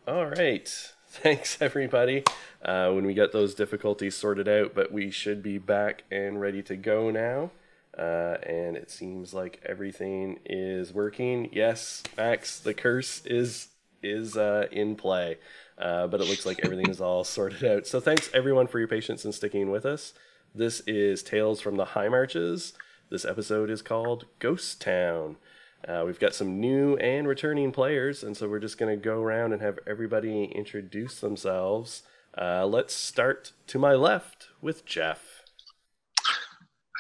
All right. Thanks, everybody. When we get those difficulties sorted out, but we should be back and ready to go now. And it seems like everything is working. Yes, Max, the curse is in play, but it looks like everything is all sorted out. So thanks everyone for your patience and sticking with us. This is Tales from the High Marches. This episode is called Ghost Town. We've got some new and returning players, and so we're just going to go around and have everybody introduce themselves. Let's start to my left with Jeff.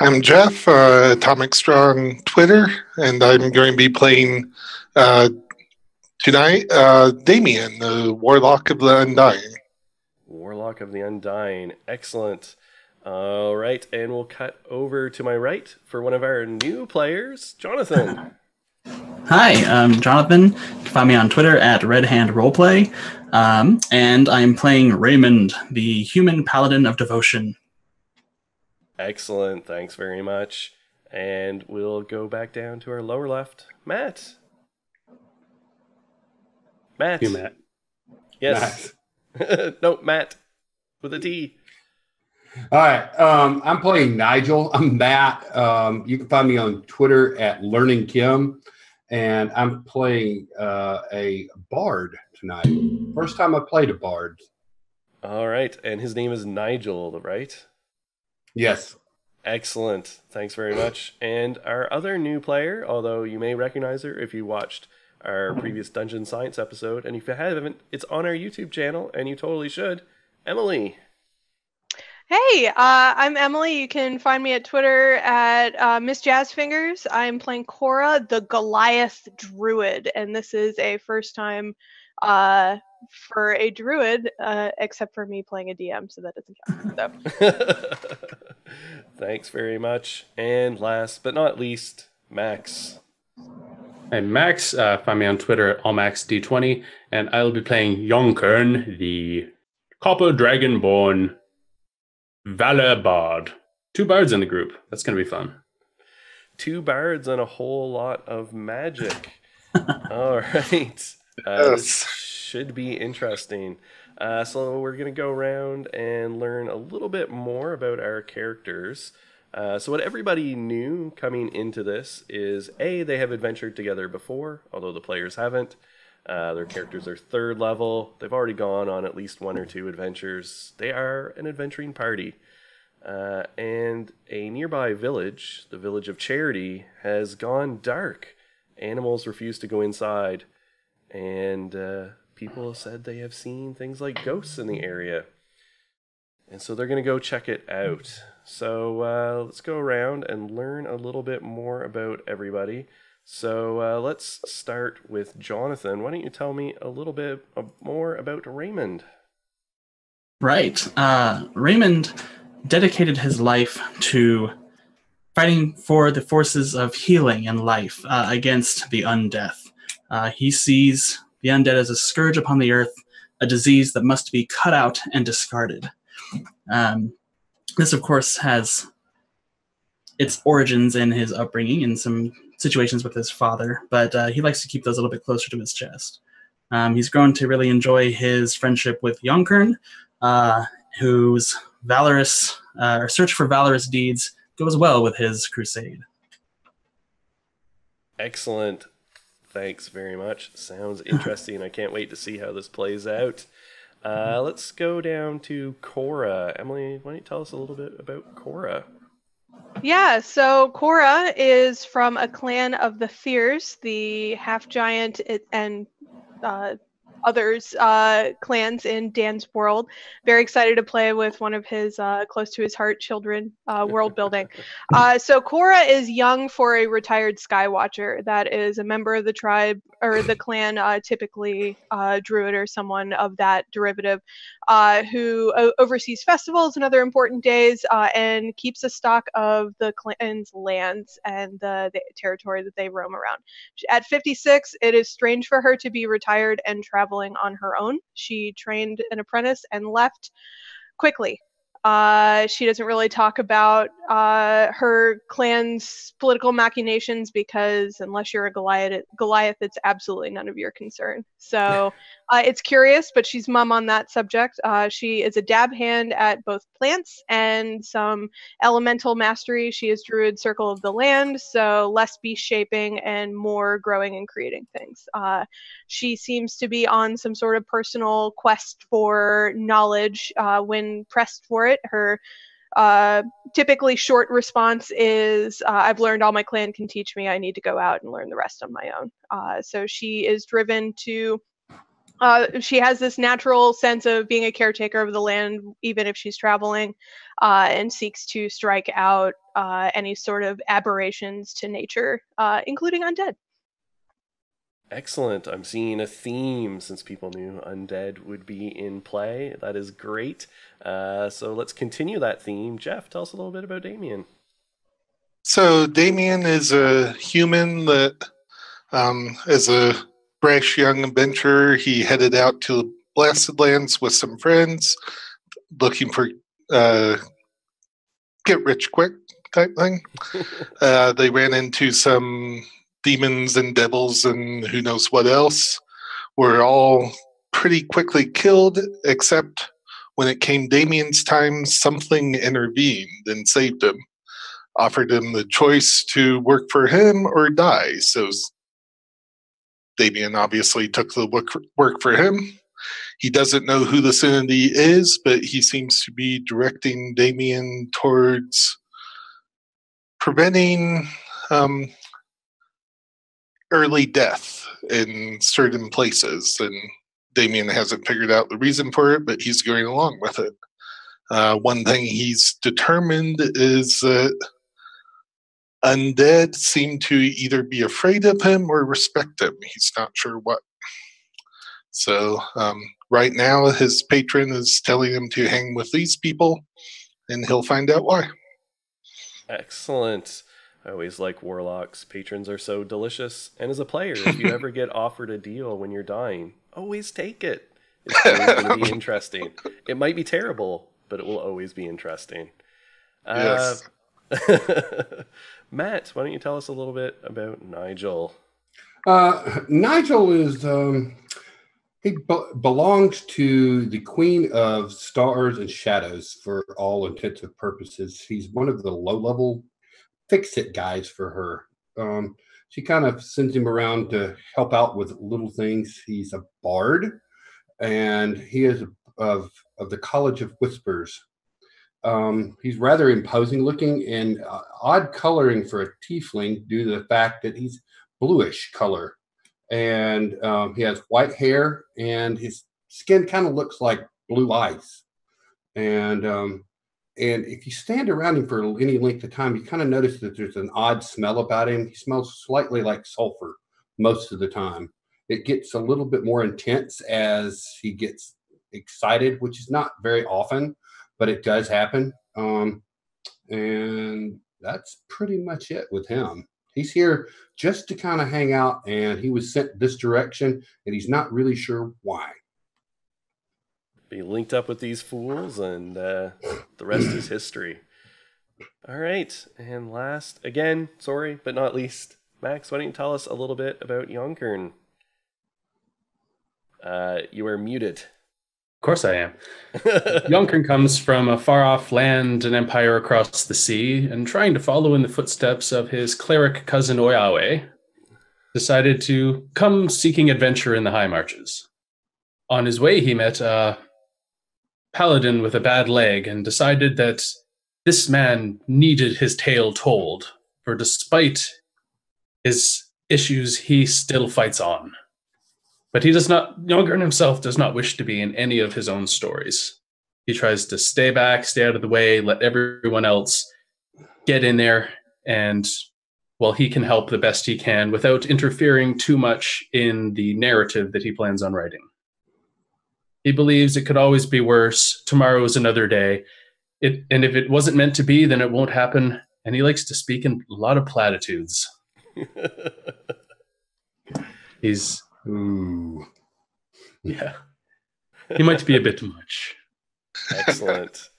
I'm Jeff, Atomic Straw on Twitter, and I'm going to be playing tonight Damien, the Warlock of the Undying. Warlock of the Undying. Excellent. All right, and we'll cut over to my right for one of our new players, Jonathan. Hi, I'm Jonathan. You can find me on Twitter at RedHandRoleplay, and I'm playing Raymond, the human paladin of devotion. Excellent, thanks very much. And we'll go back down to our lower left, Matt. Matt. You, Matt. Yes. Matt. No, Matt with a T. All right. I'm playing Nigel. I'm Matt. You can find me on Twitter at LearningKim. And I'm playing a bard tonight. First time I played a bard. All right. And his name is Nigel, right? Yes. Excellent. Thanks very much. And our other new player, although you may recognize her if you watched our previous Dungeon Science episode, and if you haven't, it's on our YouTube channel, and you totally should, Emily. Hey, I'm Emily. You can find me at Twitter at Miss Jazzfingers. I'm playing Cora, the Goliath Druid, and this is a first time for a druid, except for me playing a DM, so that doesn't count. So. Thanks very much. And last but not least, Max. Hey, Max. Find me on Twitter at allmaxd20, and I'll be playing Yonkern, the Copper Dragonborn Valor Bard. 2 bards in the group. That's going to be fun. 2 bards and a whole lot of magic. All right. This should be interesting. So we're going to go around and learn a little bit more about our characters. So what everybody knew coming into this is, A, they have adventured together before, although the players haven't. Their characters are 3rd level. They've already gone on at least 1 or 2 adventures. They are an adventuring party. And a nearby village, the village of Charity, has gone dark. Animals refuse to go inside. And people said they have seen things like ghosts in the area. And so they're going to go check it out. So let's go around and learn a little bit more about everybody. So let's start with Jonathan. Why don't you tell me a little bit more about Raymond? Right. Raymond dedicated his life to fighting for the forces of healing and life against the undeath. He sees the undead as a scourge upon the earth, a disease that must be cut out and discarded. This, of course, has its origins in his upbringing and some situations with his father, but he likes to keep those a little bit closer to his chest. He's grown to really enjoy his friendship with Yonkern, whose valorous or search for valorous deeds goes well with his crusade. Excellent. Thanks very much. Sounds interesting. I can't wait to see how this plays out. Let's go down to Cora. Emily, why don't you tell us a little bit about Cora? Yeah, so Cora is from a clan of the Fears, the half-giant and others clans in Dan's world. Very excited to play with one of his close to his heart children, world building. So Cora is young for a retired Skywatcher that is a member of the tribe or the clan, typically druid or someone of that derivative, who oversees festivals and other important days and keeps a stock of the clan's lands and the territory that they roam around. At 56, it is strange for her to be retired and traveling on her own. She trained an apprentice and left quickly. She doesn't really talk about her clan's political machinations because unless you're a Goliath, it's absolutely none of your concern. So it's curious, but she's mum on that subject. She is a dab hand at both plants and some elemental mastery. She is Druid Circle of the Land, so less beast shaping and more growing and creating things. She seems to be on some sort of personal quest for knowledge when pressed for it. Her typically short response is, I've learned all my clan can teach me. I need to go out and learn the rest on my own. So she is driven to she has this natural sense of being a caretaker of the land, even if she's traveling, and seeks to strike out any sort of aberrations to nature, including undead. Excellent. I'm seeing a theme since people knew undead would be in play. That is great. So let's continue that theme. Jeff, tell us a little bit about Damien. So Damien is a human that, as a brash young adventurer, he headed out to Blasted Lands with some friends, looking for get rich quick type thing. They ran into some demons and devils and who knows what else. Were all pretty quickly killed, except when it came Damien's time, something intervened and saved him. Offered him the choice to work for him or die. So Damien obviously took the work for him. He doesn't know who this entity is, but he seems to be directing Damien towards preventing early death in certain places. And Damien hasn't figured out the reason for it, but he's going along with it. One thing he's determined is that undead seem to either be afraid of him or respect him. He's not sure what. So right now his patron is telling him to hang with these people, and he'll find out why. Excellent. I always like warlocks. Patrons are so delicious. And as a player, if you ever get offered a deal when you're dying, always take it. It's always going to be interesting. It might be terrible, but it will always be interesting. Yes. Matt, why don't you tell us a little bit about Nigel? Nigel is he belongs to the Queen of Stars and Shadows for all intents and purposes. He's one of the low-level fix-it guys for her. She kind of sends him around to help out with little things. He's a bard, and he is of the College of Whispers. He's rather imposing looking and odd coloring for a tiefling due to the fact that he's bluish color. And he has white hair, and his skin kind of looks like blue ice. And if you stand around him for any length of time, you kind of notice that there's an odd smell about him. He smells slightly like sulfur most of the time. It gets a little bit more intense as he gets excited, which is not very often, but it does happen. And that's pretty much it with him. He's here just to kind of hang out, and he was sent this direction, and he's not really sure why. Be linked up with these fools, and the rest is history. All right, and last, again, sorry, but not least, Max, why don't you tell us a little bit about Yonkern? You are muted. Of course I am. Yonkern comes from a far-off land and empire across the sea, and trying to follow in the footsteps of his cleric cousin Oyawe, decided to come seeking adventure in the high marches. On his way, he met a paladin with a bad leg and decided that this man needed his tale told, for despite his issues, he still fights on. But Yonkern himself does not wish to be in any of his own stories. He tries to stay back, stay out of the way, let everyone else get in there, and, well, he can help the best he can without interfering too much in the narrative that he plans on writing. He believes it could always be worse. Tomorrow is another day. And if it wasn't meant to be, then it won't happen. And he likes to speak in a lot of platitudes. He's... Ooh. Yeah. He might be a bit much. Excellent.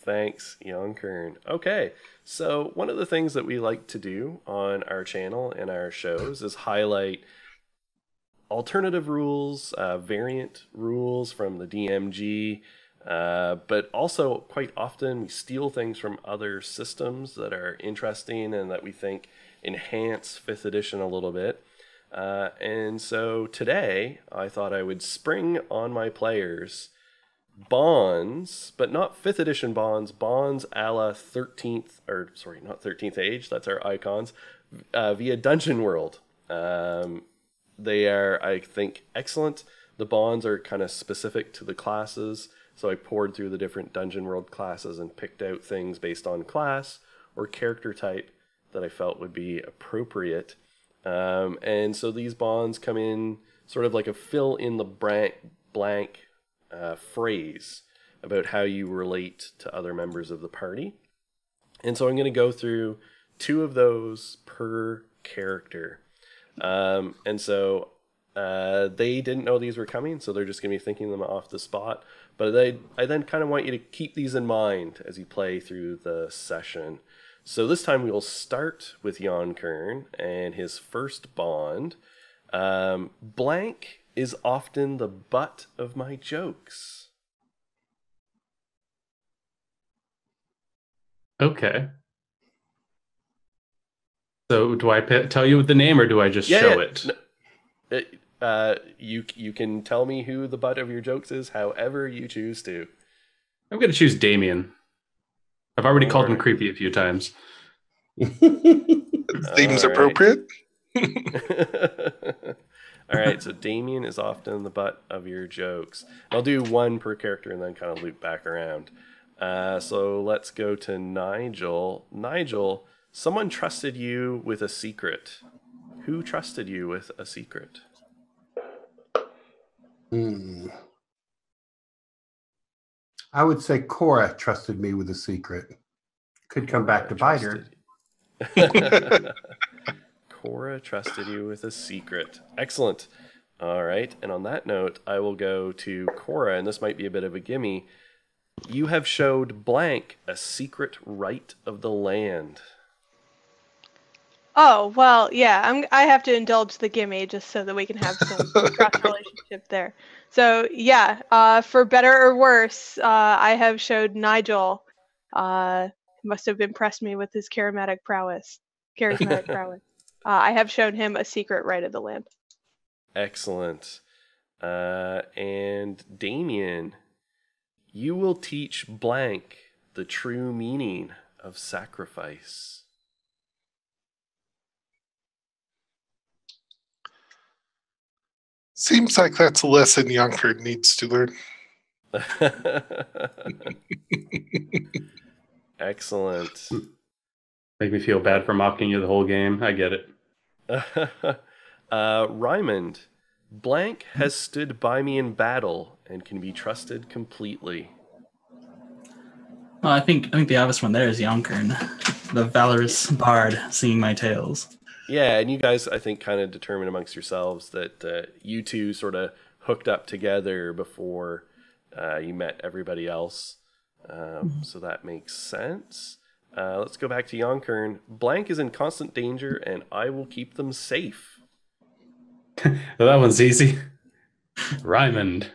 Thanks, Young Kern. Okay, so one of the things that we like to do on our channel and our shows is highlight alternative rules, variant rules from the DMG, but also quite often we steal things from other systems that are interesting and that we think enhance 5th edition a little bit. And so today I thought I would spring on my players bonds, but not 5th edition bonds a la 13th, or sorry, not 13th age, that's our icons, via Dungeon World. They are, I think, excellent. The bonds are kind of specific to the classes, so I poured through the different Dungeon World classes and picked out things based on class or character type that I felt would be appropriate. And so these bonds come in sort of like a fill in the blank phrase about how you relate to other members of the party. And so I'm going to go through 2 of those per character. And so they didn't know these were coming, so they're just going to be thinking them off the spot. But I then kind of want you to keep these in mind as you play through the session. So this time we will start with Jan Kern and his first bond. Blank is often the butt of my jokes. Okay. So do I tell you the name or do I just show it? You can tell me who the butt of your jokes is however you choose to. I'm going to choose Damien. I've already called him creepy a few times. Seems appropriate. All right, so Damien is often the butt of your jokes. I'll do 1 per character and then kind of loop back around. So let's go to Nigel. Nigel, someone trusted you with a secret. Who trusted you with a secret? I would say Cora trusted me with a secret. Could come back to bite her. Cora trusted you with a secret. Excellent. All right, and on that note, I will go to Cora, and this might be a bit of a gimme. You have showed blank a secret right of the land. Oh, well, yeah, I have to indulge the gimme just so that we can have some cross relationship there. So, yeah, for better or worse, I have showed Nigel, must have impressed me with his charismatic prowess. I have shown him a secret right of the land. Excellent. And Damien, you will teach blank the true meaning of sacrifice. Seems like that's a lesson Yonker needs to learn. Excellent. Make me feel bad for mocking you the whole game. I get it. Raymond, blank has stood by me in battle and can be trusted completely. Well, I think the obvious one there is Yonkern, the valorous bard singing my tales. Yeah, and you guys, I think, kind of determined amongst yourselves that you two sort of hooked up together before you met everybody else. So that makes sense. Let's go back to Yonkern. Blank is in constant danger, and I will keep them safe. Well, that one's easy. Raymond.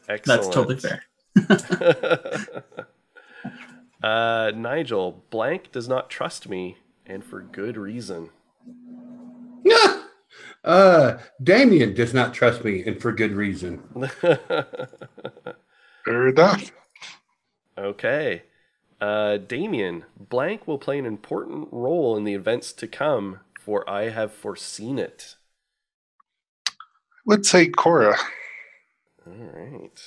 Excellent. That's totally fair. Nigel, blank does not trust me, and for good reason. Damien does not trust me, and for good reason. Fair enough. Okay. Damien, blank will play an important role in the events to come, for I have foreseen it. I would say Cora. All right.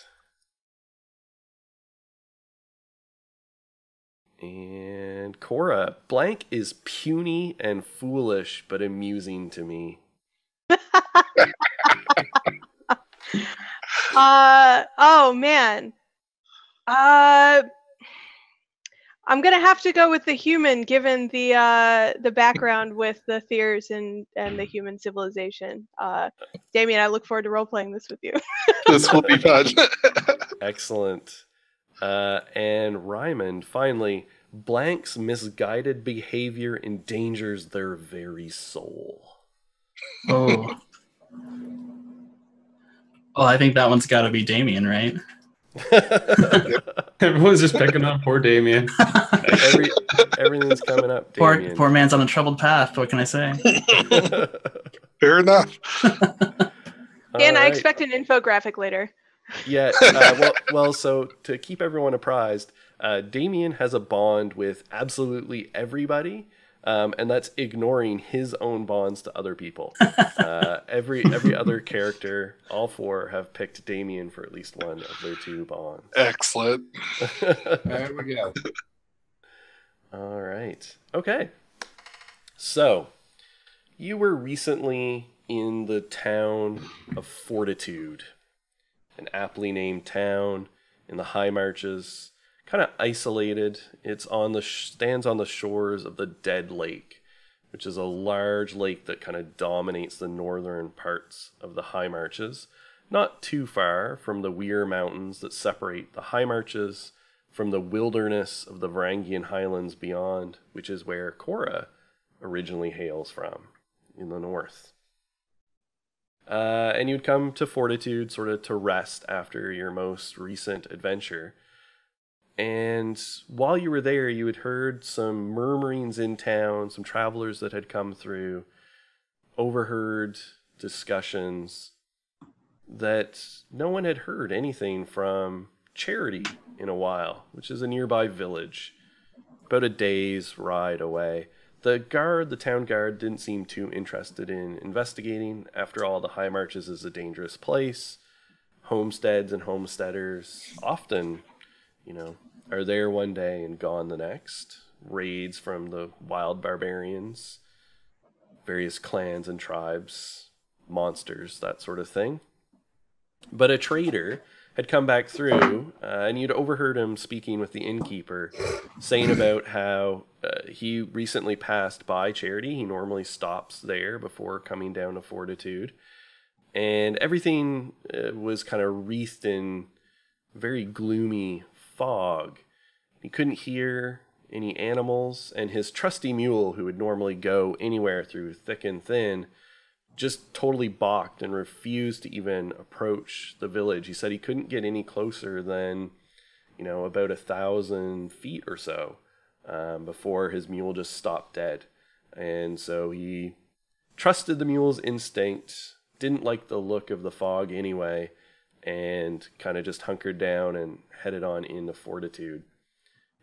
And Cora, blank is puny and foolish, but amusing to me. Oh man. I'm gonna have to go with the human, given the background with the Fears and the human civilization. Damien, I look forward to role playing this with you. This will be fun. Excellent. And Ryman, finally, Blank's misguided behavior endangers their very soul. Oh. Well, I think that one's got to be Damien, right? Everyone's just picking on poor Damien. Everything's coming up, Damien. Poor man's on a troubled path. What can I say? Fair enough. And I expect an infographic later. Yeah. Well, so to keep everyone apprised, Damien has a bond with absolutely everybody, and that's ignoring his own bonds to other people. Every other character, all four, have picked Damien for at least one of their two bonds. Excellent. There we go. All right. Okay. So, you were recently in the town of Fortitude, an aptly named town in the High Marches, kind of isolated. It's stands on the shores of the Dead Lake, which is a large lake that kind of dominates the northern parts of the High Marches, not too far from the Weir Mountains that separate the High Marches from the wilderness of the Varangian Highlands beyond, which is where Cora originally hails from, in the north. And you'd come to Fortitude sort of to rest after your most recent adventure. And while you were there, you had heard some murmurings in town, some travelers that had come through, overheard discussions that no one had heard anything from Charity in a while, which is a nearby village, about a day's ride away. The town guard, didn't seem too interested in investigating. After all, the High Marches is a dangerous place. Homesteads and homesteaders often, are there one day and gone the next. Raids from the wild barbarians, various clans and tribes, monsters, that sort of thing. But a trader had come back through, and you'd overheard him speaking with the innkeeper, saying about how he recently passed by Charity. He normally stops there before coming down to Fortitude. And everything was kind of wreathed in very gloomy fog. He couldn't hear any animals, and his trusty mule, who would normally go anywhere through thick and thin, just totally balked and refused to even approach the village. He said he couldn't get any closer than, about 1,000 feet or so before his mule just stopped dead. And so he trusted the mule's instinct, didn't like the look of the fog anyway, and kind of just hunkered down and headed on into Fortitude.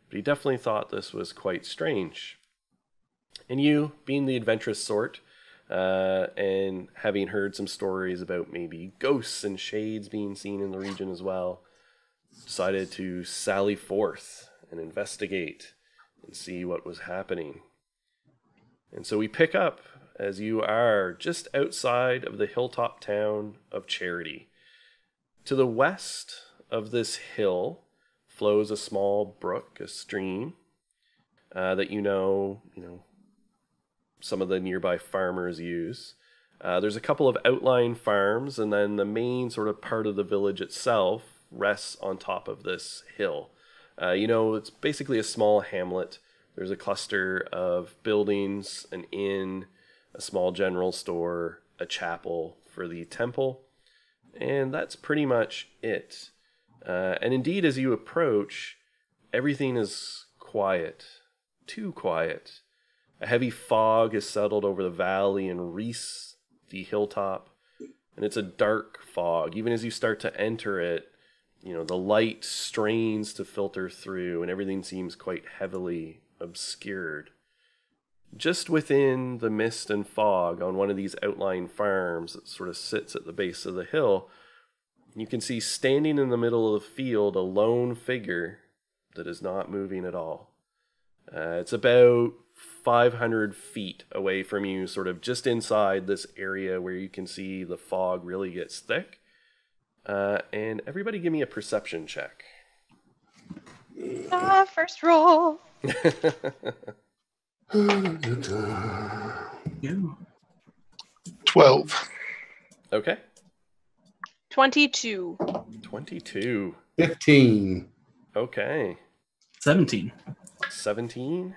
But he definitely thought this was quite strange. And you, being the adventurous sort, and having heard some stories about maybe ghosts and shades being seen in the region as well, decided to sally forth and investigate and see what was happening. And so we pick up as you are just outside of the hilltop town of Charity. To the west of this hill flows a small brook, a stream, that some of the nearby farmers use. There's a couple of outlying farms, and then the main sort of part of the village itself rests on top of this hill. It's basically a small hamlet. There's a cluster of buildings, an inn, a small general store, a chapel for the temple, and that's pretty much it. And indeed, as you approach, everything is quiet, too quiet. A heavy fog has settled over the valley and wreaths the hilltop, and it's a dark fog. Even as you start to enter it, the light strains to filter through, and everything seems quite heavily obscured. Just within the mist and fog, on one of these outlying farms that sort of sits at the base of the hill, you can see standing in the middle of the field a lone figure that is not moving at all. It's about 500 feet away from you, sort of just inside this area where you can see the fog really gets thick. And everybody give me a perception check. First roll. Yeah. 12. Okay. 22. 22. 15. Okay. 17. 17.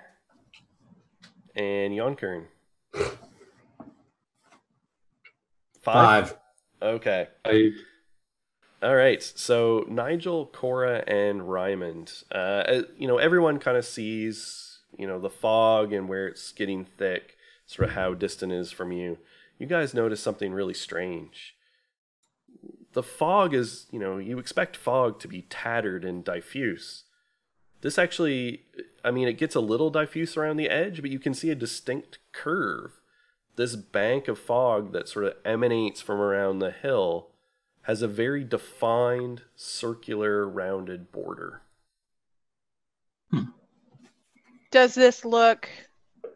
And Yonkern. 5. Okay. I All right. So Nigel, Cora, and Rymond. Everyone kind of sees, the fog and where it's getting thick, sort of how distant it is from you. You guys notice something really strange. The fog is, you expect fog to be tattered and diffuse. This actually, it gets a little diffuse around the edge, but you can see a distinct curve. This bank of fog that sort of emanates from around the hill has a very defined, circular, rounded border. Does this look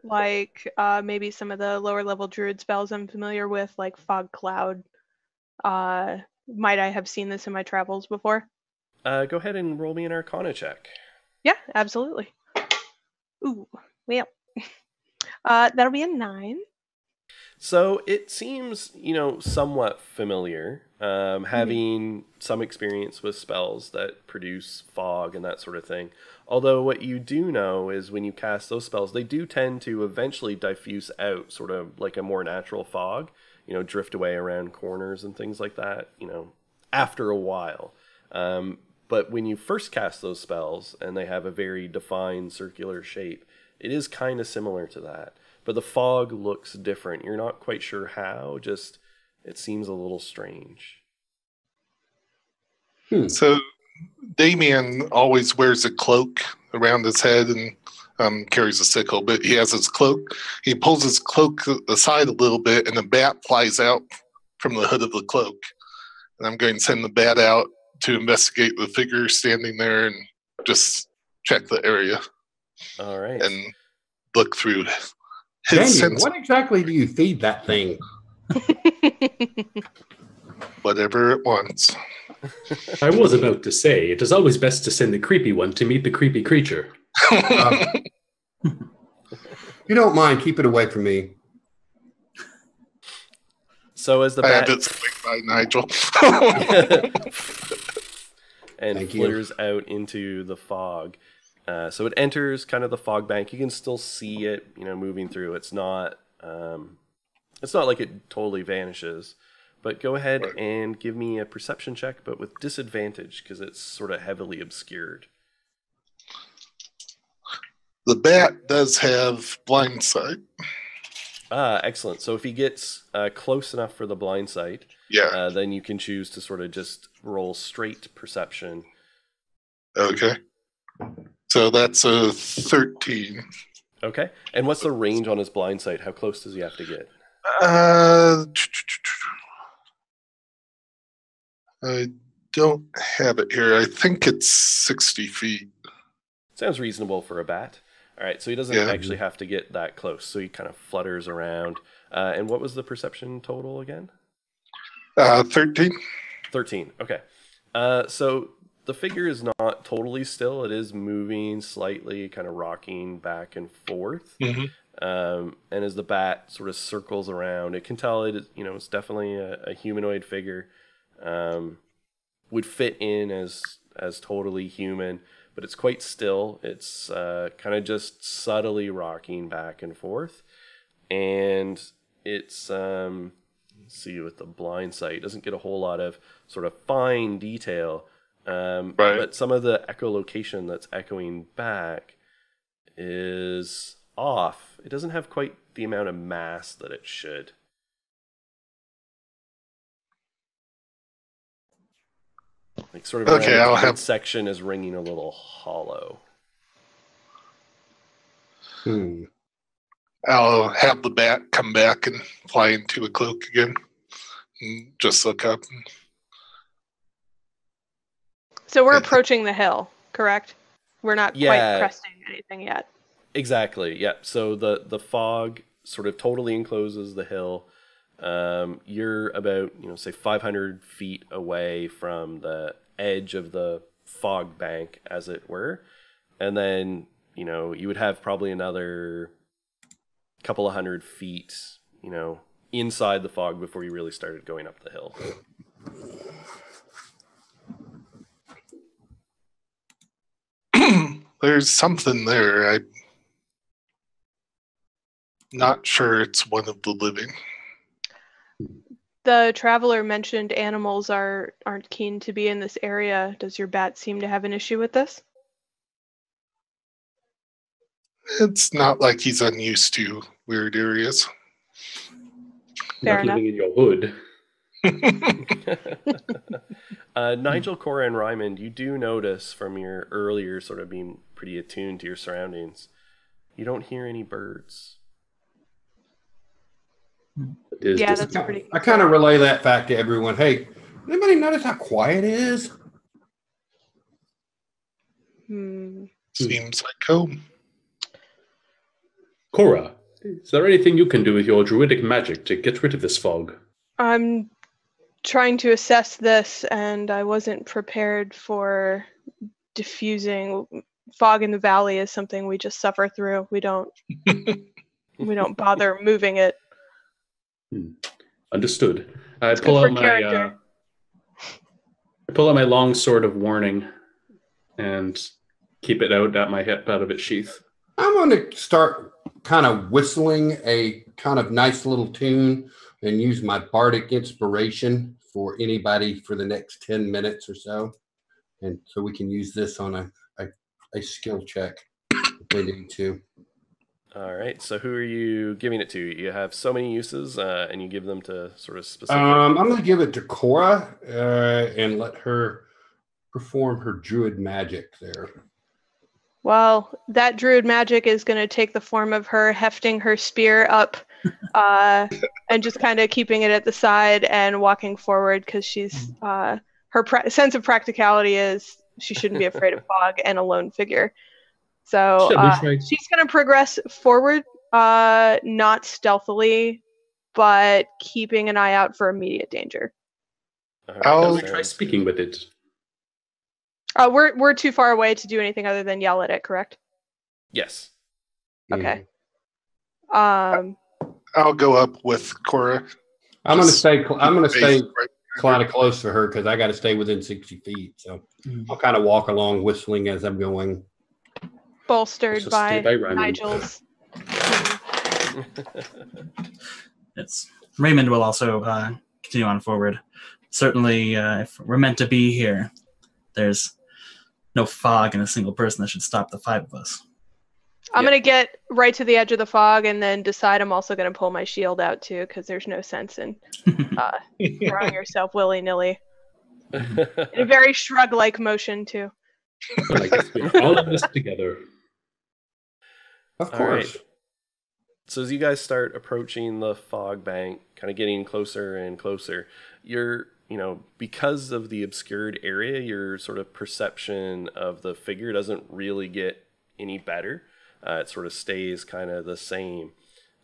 like maybe some of the lower level druid spells I'm familiar with, like fog cloud? Might I have seen this in my travels before? Go ahead and roll me an Arcana check. Yeah, absolutely. Ooh, well, that'll be a 9. So it seems, somewhat familiar, having some experience with spells that produce fog and that sort of thing. Although what you do know is when you cast those spells, they do tend to eventually diffuse out, sort of like a more natural fog, drift away around corners and things like that, after a while. But when you first cast those spells and they have a very defined circular shape, it is kind of similar to that. But the fog looks different. You're not quite sure how, just it seems a little strange. So Damien always wears a cloak around his head and carries a sickle, but he has his cloak. He pulls his cloak aside a little bit, and a bat flies out from the hood of the cloak. And I'm going to send the bat out to investigate the figure standing there and just check the area. All right. And look through Daniel, what exactly do you feed that thing? Whatever it wants. I was about to say, it is always best to send the creepy one to meet the creepy creature. You don't mind, keep it away from me. So as the I bat had it swing by Nigel. and Thank you. flitters out into the fog. So it enters kind of the fog bank. You can still see it, moving through. It's not like it totally vanishes. But go ahead and give me a perception check, but with disadvantage because it's sort of heavily obscured. The bat does have blind sight. Excellent. So if he gets close enough for the blind sight, then you can choose to sort of just roll straight perception. Okay. So that's a 13. Okay. And what's the range on his blind sight? How close does he have to get? I don't have it here. I think it's 60 feet. Sounds reasonable for a bat. All right, so he doesn't actually have to get that close. So he kind of flutters around. And what was the perception total again? 13. 13. Okay. So the figure is not totally still. It is moving slightly, kind of rocking back and forth. Mm-hmm. And as the bat sort of circles around, it can tell it is, it's definitely a humanoid figure. Would fit in as totally human, but it's quite still. It's kind of just subtly rocking back and forth, and it's let's see, with the blind sight, doesn't get a whole lot of sort of fine detail, but some of the echolocation that's echoing back is off. It doesn't have quite the amount of mass that it should. Like sort of around section is ringing a little hollow. I'll have the bat come back and fly into a cloak again. And just look up. So we're approaching the hill, correct? We're not quite cresting anything yet. Exactly. Yeah. So the fog sort of totally encloses the hill. You're about, say 500 feet away from the edge of the fog bank, as it were. And then, you would have probably another couple of 100 feet, inside the fog before you really started going up the hill. There's something there. I'm not sure it's one of the living. The traveler mentioned animals aren't keen to be in this area. Does your bat seem to have an issue with this? It's not like he's unused to weird areas. Fair Not enough. living in your hood. Nigel, Cora, and Ryman, you do notice from your earlier sort of being pretty attuned to your surroundings, you don't hear any birds. It is Yeah, dis- that's pretty. I kind of relay that fact to everyone. Hey, anybody notice how quiet it is? Seems like home. Cora, is there anything you can do with your druidic magic to get rid of this fog? I'm trying to assess this, and I wasn't prepared for diffusing. Fog in the valley is something we just suffer through. We don't bother moving it. Understood. I It's pull good out for my character. I pull out my long sword of warning and keep it out at my hip, out of its sheath. I'm going to start kind of whistling a kind of nice little tune and use my bardic inspiration for anybody for the next 10 minutes or so. And so we can use this on a skill check if we need to. All right, so who are you giving it to? You have so many uses, and you give them to sort of specific... I'm going to give it to Cora and let her perform her druid magic there. Well, that druid magic is going to take the form of her hefting her spear up and just kind of keeping it at the side and walking forward because she's her sense of practicality is she shouldn't be afraid of fog and a lone figure. So she's going to progress forward, not stealthily, but keeping an eye out for immediate danger. I'll Try speaking with it. We're too far away to do anything other than yell at it, correct? Yes. Okay. I'll go up with Cora. I'm going to stay. I'm going to stay Right. kind of close to her because I got to stay within 60 feet. So I'll kind of walk along, whistling as I'm going. Bolstered by Ryman. Nigel's. Raymond will also continue on forward. Certainly, if we're meant to be here, there's no fog in a single person that should stop the five of us. I'm going to get right to the edge of the fog and then decide I'm also going to pull my shield out too, because there's no sense in throwing yourself willy-nilly. In a very shrug-like motion too. I guess we're all in this together. Of All course. right. So as you guys start approaching the fog bank, kind of getting closer and closer, because of the obscured area, your sort of perception of the figure doesn't really get any better. It sort of stays kind of the same.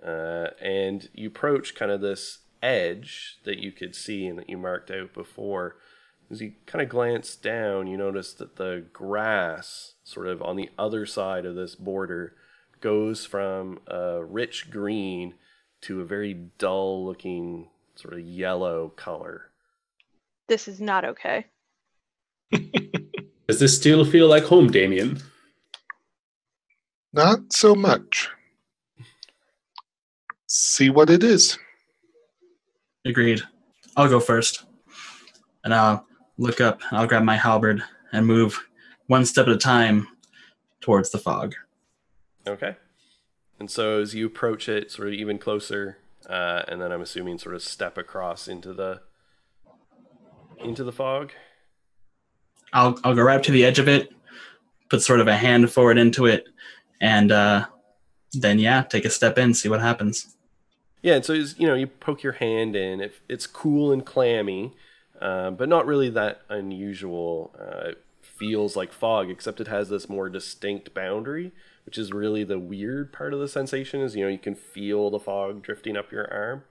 And you approach kind of this edge that you could see and that you marked out before. As you kind of glance down, you notice that the grass sort of on the other side of this border goes from a rich green to a very dull looking sort of yellow color. This is not okay. Does this still feel like home, Damien? Not so much. See what it is. Agreed. I'll go first. And I'll look up, I'll grab my halberd and move one step at a time towards the fog. Okay. And so as you approach it sort of even closer, and then I'm assuming sort of step across into the fog. I'll go right up to the edge of it, put sort of a hand forward into it, and then take a step in, see what happens. Yeah, and so you poke your hand in. It's cool and clammy, but not really that unusual. It feels like fog, except it has this more distinct boundary, which is really the weird part of the sensation. Is you can feel the fog drifting up your arm,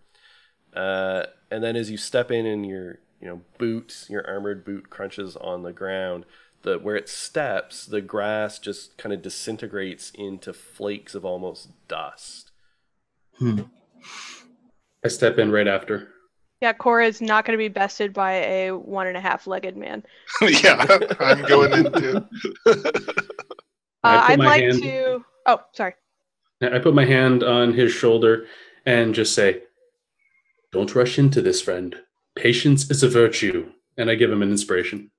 and then as you step in and your armored boot crunches on the ground. Where it steps, the grass just kind of disintegrates into flakes of almost dust. I step in right after. Yeah, Cora is not going to be bested by a 1.5-legged man. Yeah, I'm going into. I'd like to. Oh, sorry. I put my hand on his shoulder and just say, "Don't rush into this, friend. Patience is a virtue." And I give him an inspiration.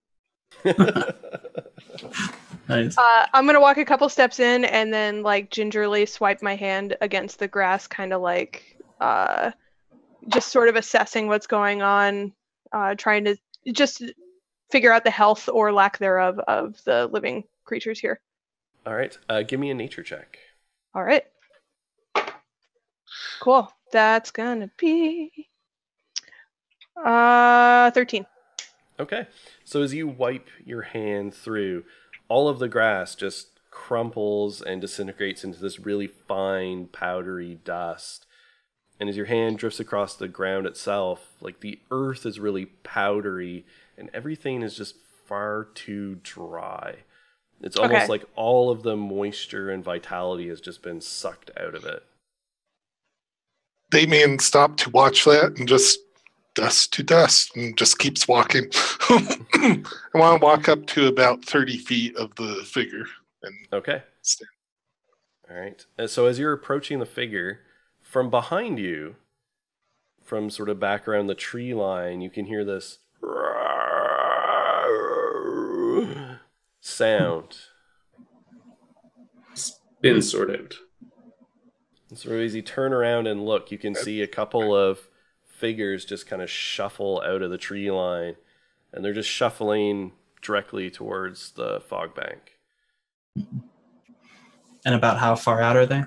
Nice. I'm gonna walk a couple steps in and then like gingerly swipe my hand against the grass, kind of like just sort of assessing what's going on, trying to just figure out the health or lack thereof of the living creatures here. All right. Give me a nature check. All right. Cool. That's gonna be 13. Okay. So as you wipe your hand through, all of the grass just crumples and disintegrates into this really fine, powdery dust. And as your hand drifts across the ground itself, like the earth is really powdery and everything is just far too dry. It's almost like all of the moisture and vitality has just been sucked out of it. Damien stopped to watch that and just dust to dust and just keeps walking. I want to walk up to about 30 feet of the figure. And Okay. stand. All right. So as you're approaching the figure, from behind you, from sort of back around the tree line, you can hear this sound. Been sorted out. And so as you turn around and look, you can see a couple of figures just kind of shuffle out of the tree line, and they're just shuffling directly towards the fog bank. And about how far out are they?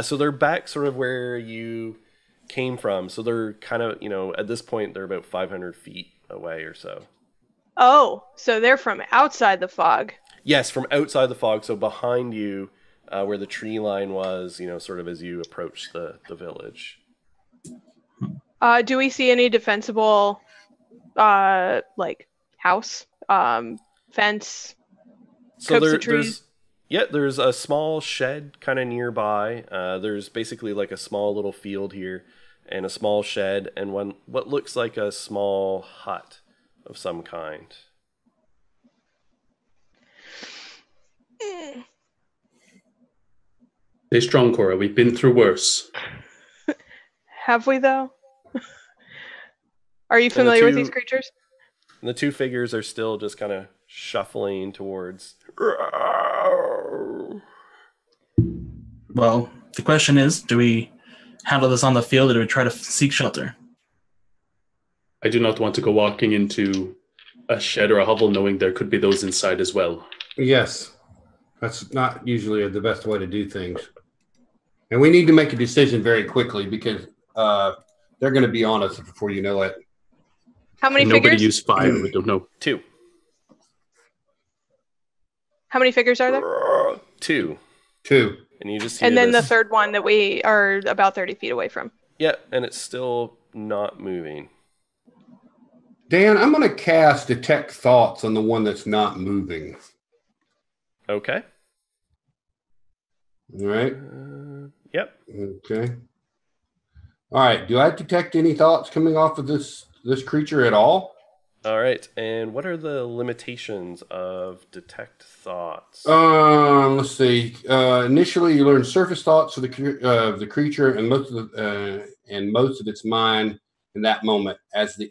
So they're back sort of where you came from. So they're kind of, at this point, they're about 500 feet away or so. Oh, so they're from outside the fog. Yes, from outside the fog. So behind you, where the tree line was, sort of as you approach the village. Do we see any defensible, like house, fence, So copse of trees? there's a small shed kind of nearby. There's basically like a small little field here, and a small shed, and what looks like a small hut of some kind. Stay strong, Cora. We've been through worse. Have we though? Are you familiar with these creatures? And the two figures are still just kind of shuffling towards. Well, the question is, do we handle this on the field or do we try to seek shelter? I do not want to go walking into a shed or a hovel knowing there could be those inside as well. Yes. That's not usually the best way to do things. And we need to make a decision very quickly because they're going to be on us before you know it. How many Nobody figures? used fire. We don't know. 2. How many figures are there? 2. 2. And you just hear And then the this. third one that we are about 30 feet away from. Yeah, and it's still not moving. Dan, I'm going to cast Detect Thoughts on the one that's not moving. Okay. All right. Yep. Okay. All right. Do I detect any thoughts coming off of this creature at all? All right. And what are the limitations of Detect Thoughts? Let's see. Initially, you learn surface thoughts of the creature and most of its mind in that moment. As an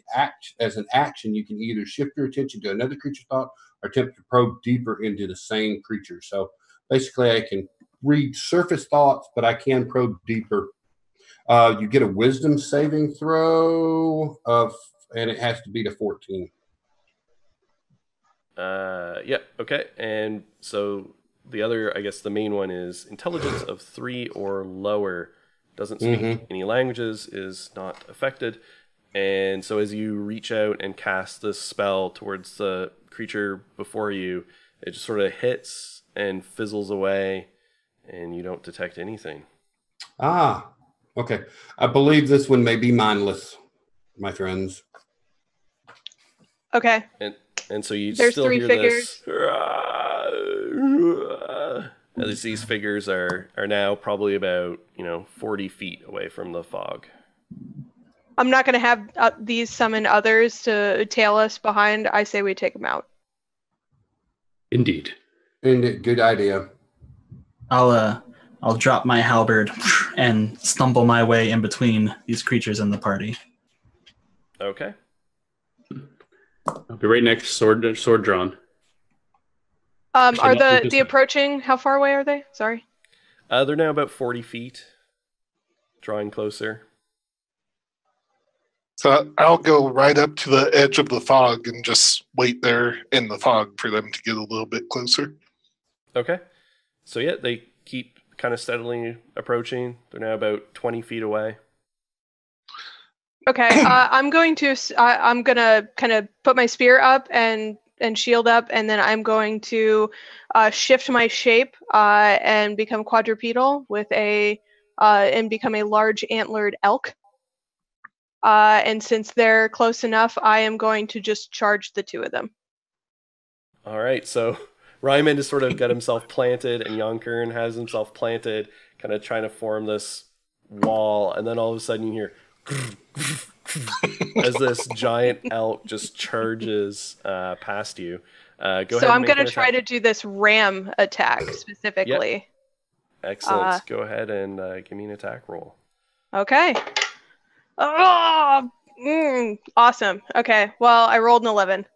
action, you can either shift your attention to another creature's thought or attempt to probe deeper into the same creature. So basically, I can read surface thoughts, but I can probe deeper. You get a wisdom saving throw and it has to be to 14. Yeah, okay. And so the other, I guess the main one is intelligence of 3 or lower. Doesn't speak any languages, is not affected. And so as you reach out and cast this spell towards the creature before you, it just sort of hits and fizzles away, and you don't detect anything. Ah, okay. I believe this one may be mindless, my friends. Okay. And so you There's still 3 hear figures. this. At least these figures are now probably about 40 feet away from the fog. I'm not going to have these summon others to tail us behind. I say we take them out. Indeed. Good idea. I'll drop my halberd and stumble my way in between these creatures in the party. Okay. I'll be right next, sword drawn. Are not with the this approaching? How far away are they? Sorry. They're now about 40 feet, drawing closer. So I'll go right up to the edge of the fog and just wait there in the fog for them to get a little bit closer. Okay. So yeah, they keep kind of steadily approaching. They're now about 20 feet away. Okay. I'm gonna kind of put my spear up and shield up, and then I'm going to shift my shape and become quadrupedal with and become a large antlered elk. And since they're close enough, I am going to just charge the two of them. All right, so Ryman has sort of got himself planted, and Yonkern has himself planted, kind of trying to form this wall, and then all of a sudden you hear as this giant elk just charges past you. Go ahead. So I'm going to try to do this ram attack specifically. Yep. Excellent. Go ahead and give me an attack roll. Okay. Oh, awesome. Okay. Well, I rolled an 11.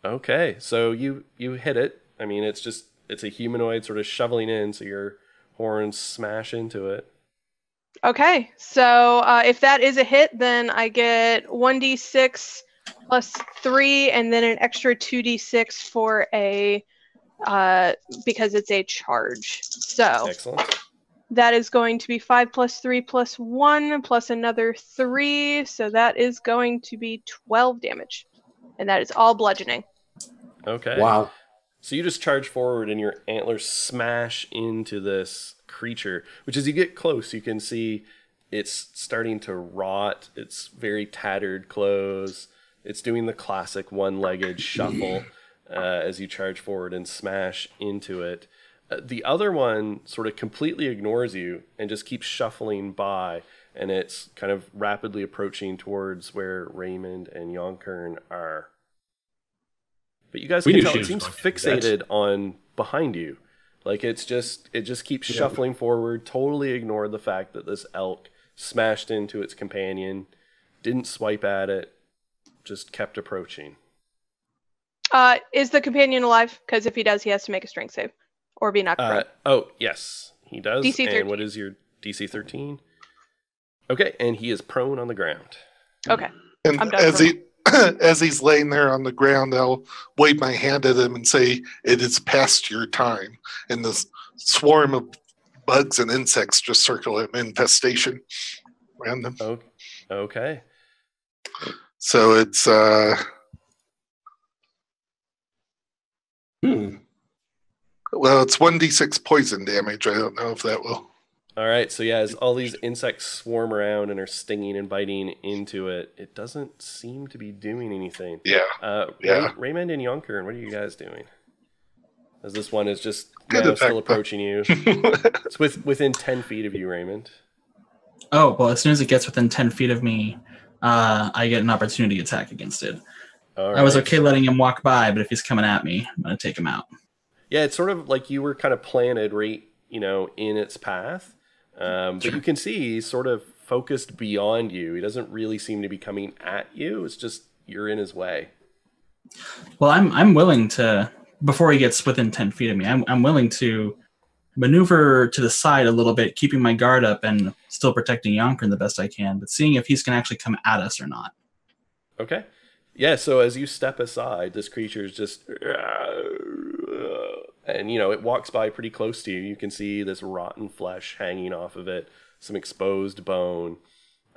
Okay, so you hit it. I mean, it's a humanoid sort of shoveling in, so your horns smash into it. Okay, so if that is a hit, then I get 1d6 plus 3, and then an extra 2d6 for because it's a charge. So excellent. That is going to be 5 plus 3 plus 1 plus another 3, so that is going to be 12 damage, and that is all bludgeoning. Okay. Wow. So you just charge forward and your antlers smash into this creature, which as you get close, you can see it's starting to rot. It's very tattered clothes. It's doing the classic one-legged shuffle as you charge forward and smash into it. The other one sort of completely ignores you and just keeps shuffling by, and it's kind of rapidly approaching towards where Raymond and Yonkern are. But you guys can tell it seems fixated on behind you. Like it just keeps shuffling forward, totally ignored the fact that this elk smashed into its companion, didn't swipe at it, just kept approaching. Is the companion alive? Because if he does, he has to make a strength save or be knocked prone. Oh, yes, he does. DC 13. And what is your DC 13? Okay, and he is prone on the ground. Okay. And I'm done as he's laying there on the ground, I'll wave my hand at him and say, "It is past your time." And this swarm of bugs and insects just circle him, infestation around them. Oh, okay. So it's well, it's 1d6 poison damage. I don't know if that will. All right, so yeah, as all these insects swarm around and are stinging and biting into it, it doesn't seem to be doing anything. Yeah. Raymond and Yonkern, what are you guys doing? As this one is just Good now effect, still approaching you. It's within 10 feet of you, Raymond. Oh, well, as soon as it gets within 10 feet of me, I get an opportunity attack against it. All I was right. okay letting him walk by, but if he's coming at me, I'm going to take him out. Yeah, it's sort of like you were kind of planted right, in its path. But you can see he's sort of focused beyond you. He doesn't really seem to be coming at you. It's just you're in his way. Well, I'm willing to, before he gets within 10 feet of me, I'm willing to maneuver to the side a little bit, keeping my guard up and still protecting Yonkern the best I can, but seeing if he's going to actually come at us or not. Okay. Yeah, so as you step aside, this creature is just... And, it walks by pretty close to you. You can see this rotten flesh hanging off of it, some exposed bone,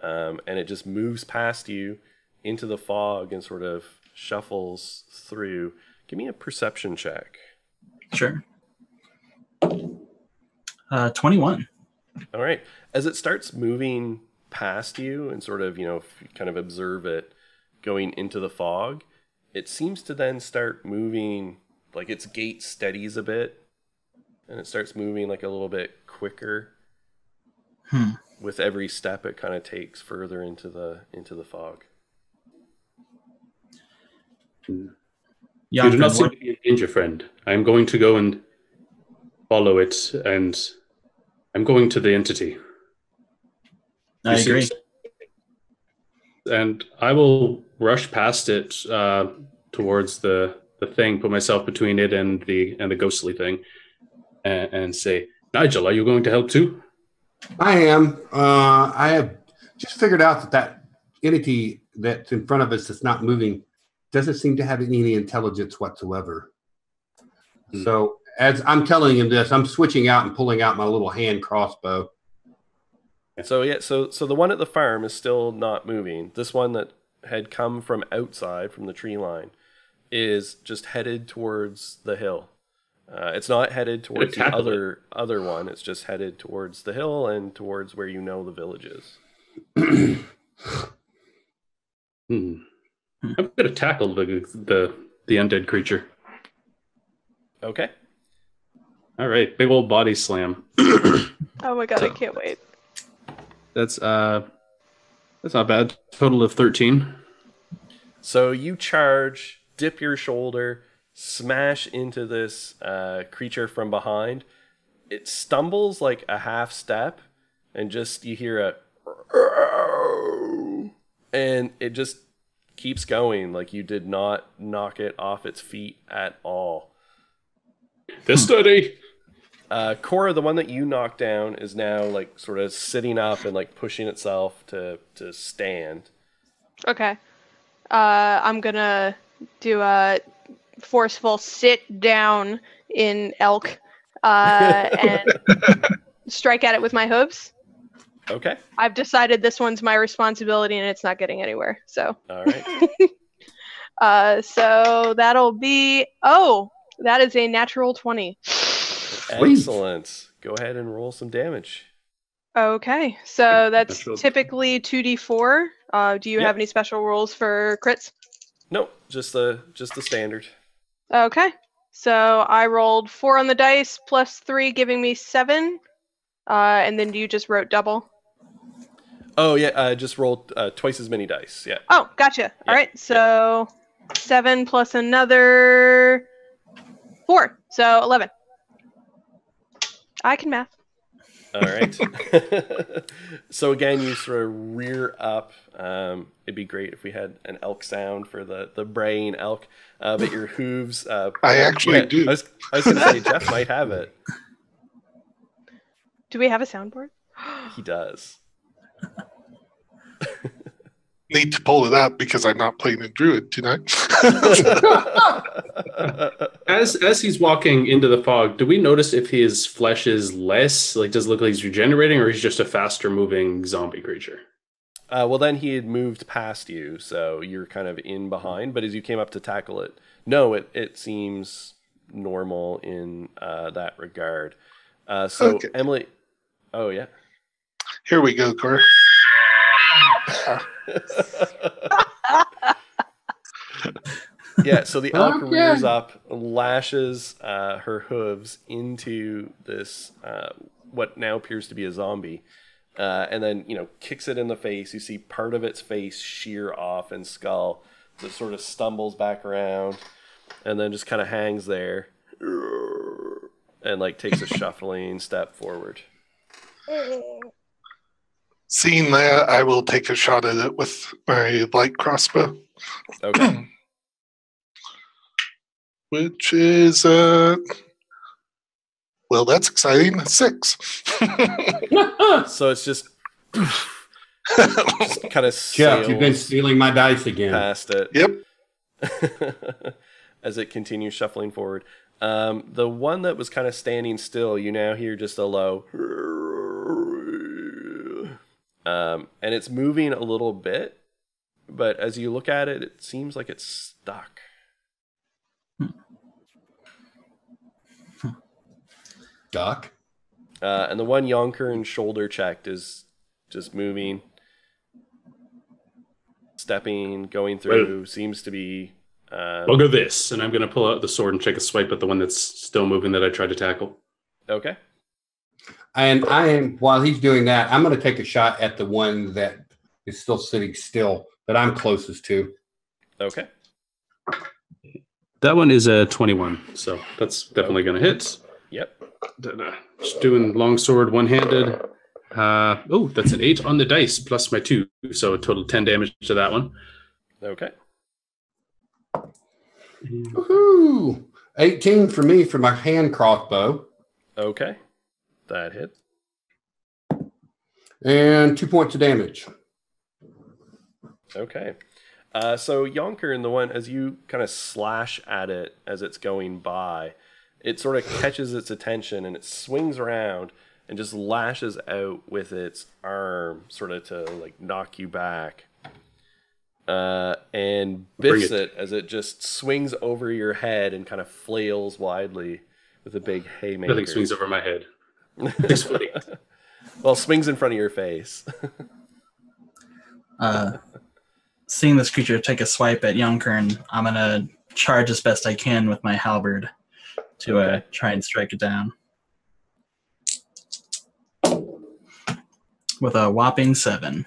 and it just moves past you into the fog and sort of shuffles through. Give me a perception check. Sure. 21. All right. As it starts moving past you and sort of, if you kind of observe it going into the fog, it seems to then start moving... Like its gait steadies a bit, and it starts moving like a little bit quicker. With every step it kind of takes further into the fog. You do not Yonkern, seem what? to be in danger, friend. I'm going to go and follow it, and I'm going to the entity. I You seem agree. and I will rush past it towards the thing, put myself between it and the ghostly thing, and say, Nigel, are you going to help too? I am. I have just figured out that entity that's in front of us that's not moving doesn't seem to have any intelligence whatsoever. Hmm. So as I'm telling him this, I'm switching out and pulling out my little hand crossbow. So the one at the farm is still not moving. This one that had come from outside from the tree line is just headed towards the hill. It's not headed towards the other one. It's just headed towards the hill and towards where you know the village is. I'm going to tackle the undead creature. Okay. All right, big old body slam. Oh my god, I can't wait. That's not bad. Total of 13. So you charge, dip your shoulder, smash into this creature from behind. It stumbles like a half step, and just you hear a, and it just keeps going. Like you did not knock it off its feet at all. This study. Cora, the one that you knocked down, is now like sort of sitting up and like pushing itself to stand. Okay. I'm gonna do a forceful sit down in elk and strike at it with my hooves. Okay. I've decided this one's my responsibility and it's not getting anywhere. So. All right. So that'll be that is a natural 20. Excellent. Go ahead and roll some damage. Okay, so that's Natural. typically 2d4. Do you Yep. have any special rules for crits? Nope, just the standard. Okay, so I rolled 4 on the dice plus 3, giving me 7. And then you just wrote double. Oh yeah, just rolled twice as many dice. Yeah. Oh, gotcha. Yeah, All right, so 7 plus another 4, so 11. I can math. All right. So again, you sort of rear up. It'd be great if we had an elk sound for the braying elk. But your hooves. I actually do. I was going to say Jeff might have it. Do we have a soundboard? He does. Need to pull it up because I'm not playing a druid tonight. As he's walking into the fog, do we notice if his flesh is less? Like, does it look like he's regenerating, or he's just a faster moving zombie creature? Well, then he had moved past you, so you're kind of in behind. But as you came up to tackle it, no, it seems normal in that regard. So Okay. Emily, oh yeah. Here we go, Cora. Yeah, so the elk rears up, lashes her hooves into this what now appears to be a zombie, and then kicks it in the face. You see part of its face shear off and skull. That sort of stumbles back around, and then just kind of hangs there, and like takes a shuffling step forward. Seeing that, I will take a shot at it with my light crossbow. Okay. Which is, well, that's exciting. 6. So it's just kind of Jeff, you've been stealing my dice again. past it. Yep. As it continues shuffling forward. The one that was kind of standing still, you now hear just a low. And it's moving a little bit, but as you look at it, it seems like it's stuck. Duck. And the one Yonkern shoulder checked is just moving, stepping, going through, seems to be... Look at this, and I'm going to pull out the sword and take a swipe at the one that's still moving that I tried to tackle. Okay. And while he's doing that, I'm going to take a shot at the one that is still sitting still that I'm closest to. Okay. That one is a 21, so that's definitely going to hit. Yep. Just doing longsword one-handed. That's an 8 on the dice plus my 2, so a total 10 damage to that one. Okay. Woohoo! 18 for me for my hand crossbow. Okay. That hit. And 2 points of damage. Okay. So Yonkern, the one, as you kind of slash at it as it's going by, it sort of catches its attention and it swings around and just lashes out with its arm, sort of to like knock you back. And biffs it as it just swings over your head and kind of flails widely with a big haymaker. Nothing swings over my head. Well, swings in front of your face. Seeing this creature take a swipe at Yonkern, I'm going to charge as best I can with my halberd to try and strike it down. With a whopping 7.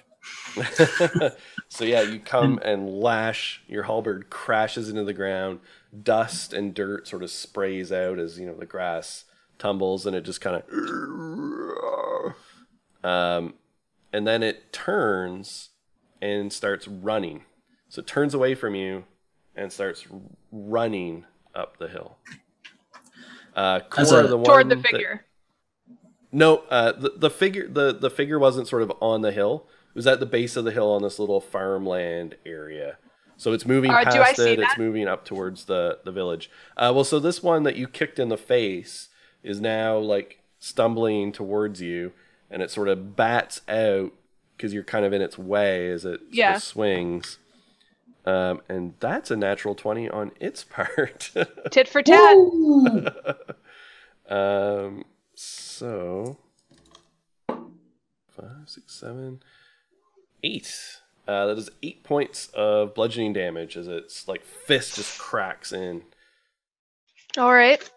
So yeah, you come and lash, your halberd crashes into the ground, dust and dirt sort of sprays out as, you know, the grass tumbles, and it just kind of and then it turns and starts running. So it turns away from you and starts running up the hill. Cora, toward the figure. The figure, the figure wasn't sort of on the hill. It was at the base of the hill on this little farmland area. So it's moving past it. It's moving up towards the village. So this one that you kicked in the face is now like stumbling towards you, and it sort of bats out because you're kind of in its way as it sort of swings. And that's a natural 20 on its part. Tit for tat. So 5, 6, 7, 8. That is 8 points of bludgeoning damage as its like fist just cracks in. All right.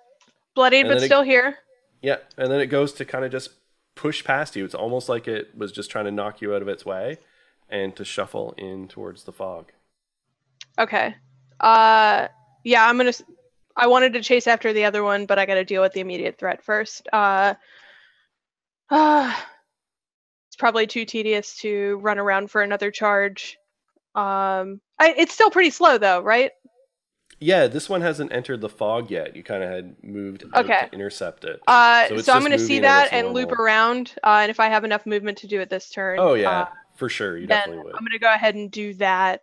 Bloodied, but still here. Yeah, and then it goes to kind of just push past you. It's almost like it was just trying to knock you out of its way and to shuffle in towards the fog. Okay. I wanted to chase after the other one, but I got to deal with the immediate threat first. It's probably too tedious to run around for another charge. It's still pretty slow though, right? Yeah, this one hasn't entered the fog yet. You kind of had moved out to intercept it. So I'm going to see that and loop around, and if I have enough movement to do it this turn. Oh yeah, for sure, you definitely would. I'm going to go ahead and do that.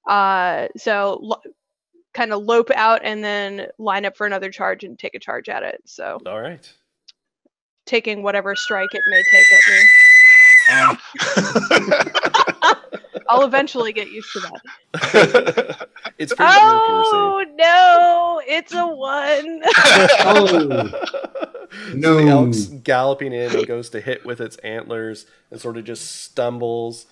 Kind of lope out and then line up for another charge and take a charge at it. So. All right. Taking whatever strike it may take at me. I'll eventually get used to that. It's pretty no, it's a 1. No. So the elk's galloping in and goes to hit with its antlers and sort of just stumbles.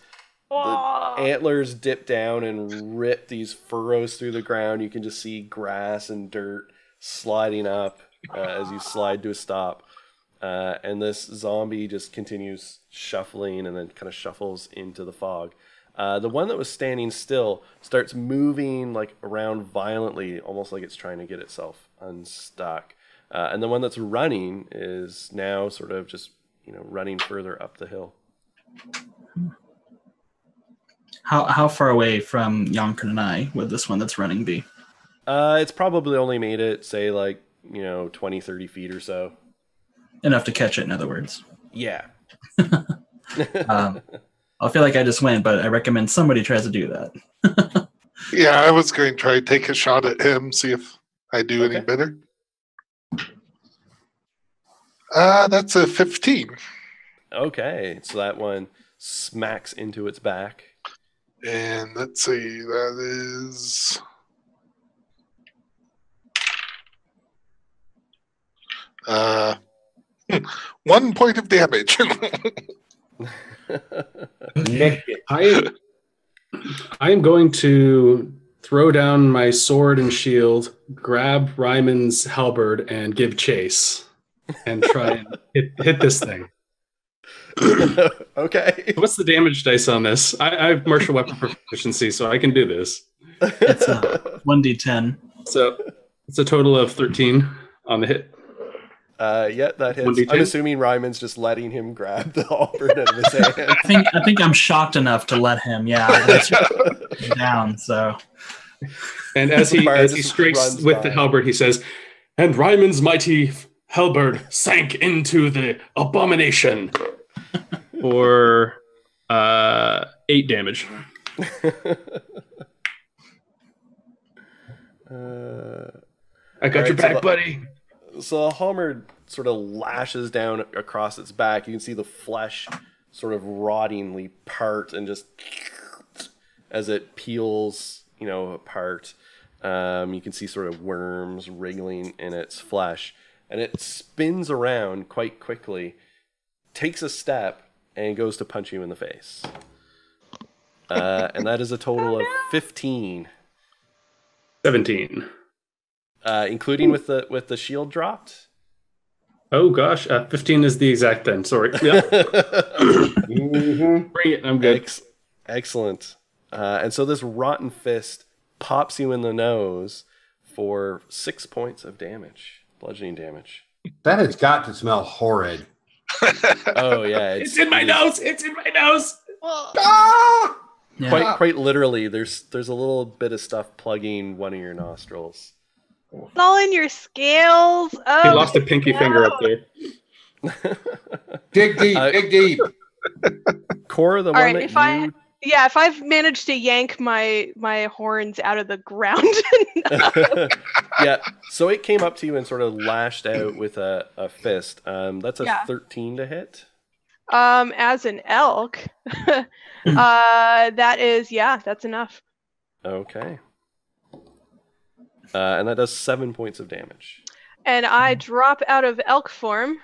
The antlers dip down and rip these furrows through the ground. You can just see grass and dirt sliding up as you slide to a stop. And this zombie just continues shuffling and then kind of shuffles into the fog. The one that was standing still starts moving like around violently, almost like it's trying to get itself unstuck. And the one that's running is now sort of just, running further up the hill. How far away from Yonkern and I would this one that's running be? It's probably only made it, say, 20, 30 feet or so. Enough to catch it, in other words. Yeah. I feel like I just went, but I recommend somebody tries to do that. Yeah, I was going to try to take a shot at him, see if I do any better. That's a 15. Okay, so that one smacks into its back. And let's see, that is... 1 point of damage. I am going to throw down my sword and shield, grab Ryman's halberd, and give chase, and try and hit this thing. Okay. What's the damage dice on this? I have martial weapon proficiency, so I can do this. It's 1d10. So It's a total of 13 on the hit. Yeah, that hits. 1d10? I'm assuming Ryman's just letting him grab the halberd out of his hand. I think I'm shocked enough to let him. Yeah, that's down. So, And as he Bard just strikes runs with by. the halberd, he says, "And Ryman's mighty halberd sank into the abomination," for 8 damage. I got your back, buddy. So the halberd sort of lashes down across its back. You can see the flesh sort of rottingly part and just as it peels, apart. You can see sort of worms wriggling in its flesh. And it spins around quite quickly, takes a step, and goes to punch you in the face. And that is a total of 15. 17. Including with the shield dropped. Oh gosh, 15 is the exact then. Sorry. Yeah. Bring it. I'm good. Excellent. And so this rotten fist pops you in the nose for 6 points of damage, bludgeoning damage. That has got to smell horrid. Oh yeah, It's in my nose. It's in my nose. Ah! yeah. Quite literally, there's a little bit of stuff plugging one of your nostrils. It's all in your scales. He Oh, lost a pinky finger up there. Dig deep, dig deep. Cora, the All one right, that if I've managed to yank my horns out of the ground. yeah, so it came up to you and sort of lashed out with a fist. That's a 13 to hit. As an elk, that's enough. Okay. And that does 7 points of damage. And I drop out of elk form,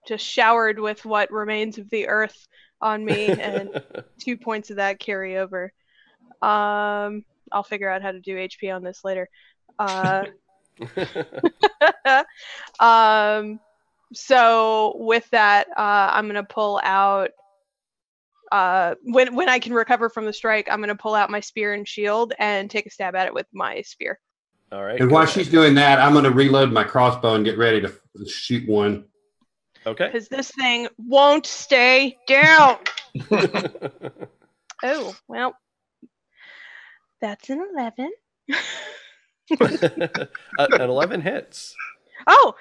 just showered with what remains of the earth on me, and 2 points of that carry over. I'll figure out how to do HP on this later. So with that, I'm gonna pull out. When I can recover from the strike, I'm gonna pull out my spear and shield and take a stab at it with my spear. All right. And while she's doing that, I'm going to reload my crossbow and get ready to shoot one. Okay. Because this thing won't stay down. Oh, well. That's an 11. An 11 hits. Oh,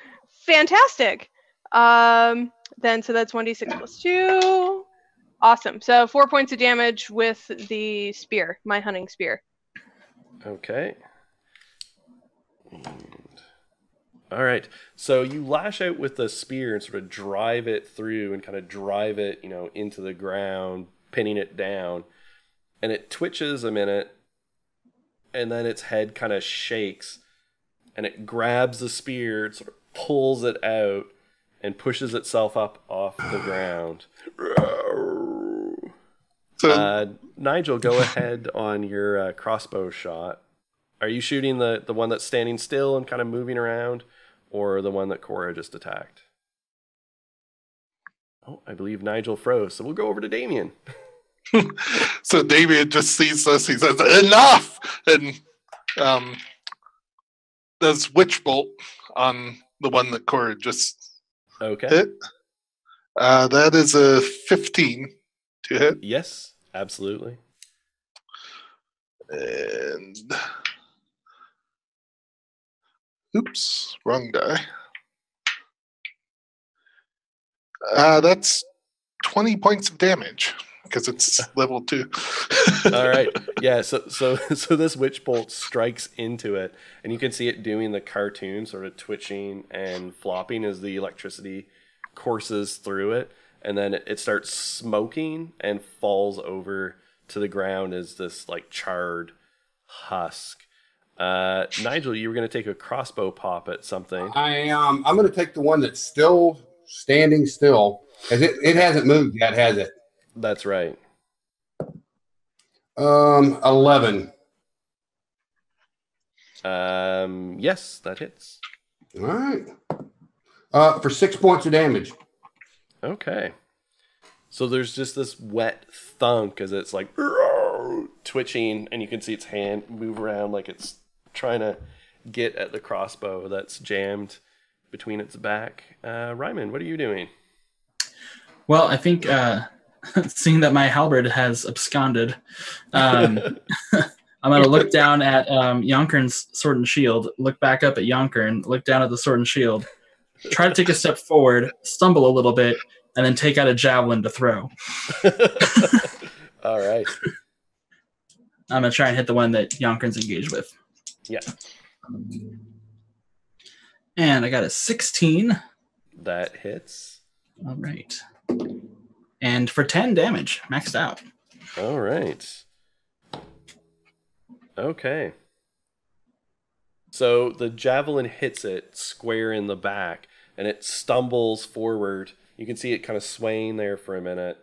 fantastic. So that's 1d6 plus 2. Awesome. So 4 points of damage with the spear, my hunting spear. Okay. All right. So you lash out with the spear and sort of drive it through and kind of drive it, into the ground, pinning it down. And it twitches a minute, and then its head kind of shakes, and it grabs the spear, sort of pulls it out, and pushes itself up off the ground. So, Nigel, go ahead on your crossbow shot. Are you shooting the one that's standing still and kind of moving around, or the one that Cora just attacked? Oh, I believe Nigel froze, so we'll go over to Damien. so Damien just sees this. He says, "Enough!" and does witch bolt on the one that Cora just Okay. hit. That is a 15 to hit. Yes, absolutely. And oops, wrong die. That's 20 points of damage because it's level 2. All right. Yeah, so this witch bolt strikes into it, and you can see it doing the cartoon, sort of twitching and flopping as the electricity courses through it, and then it starts smoking and falls over to the ground as this like charred husk. Nigel, you were going to take a crossbow pop at something. I'm going to take the one that's still standing still, because it hasn't moved yet, has it? That's right. 11. Yes, that hits. All right. For 6 points of damage. Okay. So there's just this wet thunk as it's like twitching, and you can see its hand move around like it's trying to get at the crossbow that's jammed between its back. Ryman, what are you doing? Well, I think seeing that my halberd has absconded, I'm going to look down at Yonkern's sword and shield, look back up at Yonkern, look down at the sword and shield, try to take a step forward, stumble a little bit, and then take out a javelin to throw. All right. I'm going to try and hit the one that Yonkern's engaged with. Yeah. And I got a 16. That hits. All right. And for 10 damage, maxed out. All right. Okay. So the javelin hits it square in the back, and it stumbles forward. You can see it kind of swaying there for a minute,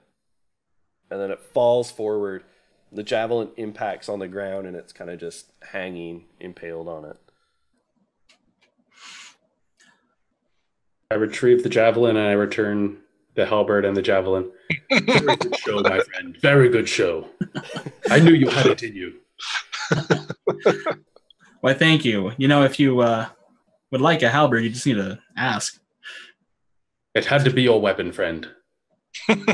and then it falls forward. The javelin impacts on the ground, and it's kind of just hanging, impaled on it. I retrieve the javelin and I return the halberd and the javelin. Very good show, my friend. Very good show. I knew you had it in you. Why, thank you. You know, if you would like a halberd, you just need to ask. It had to be your weapon, friend. And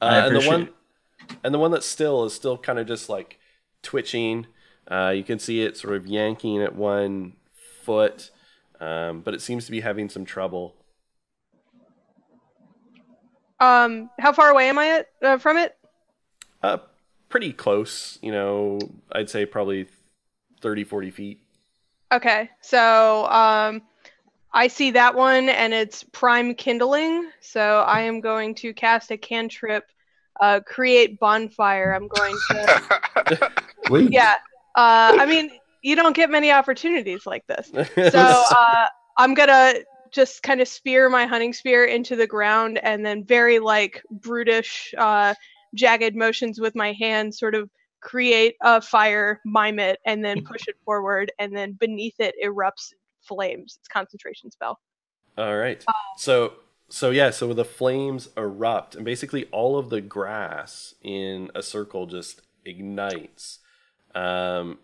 the one that's still is still kind of just like twitching. You can see it sort of yanking at one foot, but it seems to be having some trouble. How far away am I from it? Pretty close, I'd say probably 30, 40 feet. Okay, so I see that one and it's prime kindling, so I am going to cast a cantrip, create bonfire. I'm going to... Please. Yeah, I mean, you don't get many opportunities like this. So I'm going to just kind of spear my hunting spear into the ground and then very brutish, jagged motions with my hand sort of create a fire, mime it, and then push it forward, and then beneath it erupts flames. It's a concentration spell. All right. So the flames erupt, and basically all of the grass in a circle just ignites, burning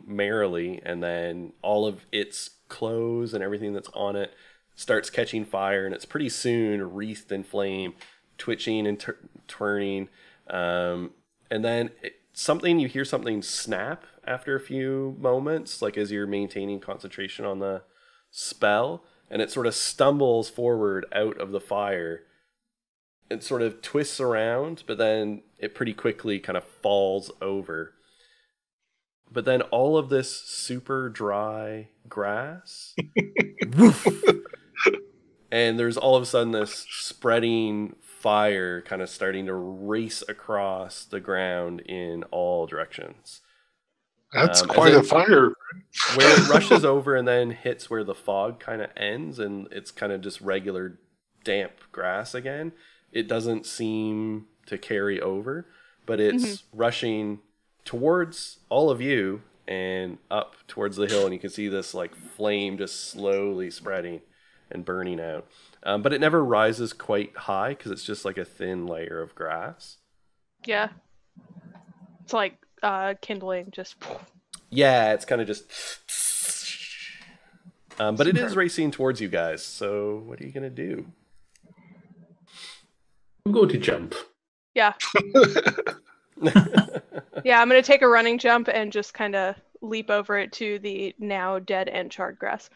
merrily, and then all of its clothes and everything that's on it starts catching fire, and it's pretty soon wreathed in flame, twitching and turning, and then you hear something snap after a few moments, like as you're maintaining concentration on the spell, and it sort of stumbles forward out of the fire. It sort of twists around, but then it pretty quickly kind of falls over. But then all of this super dry grass, woof, and there's all of a sudden this spreading fire kind of starting to race across the ground in all directions. That's quite a fire. Where it rushes over and then hits where the fog kind of ends, and it's kind of just regular damp grass again. It doesn't seem to carry over, but it's rushing towards all of you and up towards the hill, and you can see this flame just slowly spreading and burning out. But it never rises quite high because it's just like a thin layer of grass. Yeah. It's like kindling, just... Yeah, it's kind of just... but it is racing towards you guys, so what are you going to do? I'm going to jump. Yeah. Yeah, I'm going to take a running jump and just kind of leap over it to the now dead and charred grass.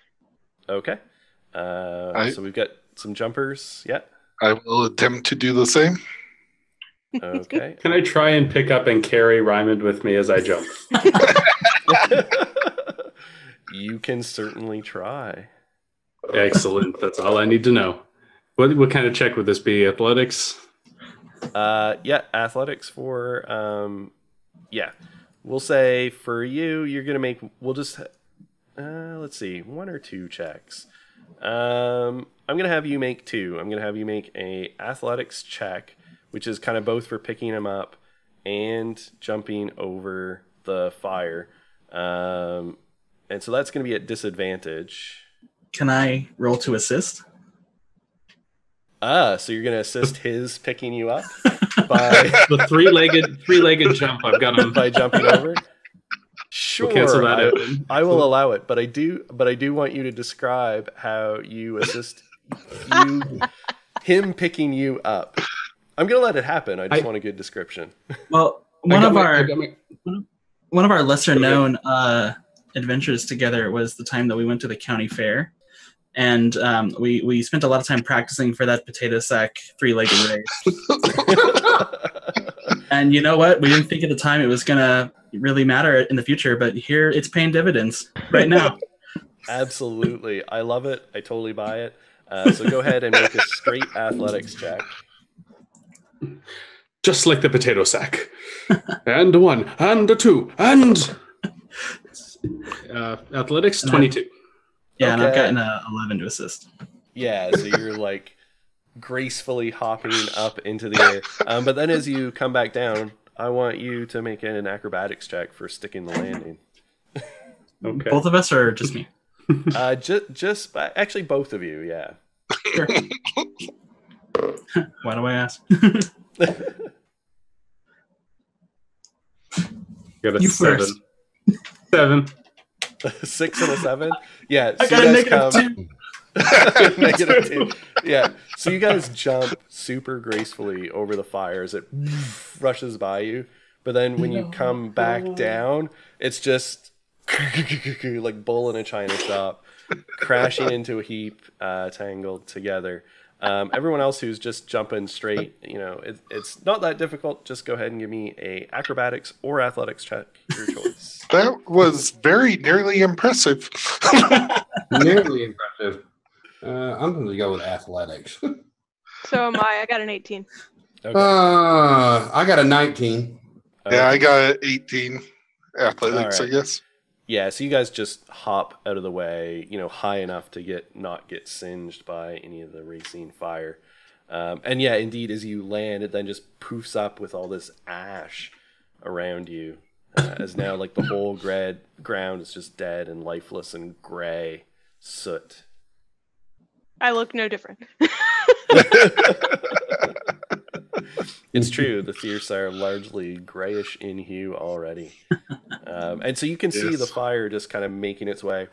Okay. So we've got some jumpers. Yeah. I will attempt to do the same. Okay. Can I try and pick up and carry Ryman with me as I jump? You can certainly try. Excellent. That's all I need to know. What kind of check would this be? Athletics? Yeah, athletics for we'll say for you're gonna make, we'll just let's see, 1 or 2 checks. I'm gonna have you make 2. I'm gonna have you make a athletics check, which is kind of both for picking him up and jumping over the fire, and so that's gonna be at disadvantage. Can I roll to assist? So you're gonna assist his picking you up by The three-legged jump I've got him. by jumping over. Sure, We'll cancel that out. I will allow it, but I do want you to describe how you assist him picking you up. I'm gonna let it happen. I just want a good description. Well, one of our lesser known adventures together was the time that we went to the county fair, and we spent a lot of time practicing for that potato sack 3-legged race. And you know what? We didn't think at the time it was gonna really matter in the future, but here it's paying dividends right now. Absolutely, I love it. I totally buy it. So go ahead and make a straight athletics check. Just like the potato sack. And a 1, and a 2, and athletics 22. Yeah, and I've Okay. gotten a 11 to assist. Yeah, so you're like gracefully hopping up into the air. But then as you come back down, I want you to make an acrobatics check for sticking the landing. Okay. Both of us, or just me? Just actually both of you, yeah. Sure. Why do I ask? Got a You 7. first. 7. 6 and a 7? Yeah. I so got a you guys -2. -2. Yeah. So you guys jump super gracefully over the fire as it rushes by you. But then when you come back down, it's just like bull in a china shop, crashing into a heap, tangled together. Everyone else who's just jumping straight, it's not that difficult. Just go ahead and give me a acrobatics or athletics check, your choice. That was very nearly impressive. Nearly impressive. I'm going to go with athletics. So am I. I got an 18. Okay. I got a 19. Yeah, I got 18 athletics, All I right. guess. Yeah, so you guys just hop out of the way, high enough to not get singed by any of the racing fire. And yeah, indeed, as you land, it then just poofs up with all this ash around you, as now like the whole ground is just dead and lifeless and gray soot. I look no different. It's true, the Fierce are largely grayish in hue already. And so you can see the fire just kind of making its way,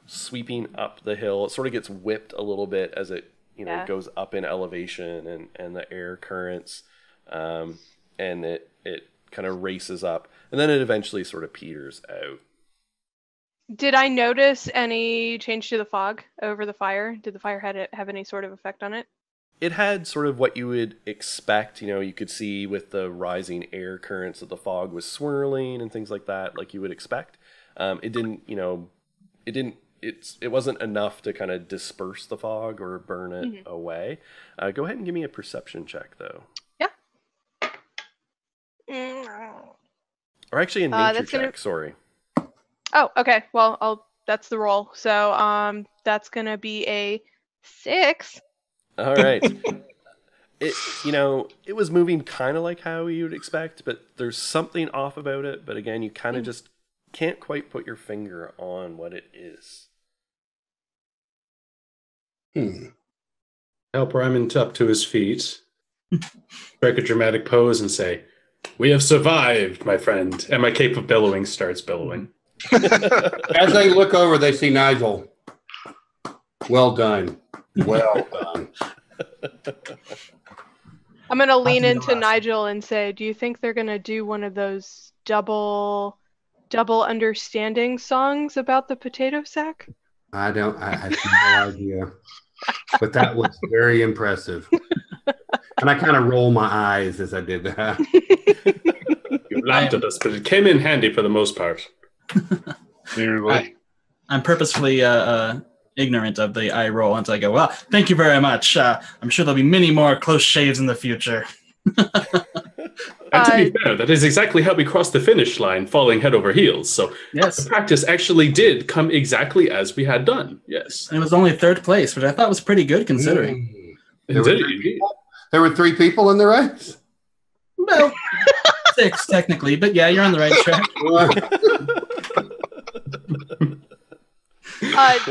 sweeping up the hill. It sort of gets whipped a little bit as it goes up in elevation and the air currents, and it kind of races up, and then it eventually sort of peters out. Did I notice any change to the fog over the fire? Did the fire have any sort of effect on it? It had sort of what you would expect. You could see with the rising air currents that the fog was swirling and things like that, like you would expect. It wasn't enough to kind of disperse the fog or burn it away. Go ahead and give me a perception check, though. Yeah. Or actually a nature check, gonna... sorry. Oh, okay. Well, that's the roll. So that's going to be a 6. All right. It was moving kind of like how you would expect, but there's something off about it. But again, you kind of just can't quite put your finger on what it is. Help Ryman up to his feet, strike a dramatic pose, and say, "We have survived, my friend." And my cape of billowing starts billowing. As they look over, they see Nigel. Well done. Well done. I'm going to lean into Nigel and say, do you think they're going to do one of those double understanding songs about the potato sack? I have no idea. But that was very impressive. And I kind of roll my eyes as I did that. You laughed at us, but it came in handy for the most part. Nearly. I'm purposefully ignorant of the eye roll until I go, well, thank you very much. I'm sure there'll be many more close shaves in the future. And to be fair, that is exactly how we crossed the finish line, falling head over heels. So yes, the practice actually did come exactly as we had done. Yes. And it was only 3rd place, which I thought was pretty good considering. There were 3 people in the race? Well, 6 technically, but yeah, you're on the right track.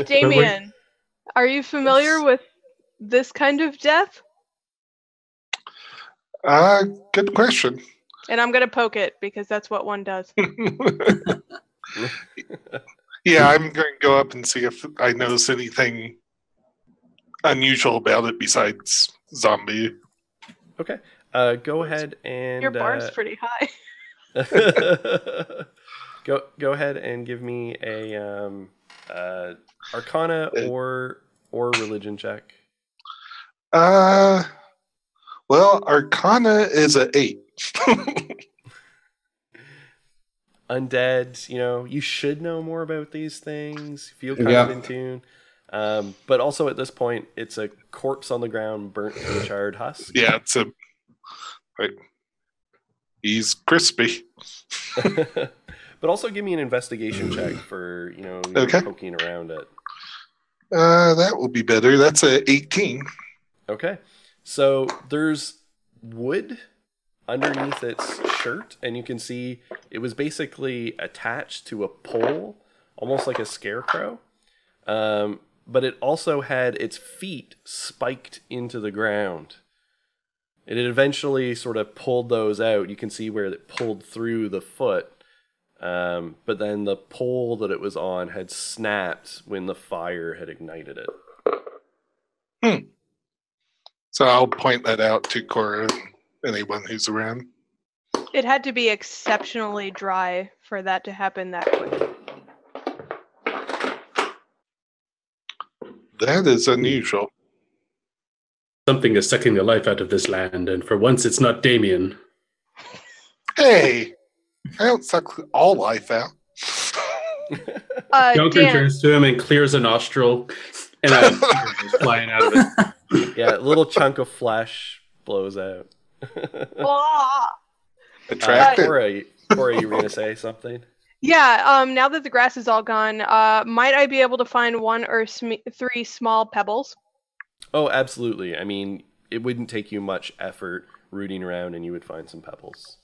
Damien, are you familiar with this kind of death? Good question. And I'm going to poke it because that's what one does. Yeah, I'm going to go up and see if I notice anything unusual about it besides zombie. Okay. Go ahead and Your bar's pretty high. go ahead and give me a Arcana or religion check. Well, Arcana is a 8. Undead, you should know more about these things. Feel kind of in tune. But also at this point, it's a corpse on the ground, burnt to a charred husk. Yeah, he's crispy. But also give me an investigation check for, poking around it. That will be better. That's a 18. Okay. So there's wood underneath its shirt, and you can see it was basically attached to a pole, almost like a scarecrow. But it also had its feet spiked into the ground. It had eventually sort of pulled those out. You can see where it pulled through the foot. But then the pole that it was on had snapped when the fire had ignited it. So I'll point that out to Cora and anyone who's around. It had to be exceptionally dry for that to happen that quick. That is unusual. Something is sucking the life out of this land, and for once it's not Damien. Hey, I don't suck all life out. Junker turns to him and clears a nostril, and a tear is flying out of it. Yeah, a little chunk of flesh blows out. Attractive. Cora, you were going to say something? Yeah, now that the grass is all gone, might I be able to find 1 or 3 small pebbles? Oh, absolutely. I mean, it wouldn't take you much effort rooting around and you would find some pebbles.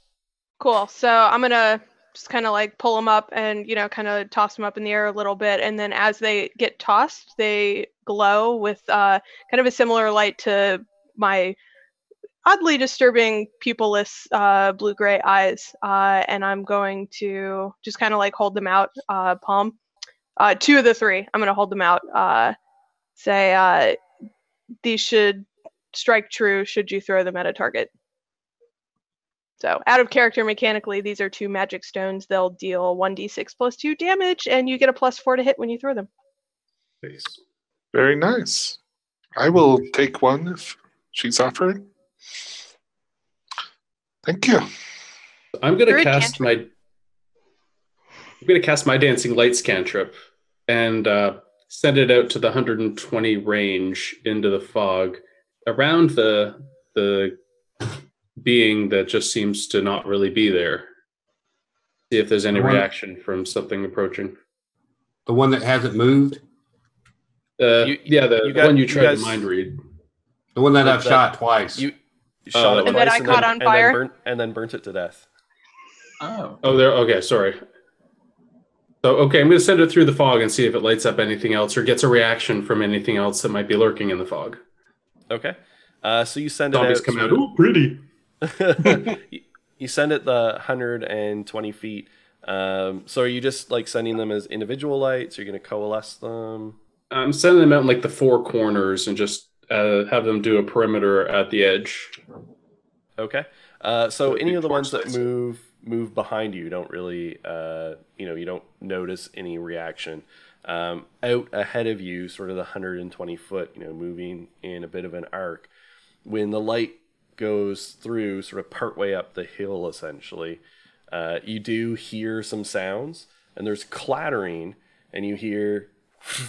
Cool. So I'm going to just kind of like pull them up and, kind of toss them up in the air a little bit. And then as they get tossed, they glow with kind of a similar light to my oddly disturbing pupilless blue-gray eyes. And I'm going to just kind of like hold them out, palm. 2 of the 3, I'm going to hold them out. Say, these should strike true should you throw them at a target. So out of character mechanically, these are 2 magic stones. They'll deal 1d6 plus 2 damage, and you get a +4 to hit when you throw them. Nice. Very nice. I will take one if she's offering. Thank you. I'm gonna cast my dancing lights cantrip and send it out to the 120 range into the fog around the being that just seems to not really be there. See if there's any reaction from something approaching. The one that hasn't moved? The one you tried to mind read. The one that I've shot twice. You shot it and twice then I caught on fire? And then burnt it to death. Oh, there. Okay, sorry. So, okay, I'm going to send it through the fog and see if it lights up anything else or gets a reaction from anything else that might be lurking in the fog. Okay. So you send Zombies it out. Come out. Oh, pretty. You send it the 120 feet. So are you just like sending them as individual lights? Or are you going to coalesce them? I'm sending them out in like the 4 corners and just have them do a perimeter at the edge. Okay. So any of the ones that move behind you don't really, you don't notice any reaction. Out ahead of you, sort of the 120 foot, moving in a bit of an arc. When the light goes through, sort of partway up the hill, essentially, you do hear some sounds, and there's clattering, and you hear,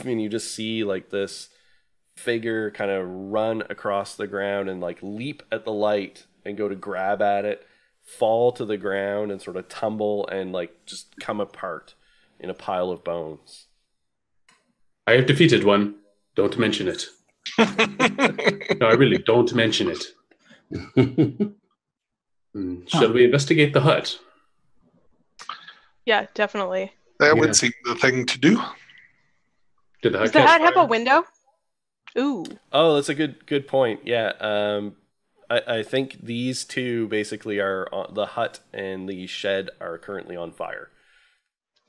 and you just see like this figure kind of run across the ground and like leap at the light and go to grab at it, fall to the ground and sort of tumble and like just come apart in a pile of bones. I have defeated one. Don't mention it. No, I really don't mention it. Shall we investigate the hut? Yeah, definitely. That would seem the thing to do. Did the hut Does the hut have a window? Ooh. Oh, that's a good point. Yeah. I think these 2 basically are the hut and the shed are currently on fire.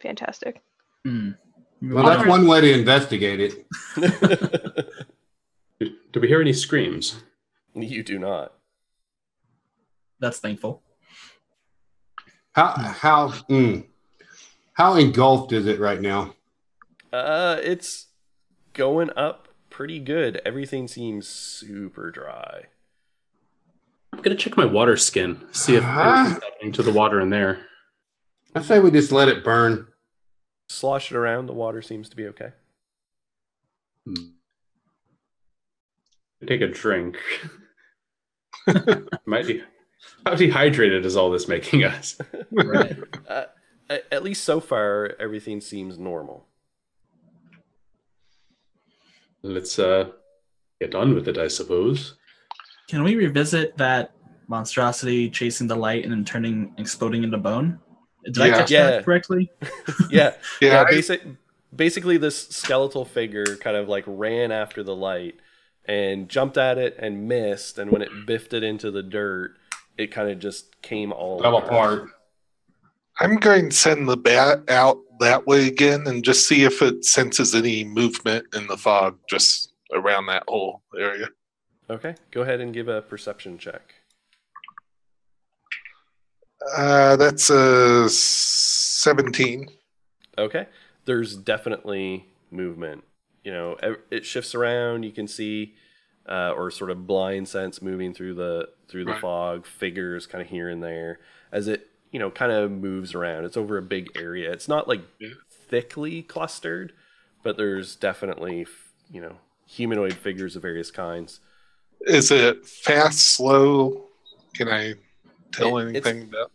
Fantastic. Well, that's one way to investigate it. Do we hear any screams? You do not. That's thankful. How engulfed is it right now? It's going up pretty good. Everything seems super dry. I'm gonna check my water skin, see if anything's happening to the water in there. I say we just let it burn. Slosh it around. The water seems to be okay. Take a drink. Might be. How dehydrated is all this making us? Right. At least so far, everything seems normal. Let's get on with it, I suppose. Can we revisit that monstrosity chasing the light and then exploding into bone? Did I catch that correctly? Yeah. Basically, this skeletal figure kind of like ran after the light and jumped at it and missed. And when it biffed it into the dirt, it kind of just came all apart. I'm going to send the bat out that way again and just see if it senses any movement in the fog just around that whole area. Okay, go ahead and give a perception check. That's a 17. Okay, there's definitely movement. You know, it shifts around. You can see, or sort of blind sense moving through the fog. Figures kind of here and there as it kind of moves around. It's over a big area. It's not like thickly clustered, but there's definitely humanoid figures of various kinds. Is it fast, slow? Can I tell anything about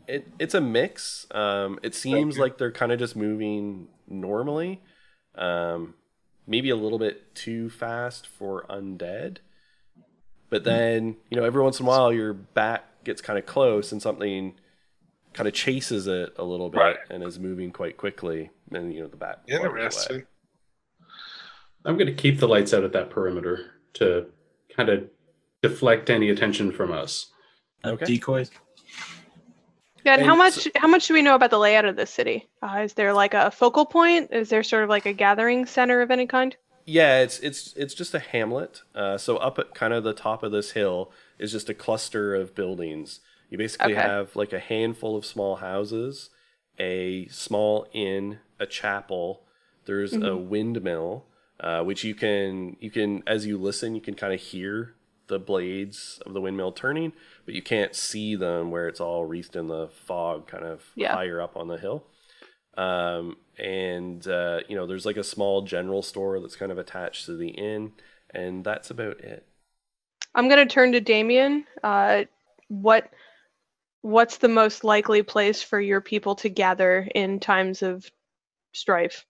it? It's a mix. It seems like they're kind of just moving normally. Maybe a little bit too fast for undead. But then, every once in a while your bat gets kind of close and something kind of chases it a little bit and is moving quite quickly. And, the bat flies away. I'm going to keep the lights out at that perimeter to kind of deflect any attention from us. Okay. Decoys. Yeah, and how much do we know about the layout of this city? Is there like a focal point? Is there sort of like a gathering center of any kind? Yeah, it's just a hamlet. So up at kind of the top of this hill is just a cluster of buildings. You basically have like a handful of small houses, a small inn, a chapel. There's a windmill, which you can as you listen, you can kind of hear the blades of the windmill turning, but you can't see them where it's all wreathed in the fog, kind of higher up on the hill. There's like a small general store that's kind of attached to the inn, and that's about it. I'm gonna turn to Damien. What's the most likely place for your people to gather in times of strife?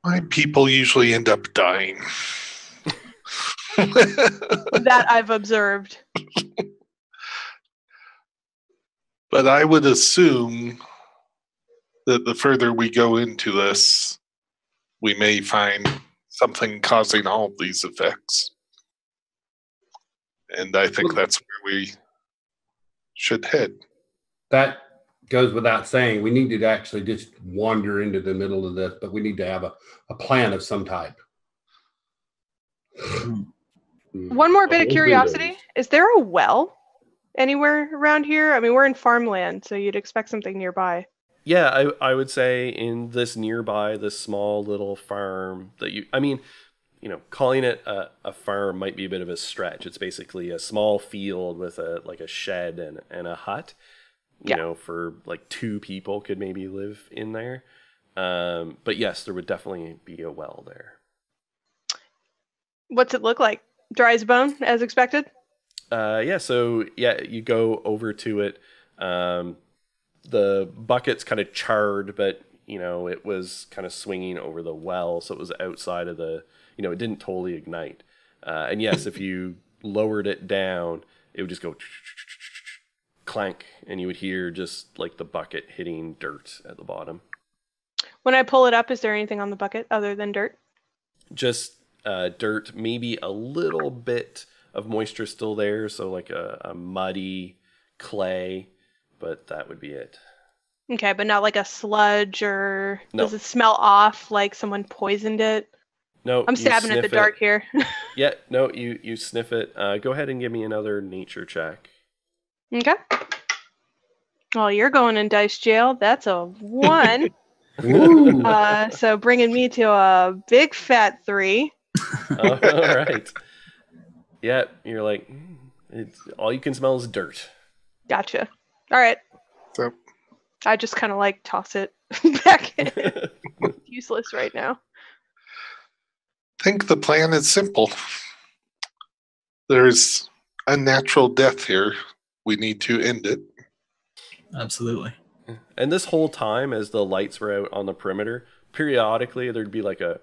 My people usually end up dying. That I've observed. But I would assume that the further we go into this, we may find something causing all of these effects. And I think that's where we should head. That goes without saying. We need to actually just wander into the middle of this, but we need to have a plan of some type. One more bit of curiosity. Is there a well anywhere around here? I mean, we're in farmland, so you'd expect something nearby. Yeah, I would say in this small little farm that calling it a farm might be a bit of a stretch. It's basically a small field with a shed and a hut. For like 2 people could maybe live in there. But yes, there would definitely be a well there. What's it look like? Dry as a bone, as expected? You go over to it. The bucket's kind of charred, but it was kind of swinging over the well, so it was outside of the, it didn't totally ignite. And yes, if you lowered it down, it would just go clank, and you would hear just like the bucket hitting dirt at the bottom. When I pull it up, is there anything on the bucket other than dirt? Just dirt, maybe a little bit of moisture still there, so like a muddy clay, but that would be it. Okay, but not like a sludge or No. does it smell off like someone poisoned it? No, I'm you stabbing at the sniff dark it. here. Yeah, no, you sniff it. Go ahead and give me another nature check. Okay. Well, you're going in dice jail. That's a 1. Ooh. So bringing me to a big fat 3. All right. Yeah, you're like, it's all you can smell is dirt. Gotcha. All right. So I just kind of like toss it back in. It's useless right now. I think the plan is simple. There's a natural death here. We need to end it. Absolutely. And this whole time, as the lights were out on the perimeter, periodically there'd be like a,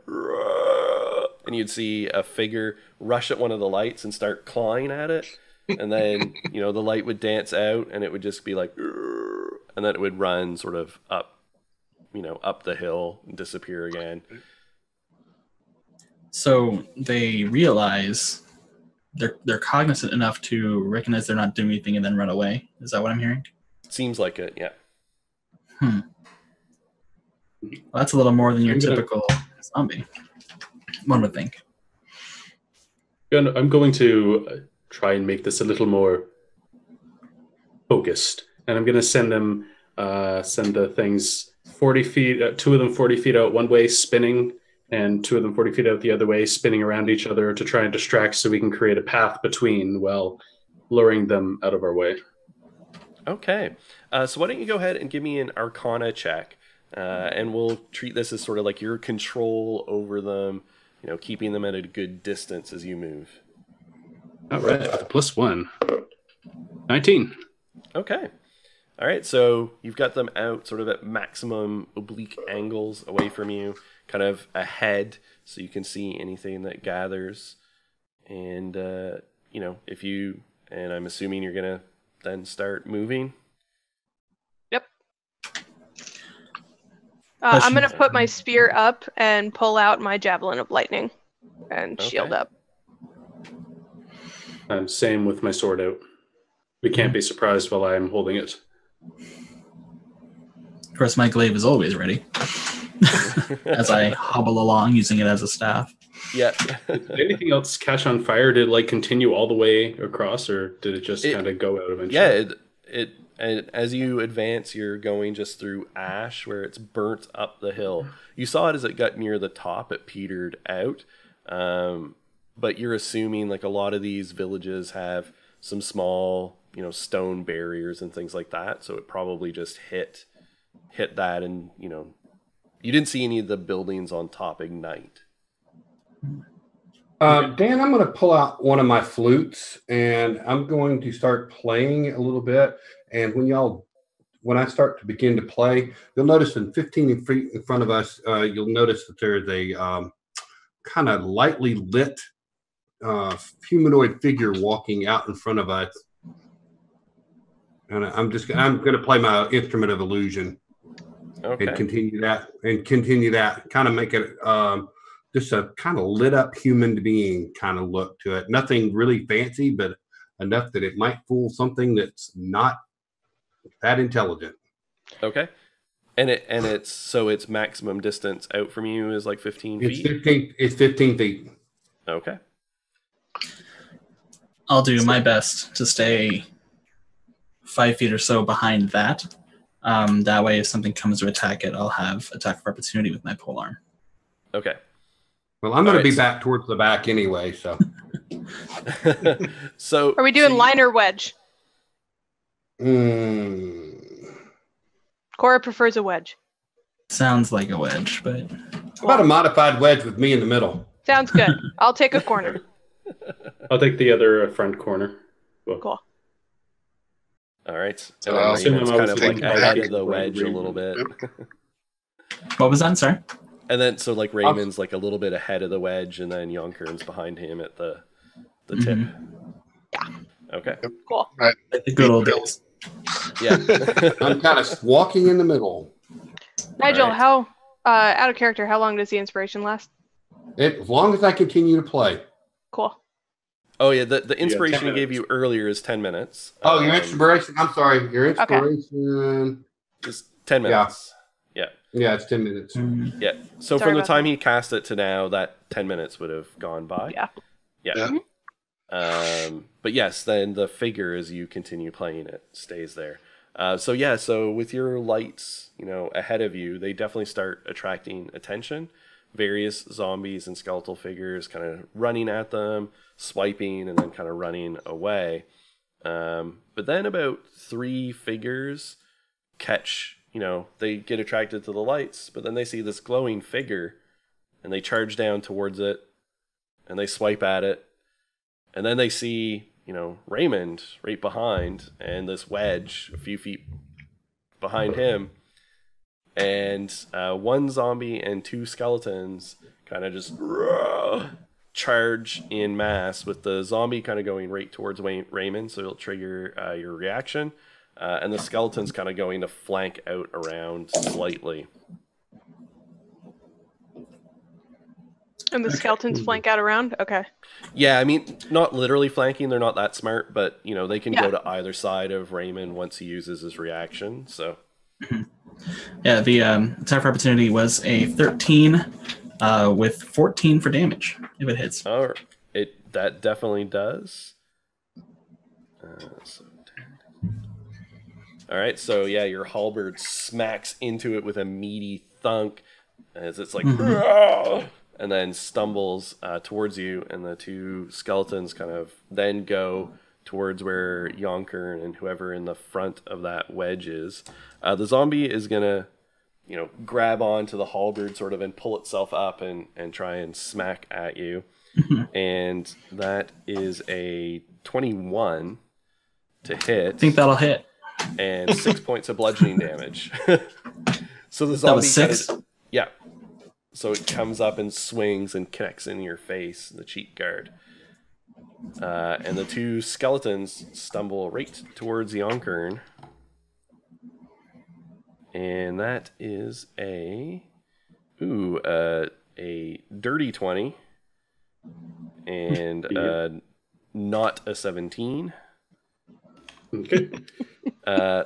and you'd see a figure rush at one of the lights and start clawing at it. And then, the light would dance out and it would just be like, and then it would run sort of up, up the hill and disappear again. So they realize they're cognizant enough to recognize they're not doing anything and then run away. Is that what I'm hearing? Seems like it, yeah. Well, that's a little more than your typical zombie, one would think. I'm going to try and make this a little more focused, and I'm going to send the things 40 feet, 2 of them 40 feet out one way, spinning, and 2 of them 40 feet out the other way, spinning around each other to try and distract so we can create a path between while luring them out of our way. Okay. So why don't you go ahead and give me an Arcana check, and we'll treat this as sort of like your control over them, keeping them at a good distance as you move. All right, with a +1. 19. Okay. All right, so you've got them out sort of at maximum oblique angles away from you, kind of ahead, so you can see anything that gathers. And, if you, and I'm assuming you're going to then start moving. Yep. I'm going to put my spear up and pull out my javelin of lightning and shield up. Same with my sword out. We can't be surprised while I'm holding it. Of course, my glaive is always ready as I hobble along using it as a staff. Yeah. Did anything else catch on fire? Did it continue all the way across, or did it just kind of go out eventually? Yeah, and as you advance, you're going just through ash where it's burnt up the hill. You saw it as it got near the top; it petered out. But you're assuming like a lot of these villages have some small, stone barriers and things like that. So it probably just hit that, and you didn't see any of the buildings on top ignite. Dan, I'm going to pull out one of my flutes and I'm going to start playing a little bit. And when I start to begin to play, you'll notice in 15 feet in front of us, you'll notice that there's a kind of lightly lit humanoid figure walking out in front of us. And I'm going to play my instrument of illusion. Okay. And continue that, kind of make it just a kind of lit up human being kind of look to it. Nothing really fancy, but enough that it might fool something that's not that intelligent. Okay. And it's maximum distance out from you is like 15 feet? It's 15 feet. Okay. I'll do my best to stay 5 feet or so behind that. That way, if something comes to attack it, I'll have attack of opportunity with my polearm. Okay. Well, I'm going to be back towards the back anyway, so. Are we doing line or wedge? Cora prefers a wedge. Sounds like a wedge, but... How about a modified wedge with me in the middle? Sounds good. I'll take a corner. I'll take the other front corner. Well. Cool. All right. So Raymond's kind of like ahead back. of the wedge a little bit. What was that? Sorry? And then, so like Raymond's like a little bit ahead of the wedge, and then Yonkern's behind him at the tip. Yeah. Okay. Cool. Right. Like the good old days. Yeah. I'm kind of walking in the middle. Nigel, right. how out of character, how long does the inspiration last? As long as I continue to play. Cool. Oh yeah, the inspiration 10 he gave minutes. you earlier is 10 minutes. Oh, your inspiration. I'm sorry. Your inspiration. Is 10 minutes. Yeah. Yeah, it's 10 minutes. Yeah. So Sorry from the about time that. he cast it to now, that 10 minutes would have gone by. Yeah. Yeah. Yeah. But yes, then the figure, as you continue playing it, stays there. So with your lights, ahead of you, they definitely start attracting attention. Various zombies and skeletal figures kind of running at them, swiping, and then kind of running away. But then about 3 figures catch, they get attracted to the lights, but then they see this glowing figure, and they charge down towards it, and they swipe at it, and then they see, Raymond right behind, and this wedge a few feet behind him. And 1 zombie and 2 skeletons kind of just charge in mass, with the zombie kind of going right towards Raymond, so it'll trigger your reaction. And the skeletons kind of going to flank out around slightly. And the skeletons flank out around? Okay. Yeah, I mean, not literally flanking, they're not that smart, but, they can go to either side of Raymond once he uses his reaction, so... Yeah, the attack for opportunity was a 13 with 14 for damage if it hits. Oh, that definitely does. All right, so yeah, your halberd smacks into it with a meaty thunk as it's like, and then stumbles towards you, and the 2 skeletons kind of then go towards where Yonkern and whoever in the front of that wedge is. The zombie is gonna, grab onto the halberd sort of and pull itself up and try and smack at you. And that is a 21 to hit. I think that'll hit. And 6 points of bludgeoning damage. So the zombie That was 6? Yeah. So it comes up and swings and connects in your face, the cheek guard. And the 2 skeletons stumble right towards Yonkern. And that is a dirty 20 and not a 17. Okay.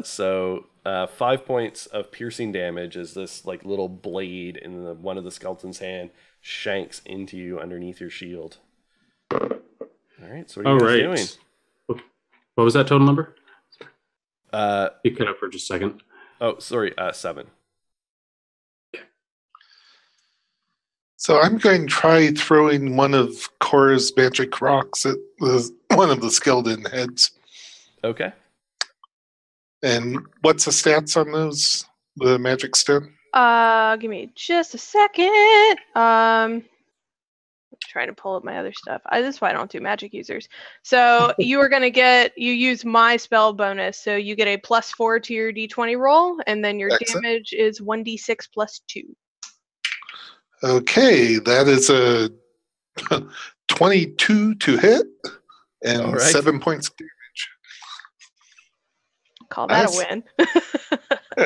So 5 points of piercing damage as this like little blade in one of the skeleton's hand shanks into you underneath your shield. All right, so what are you guys doing? What was that total number? You cut up for just a second. Oh, sorry, 7. So I'm going to try throwing one of Cora's magic rocks at one of the skeleton heads. Okay. And what's the stats on those? The magic stone? Give me just a second. Trying to pull up my other stuff. This is why I don't do magic users. So you use my spell bonus, so you get a +4 to your d20 roll, and then your Excellent. damage is 1d6 + 2. Okay, that is a 22 to hit and All right. 7 points of damage. Call that Nice. a win.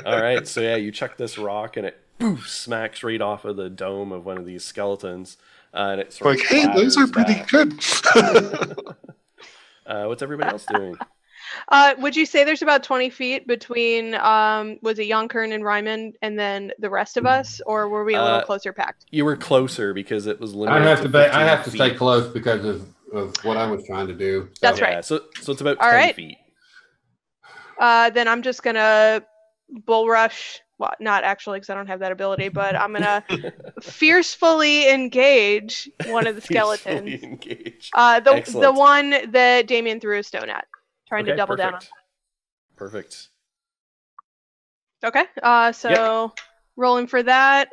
All right, so yeah, you chuck this rock and it smacks right off of the dome of one of these skeletons. And it sort Like, of hey, those are clatters pretty back. good. What's everybody else doing? Would you say there's about 20 feet between, was it Yonkern and Ryman and then the rest of us, or were we a little closer packed? You were closer because it was limited. I have to 15 stay feet. close because of what I was trying to do. So. That's Yeah, right. so it's about All 10 right. feet. Then I'm just gonna bull rush. Well, not actually, because I don't have that ability, but I'm gonna fiercely engage one of the skeletons. Peacefully engage. The Excellent. one that Damien threw a stone at, trying to Okay, double down on. Perfect. Okay. So rolling for that.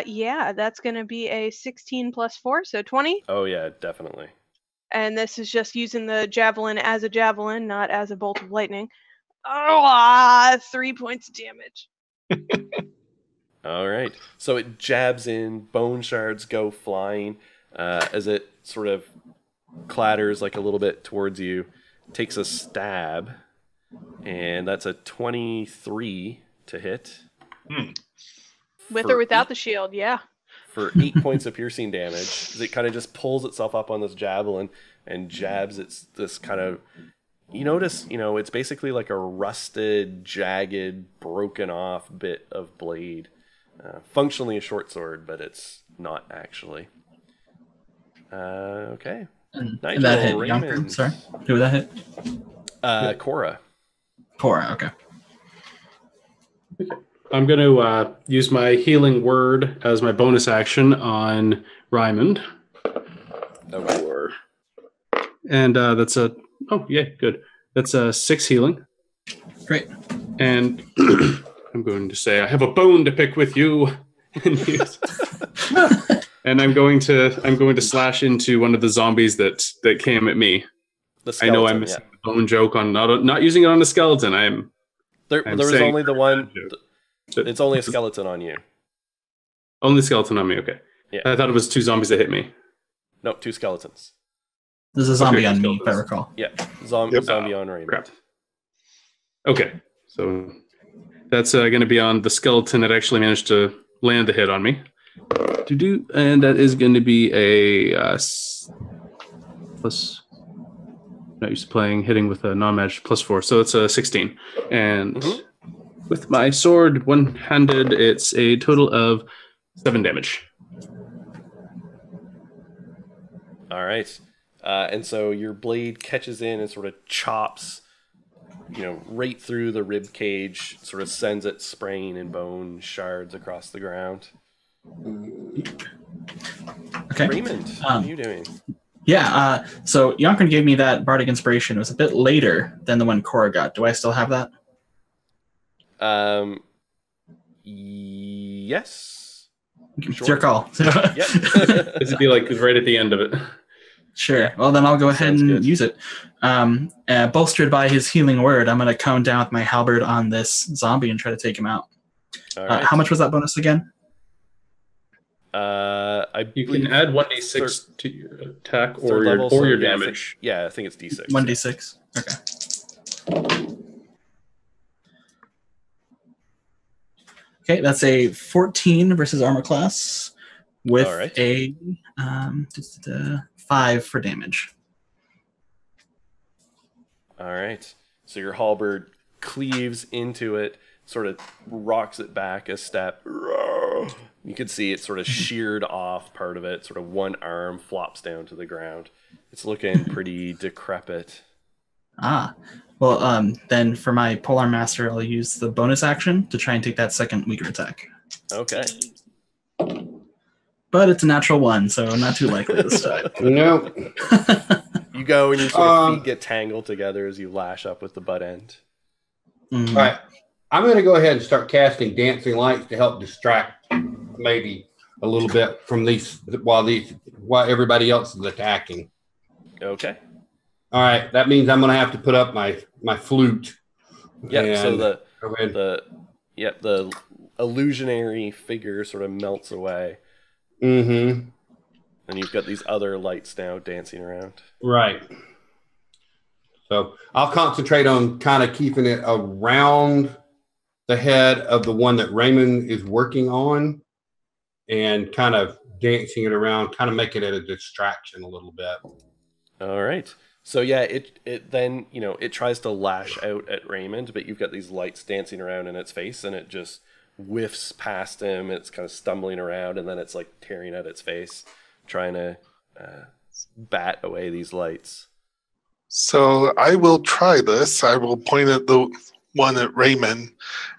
Yeah, that's gonna be a 16 + 4, so 20. Oh yeah, definitely. And this is just using the javelin as a javelin, not as a bolt of lightning. Oh, 3 points of damage. All right. So it jabs in, bone shards go flying as it sort of clatters like a little bit towards you, takes a stab, and that's a 23 to hit. With For or without the shield, yeah. For 8 points of piercing damage. It kind of just pulls itself up on this javelin and jabs this kind of, you notice, it's basically like a rusted, jagged, broken off bit of blade. Functionally a short sword, but it's not actually. Okay. And Nigel, that hit Raymond. Yonkern. Sorry, who would that hit? Cora. Cora. Okay. I'm going to use my healing word as my bonus action on Raymond. Okay. And that's a... Oh, yeah, good. That's a 6 healing. Great. And I'm going to say, I have a bone to pick with you. And I'm going to slash into one of the zombies that came at me. The skeleton, I know I'm missing the bone joke on not using it on the skeleton. There was only the one. It's only a skeleton on you. Only skeleton on me. Okay. Yeah. I thought it was 2 zombies that hit me. No, 2 skeletons. There's a zombie on me, skeletons. if I recall. Yeah, zombie on Raymond. Crap. Okay, so that's going to be on the skeleton that actually managed to land the hit on me. And that is going to be a plus. Not used to hitting with a non-match +4, so it's a 16. And with my sword, one-handed, it's a total of 7 damage. All right. And so your blade catches in and sort of chops, right through the rib cage, sort of sends it spraying and bone shards across the ground. Okay. Raymond, what are you doing? Yeah, so Yonkern gave me that bardic inspiration. It was a bit later than the one Cora got. Do I still have that? Yes. It's your call. Yep. This would be like right at the end of it. Sure. Yeah. Well, then I'll go ahead Sounds and good. use it. Bolstered by his healing word, I'm going to come down with my halberd on this zombie and try to take him out. All right. How much was that bonus again? You can add 1d6 to your attack third level, so your yeah, damage. I think it's D6. 1d6. Okay. Okay, that's a 14 versus armor class with All right. a 5 for damage. All right. So your halberd cleaves into it, sort of rocks it back a step. You can see it sort of sheared off part of it. Sort of one arm flops down to the ground. It's looking pretty decrepit. Well, then for my Polar Master, I'll use the bonus action to try and take that second weaker attack. Okay. But it's a natural 1, so not too likely this time. No. You go and your sort of feet get tangled together as you lash up with the butt end. Mhm. All right. I'm going to go ahead and start casting dancing lights to help distract maybe a little bit from while everybody else is attacking. Okay. All right. That means I'm going to have to put up my flute. Yep. So go ahead. the illusionary figure sort of melts away, Mm-hmm. and you've got these other lights now dancing around. Right. So I'll concentrate on kind of keeping it around the head of the one that Raymond is working on and kind of dancing it around, kind of make it a distraction a little bit. All right. So yeah, it then, it tries to lash out at Raymond, but you've got these lights dancing around in its face, and it just whiffs past him. It's kind of stumbling around, and then it's like tearing at its face, trying to bat away these lights. So I will try this. I will point at the one at Raymond,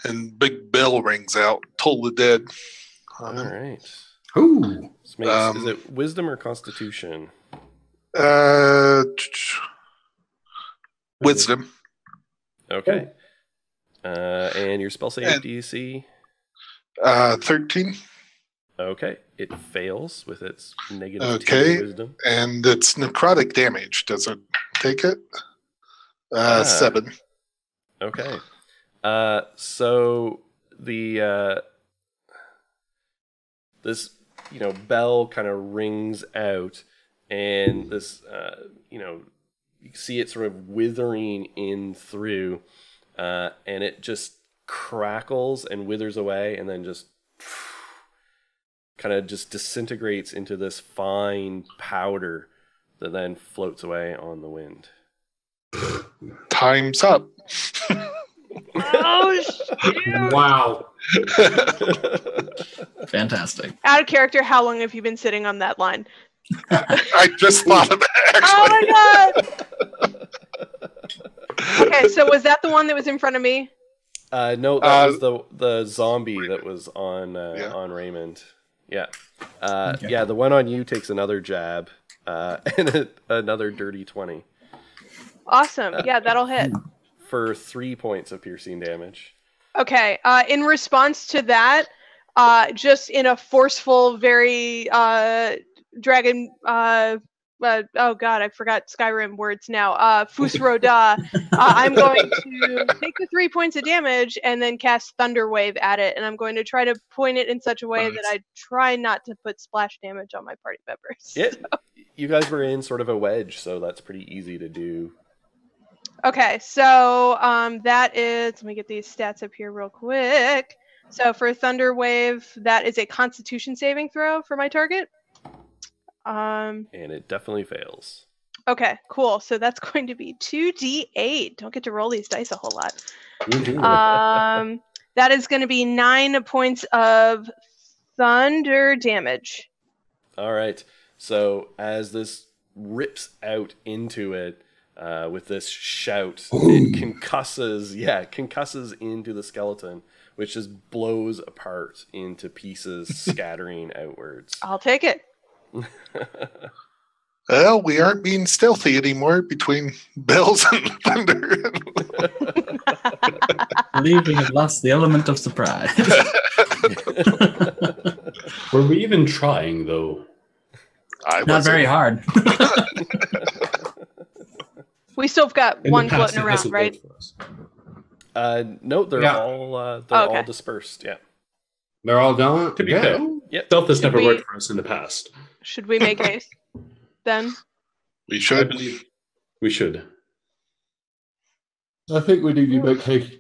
and big bell rings out. Toll the dead. All right. Ooh. Is it wisdom or constitution? Wisdom. Okay. And your spell save DC? 13. Okay. It fails with its negative Okay. 2 wisdom. And it's necrotic damage. Does it take it? 7. Okay. So the this bell kind of rings out, and this you see it sort of withering in through, and it just crackles and withers away, and then just kind of just disintegrates into this fine powder that then floats away on the wind. Time's up. Oh, shoot. Wow. Fantastic. Out of character, how long have you been sitting on that line? I just thought of that, Oh my god! Okay, so was that the one that was in front of me? No, that was the zombie that was on on Raymond. Yeah. Okay. Yeah, the one on you takes another jab and another dirty 20 Awesome. Yeah, that'll hit. for 3 points of piercing damage. Okay. In response to that, just in a forceful, very dragon. Oh god, I forgot Skyrim words now. Fusroda. I'm going to take the 3 points of damage and then cast Thunder Wave at it, and I'm going to try to point it in such a way that I try not to put splash damage on my party members. Yeah, you guys were in sort of a wedge, so that's pretty easy to do. Okay, so that is. Let me get these stats up here real quick. So for Thunder Wave, that is a Constitution saving throw for my target. And it definitely fails. Okay, cool. So that's going to be 2d8. Don't get to roll these dice a whole lot. That is going to be 9 points of thunder damage. All right. So as this rips out into it with this shout, it concusses into the skeleton, which just blows apart into pieces, scattering outwards. I'll take it. Well, we aren't being stealthy anymore between bells and thunder. I believe we have lost the element of surprise. Were we even trying, though? Not very hard. We still have got In one the past, floating it around, hasn't right? worked for us. No, they're Yeah. all dispersed. Yeah. They're all done? To be Yeah. fair, Yep. stealth has Should never we- worked for us in the past. Should we make haste then? We I should. believe we should. I think we need to make haste.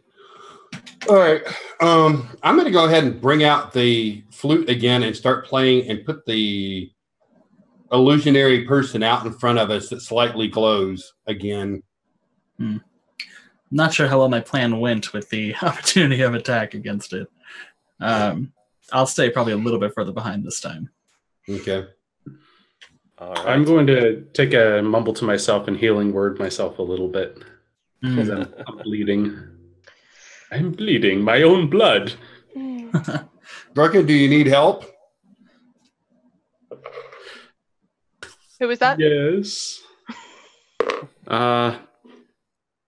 All right. I'm going to go ahead and bring out the flute again and start playing and put the illusionary person out in front of us that slightly glows again. Not sure how well my plan went with the opportunity of attack against it. I'll stay probably a little bit further behind this time. Okay. All right. I'm going to take a mumble to myself and healing word myself a little bit because I'm bleeding. I'm bleeding my own blood. Drunken, do you need help? Who was that? Yes. A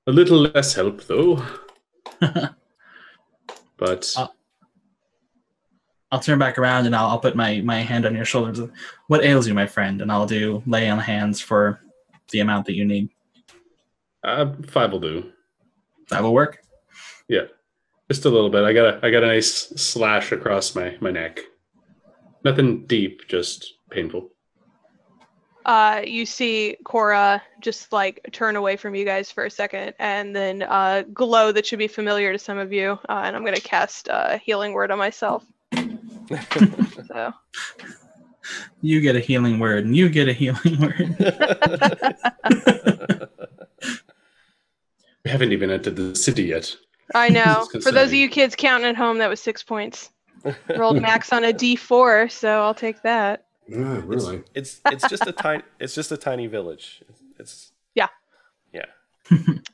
little less help, though. But I'll turn back around and I'll put my hand on your shoulders. What ails you, my friend? And I'll do lay on hands for the amount that you need. 5 will do. That will work. Yeah, just a little bit. I got a nice slash across my neck. Nothing deep, just painful. You see Cora just like turn away from you guys for a second, and then glow that should be familiar to some of you. And I'm going to cast healing word on myself. So You get a healing word, and you get a healing word. We haven't even entered the city yet. I know. It's For those of concerning. you kids counting at home, that was 6 points. Rolled max on a D4, so I'll take that. Yeah, really. It's just a tiny village. It's Yeah. Yeah.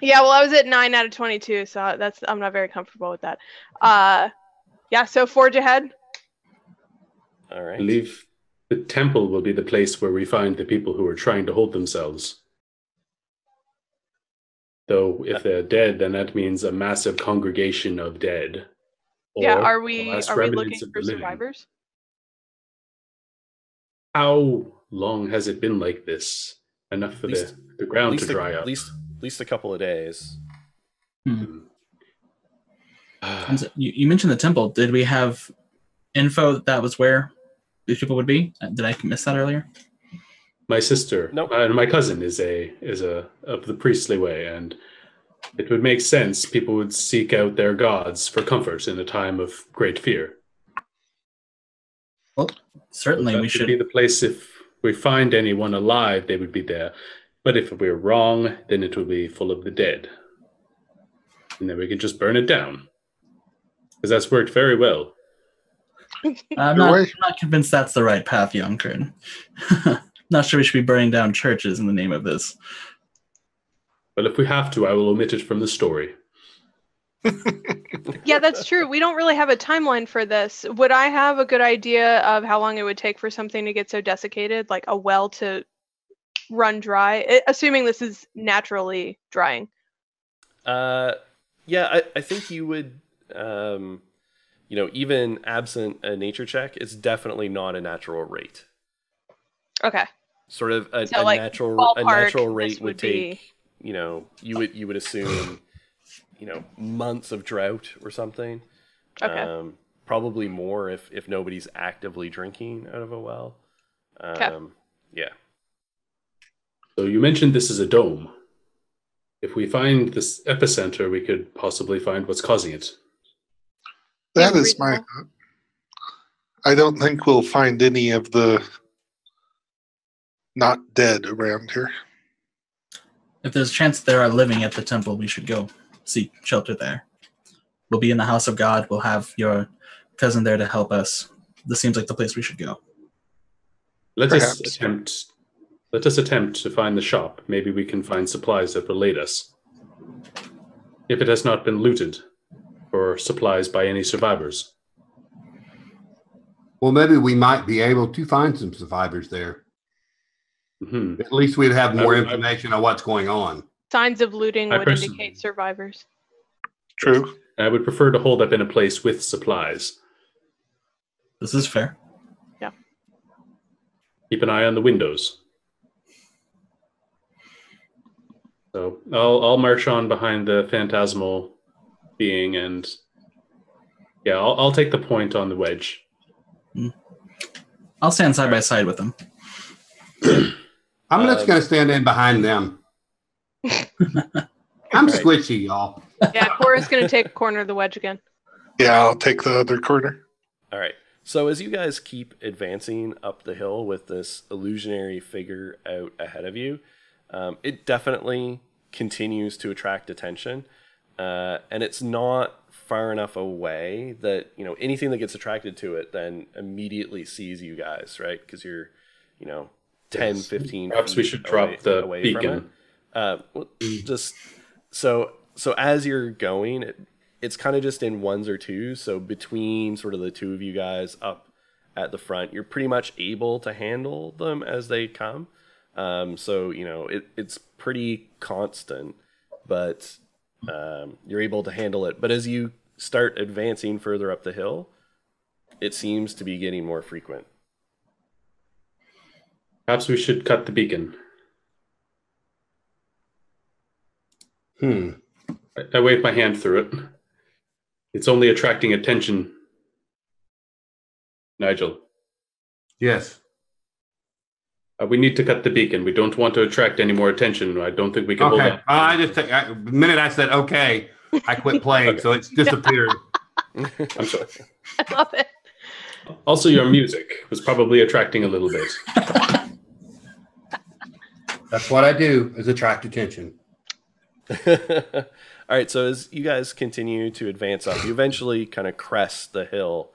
Yeah, well, I was at 9 out of 22, so I'm not very comfortable with that. Yeah, so forge ahead. All I right. believe the temple will be the place where we find the people who are trying to hold themselves. Though, if they're dead, then that means a massive congregation of dead. Yeah, Or are the we last looking remnants of for the living. survivors? How long has it been like this? Enough for Least- the ground to dry up. At least a couple of days. And so you mentioned the temple. Did we have info that was where these people would be? Did I miss that earlier? My sister, Nope. and my cousin is of the priestly way, and it would make sense people would seek out their gods for comfort in a time of great fear. Well, certainly That we should be should. the place if we find anyone alive, they would be there. But if we're wrong, then it will be full of the dead. And then we can just burn it down. Because that's worked very well. I'm not convinced that's the right path, young Kern. Not sure we should be burning down churches in the name of this. But if we have to, I will omit it from the story. Yeah, that's true. We don't really have a timeline for this. Would I have a good idea of how long it would take for something to get so desiccated, like a well to run dry, assuming this is naturally drying? Yeah, I think you would, even absent a nature check, it's definitely not a natural rate. Okay. Sort of a like, natural rate this would take, you would assume, months of drought or something. Okay. Probably more if nobody's actively drinking out of a well. Okay. Yeah. So you mentioned this is a dome. If we find this epicenter, we could possibly find what's causing it. That is my thought. I don't think we'll find any of the not dead around here. If there's a chance there are living at the temple, we should go seek shelter there. We'll be in the house of God. We'll have your cousin there to help us. This seems like the place we should go. Let us attempt to find the shop. Maybe we can find supplies that will aid us. If it has not been looted for supplies by any survivors. Well, maybe we might be able to find some survivors there. Mm-hmm. At least we'd have more information on what's going on. Signs of looting would indicate survivors. True. I would prefer to hold up in a place with supplies. This is fair. Yeah. Keep an eye on the windows. So I'll march on behind the phantasmal being, and I'll take the point on the wedge. I'll stand side by side with them. I'm just going to stand in behind them. I'm squishy, y'all. Yeah, Cora's going to take a corner of the wedge again. Yeah, I'll take the other corner. All right. So as you guys keep advancing up the hill with this illusionary figure out ahead of you, it definitely continues to attract attention. And it's not far enough away that, anything that gets attracted to it then immediately sees you guys, right? Because you're, 10, 15 Perhaps we should drop the beacon. Just so as you're going, it's kind of just in ones or twos. So between sort of the two of you guys up at the front, you're pretty much able to handle them as they come. So it's pretty constant, but you're able to handle it. But as you start advancing further up the hill, it seems to be getting more frequent. Perhaps we should cut the beacon. I wave my hand through it. It's only attracting attention. Nigel. Yes. We need to cut the beacon. We don't want to attract any more attention. I don't think we can hold Okay. on. The minute I said okay, I quit playing, so it's disappeared. I'm sorry. I love it. Also, your music was probably attracting a little bit. That's what I do, is attract attention. All right, so as you guys continue to advance up, you eventually kind of crest the hill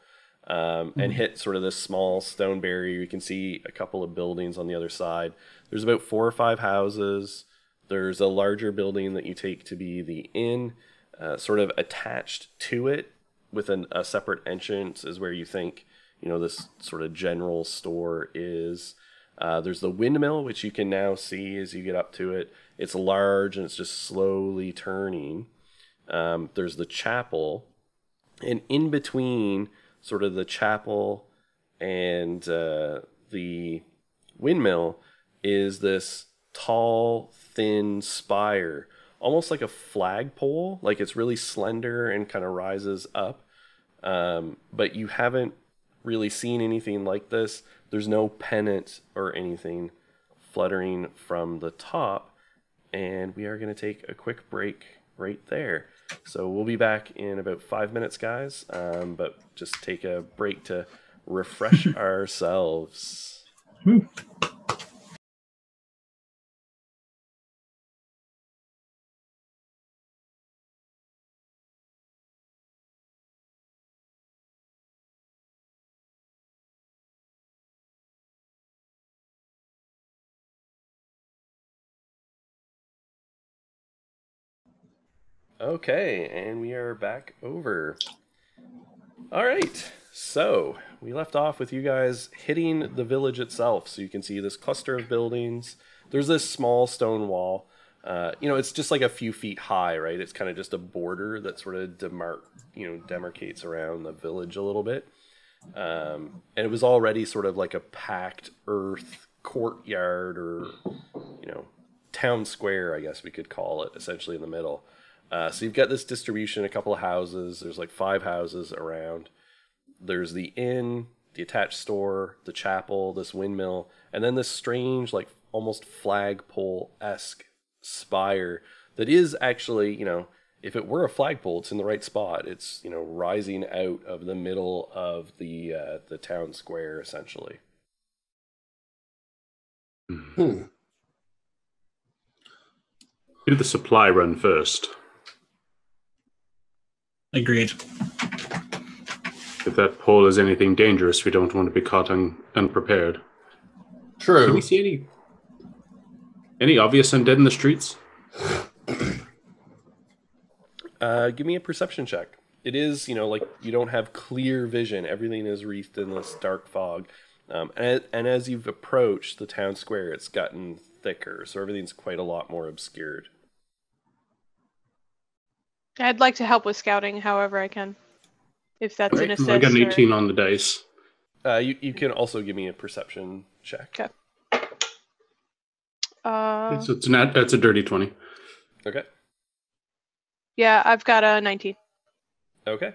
and hit sort of this small stone barrier. You can see a couple of buildings on the other side. There's about 4 or 5 houses. There's a larger building that you take to be the inn. Sort of attached to it with a separate entrance is where you think, this sort of general store is. There's the windmill, which you can now see as you get up to it. It's large and it's just slowly turning. There's the chapel, and in between sort of the chapel and the windmill is this tall, thin spire, almost like a flagpole. Like it's really slender and kind of rises up. But you haven't really seen anything like this. There's no pennant or anything fluttering from the top. And we are going to take a quick break right there. So we'll be back in about 5 minutes, guys. But just take a break to refresh ourselves. Okay, and we are back over. All right, so we left off with you guys hitting the village itself. So you can see this cluster of buildings. There's this small stone wall. It's just like a few feet high, right? It's kind of just a border that sort of demarcates around the village a little bit. And it was already sort of like a packed earth courtyard or, town square, I guess we could call it, essentially in the middle. So you've got this distribution, a couple of houses. There's like 5 houses around. There's the inn, the attached store, the chapel, this windmill, and then this strange, like almost flagpole-esque spire that is actually, if it were a flagpole, it's in the right spot. It's, rising out of the middle of the town square, essentially. Do the supply run first. Agreed. If that pole is anything dangerous, we don't want to be caught unprepared. True. Can we see any obvious undead in the streets? Give me a perception check. It is, like you don't have clear vision. Everything is wreathed in this dark fog. And as you've approached the town square, it's gotten thicker, so everything's quite a lot more obscured. I'd like to help with scouting however I can. If that's an assist. I got an 18 on the dice. You can also give me a perception check. Okay. So it's a dirty 20. Okay. Yeah, I've got a 19. Okay.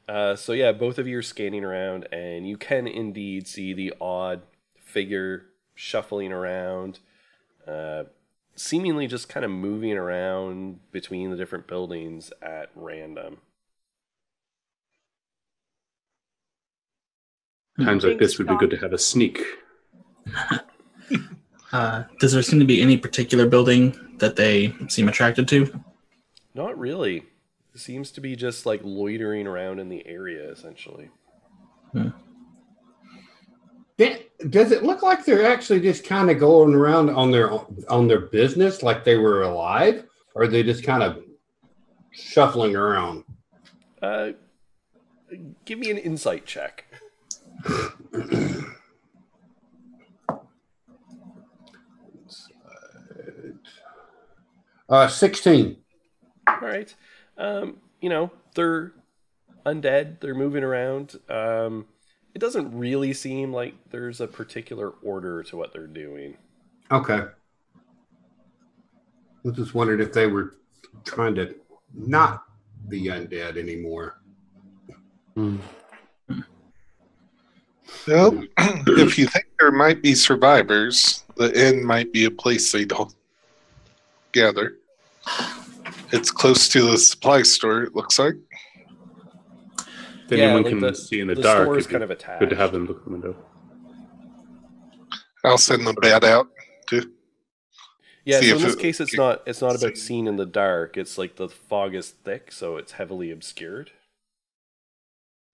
So both of you are scanning around, and you can indeed see the odd figure shuffling around, seemingly just kind of moving around between the different buildings at random. Times like this would be good to have a sneak. Does there seem to be any particular building that they seem attracted to? Not really. It seems to be just like loitering around in the area, essentially. Does it look like they're actually just kind of going around on their business like they were alive? Or are they just kind of shuffling around? Give me an insight check. 16. All right. They're undead. They're moving around. It doesn't really seem like there's a particular order to what they're doing. Okay. I just wondered if they were trying to not be undead anymore. Well, if you think there might be survivors, the inn might be a place they'd all gather. It's close to the supply store, it looks like. If anyone can see in the dark, store is it'd kind be of attached. good to have them look at the window. I'll send the bat out to Yeah, see so in if this it- case, it's not about seeing in the dark. It's like the fog is thick, so it's heavily obscured.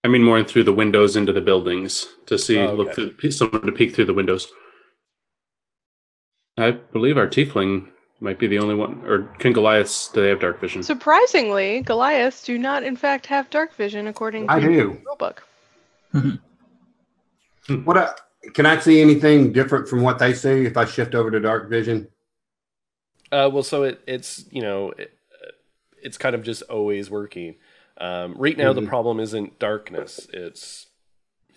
I mean, more in through the windows into the buildings to see, Oh, okay. look through, someone to peek through the windows. I believe our tiefling might be the only one, or can Goliaths? Do they have dark vision? Surprisingly, Goliaths do not, in fact, have dark vision according to I the do. rulebook. Can I see anything different from what they see if I shift over to dark vision? So it's it's kind of just always working. Right now, the problem isn't darkness.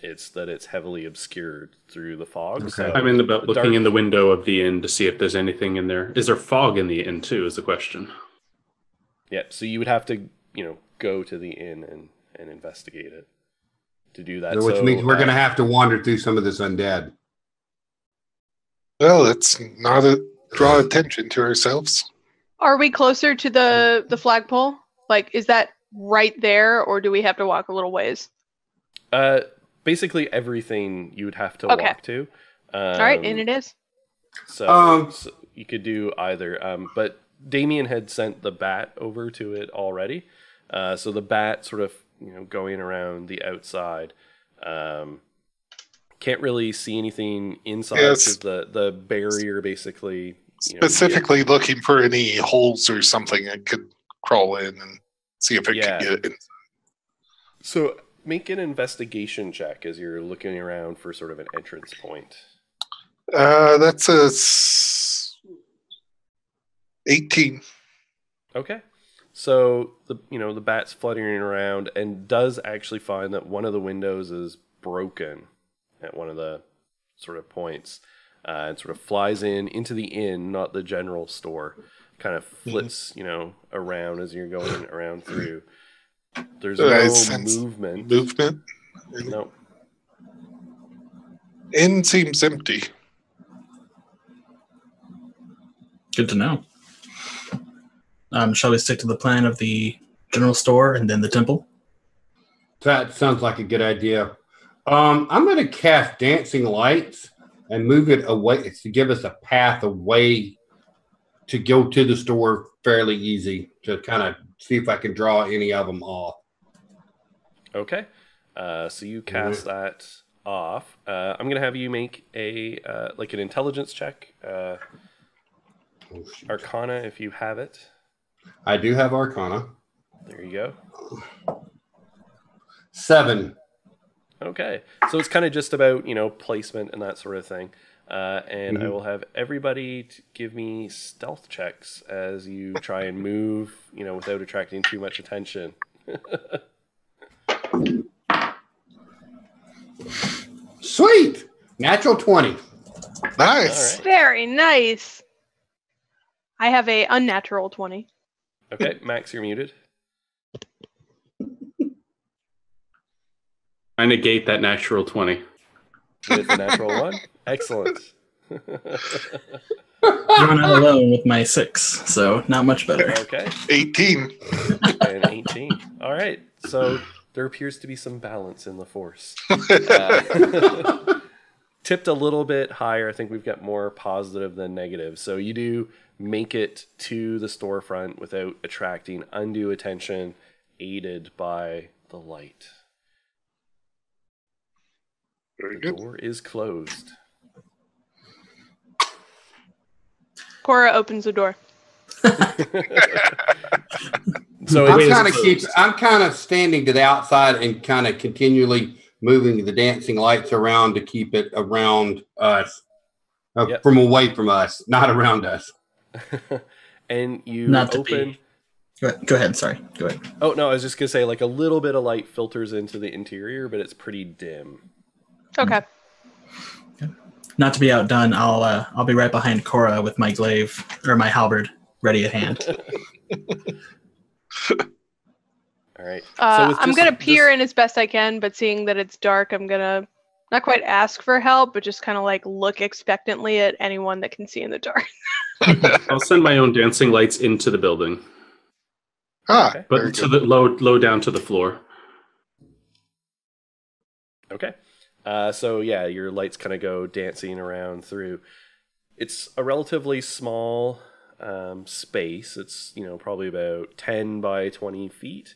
It's that it's heavily obscured through the fog. Okay. So I'm in about looking dark- in the window of the inn to see if there's anything in there. Is there fog in the inn too? Is the question. Yeah, so you would have to go to the inn and investigate it to do that. Which means we're going to have to wander through some of this undead. Well, let's not draw attention to ourselves. Are we closer to the flagpole? Like, is that right there, or do we have to walk a little ways? Basically everything you would have to Okay. walk to. All right, and it is. So you could do either. But Damien had sent the bat over to it already. So the bat sort of, going around the outside. Can't really see anything inside Yes. because the barrier basically... Specifically looking for any holes or something I could crawl in and See if it Yeah. can get in. So make an investigation check as you're looking around for sort of an entrance point. That's a 18. Okay. So the bat's fluttering around and does actually find that one of the windows is broken at one of the sort of points, and sort of flies into the inn, not the general store. Kind of flits, around as you're going around through. There's I no sense movement. Movement? No. Inn seems empty. Good to know. Shall we stick to the plan of the general store and then the temple? That sounds like a good idea. I'm going to cast dancing lights and move it away to give us a path away to go to the store fairly easy to kind of see if I can draw any of them off. Okay. So you cast that off. I'm going to have you make a an intelligence check. Arcana, if you have it. I do have Arcana. There you go. 7. Okay. So it's kind of just about, placement and that sort of thing. And I will have everybody give me stealth checks as you try and move, without attracting too much attention. Sweet! Natural 20. Nice. All right. Very nice. I have a unnatural 20. Okay, Max, you're muted. I negate that natural 20. With the natural 1. Excellent. You're not alone with my 6, so not much better. Okay. 18. And 18. All right. So there appears to be some balance in the force. Tipped a little bit higher. I think we've got more positive than negative. So you do make it to the storefront without attracting undue attention, aided by the light. Very The good. door is closed. Cora opens the door. So I'm kind of standing to the outside and kind of continually moving the dancing lights around to keep it around us, Yep. from away from us, not around us. and you Not to open. be. Go ahead. Sorry. Go ahead. Oh no, I was just gonna say, like, a little bit of light filters into the interior, but it's pretty dim. Okay. Not to be outdone, I'll be right behind Cora with my glaive or my halberd ready at hand. All right. I'm gonna peer in as best I can, but seeing that it's dark, I'm gonna not quite ask for help, but just kind of like look expectantly at anyone that can see in the dark. I'll send my own dancing lights into the building, Okay. but very to good. the low down to the floor. Okay. So yeah, your lights kind of go dancing around through. It's a relatively small space. It's probably about 10 by 20 feet.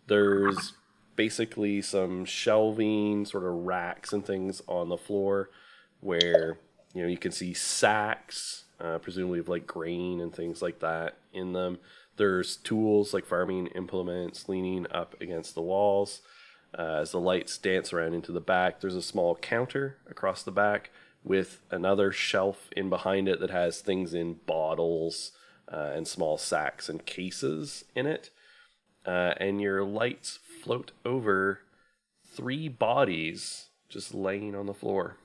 There's basically some shelving, sort of racks and things on the floor, where you can see sacks, presumably of like grain and things like that in them. There's tools like farming implements leaning up against the walls. As the lights dance around into the back, there's a small counter across the back with another shelf in behind it that has things in bottles and small sacks and cases in it. And your lights float over 3 bodies just laying on the floor.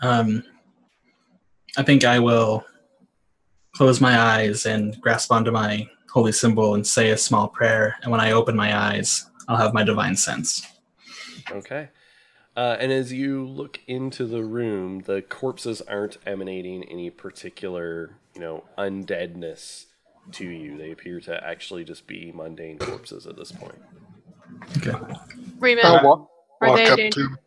I think I will close my eyes and grasp onto my holy symbol and say a small prayer. And when I open my eyes, I'll have my divine sense. Okay. And as you look into the room, the corpses aren't emanating any particular, undeadness to you. They appear to actually just be mundane corpses at this point. Okay. Remus, I'll walk are they a up danger? to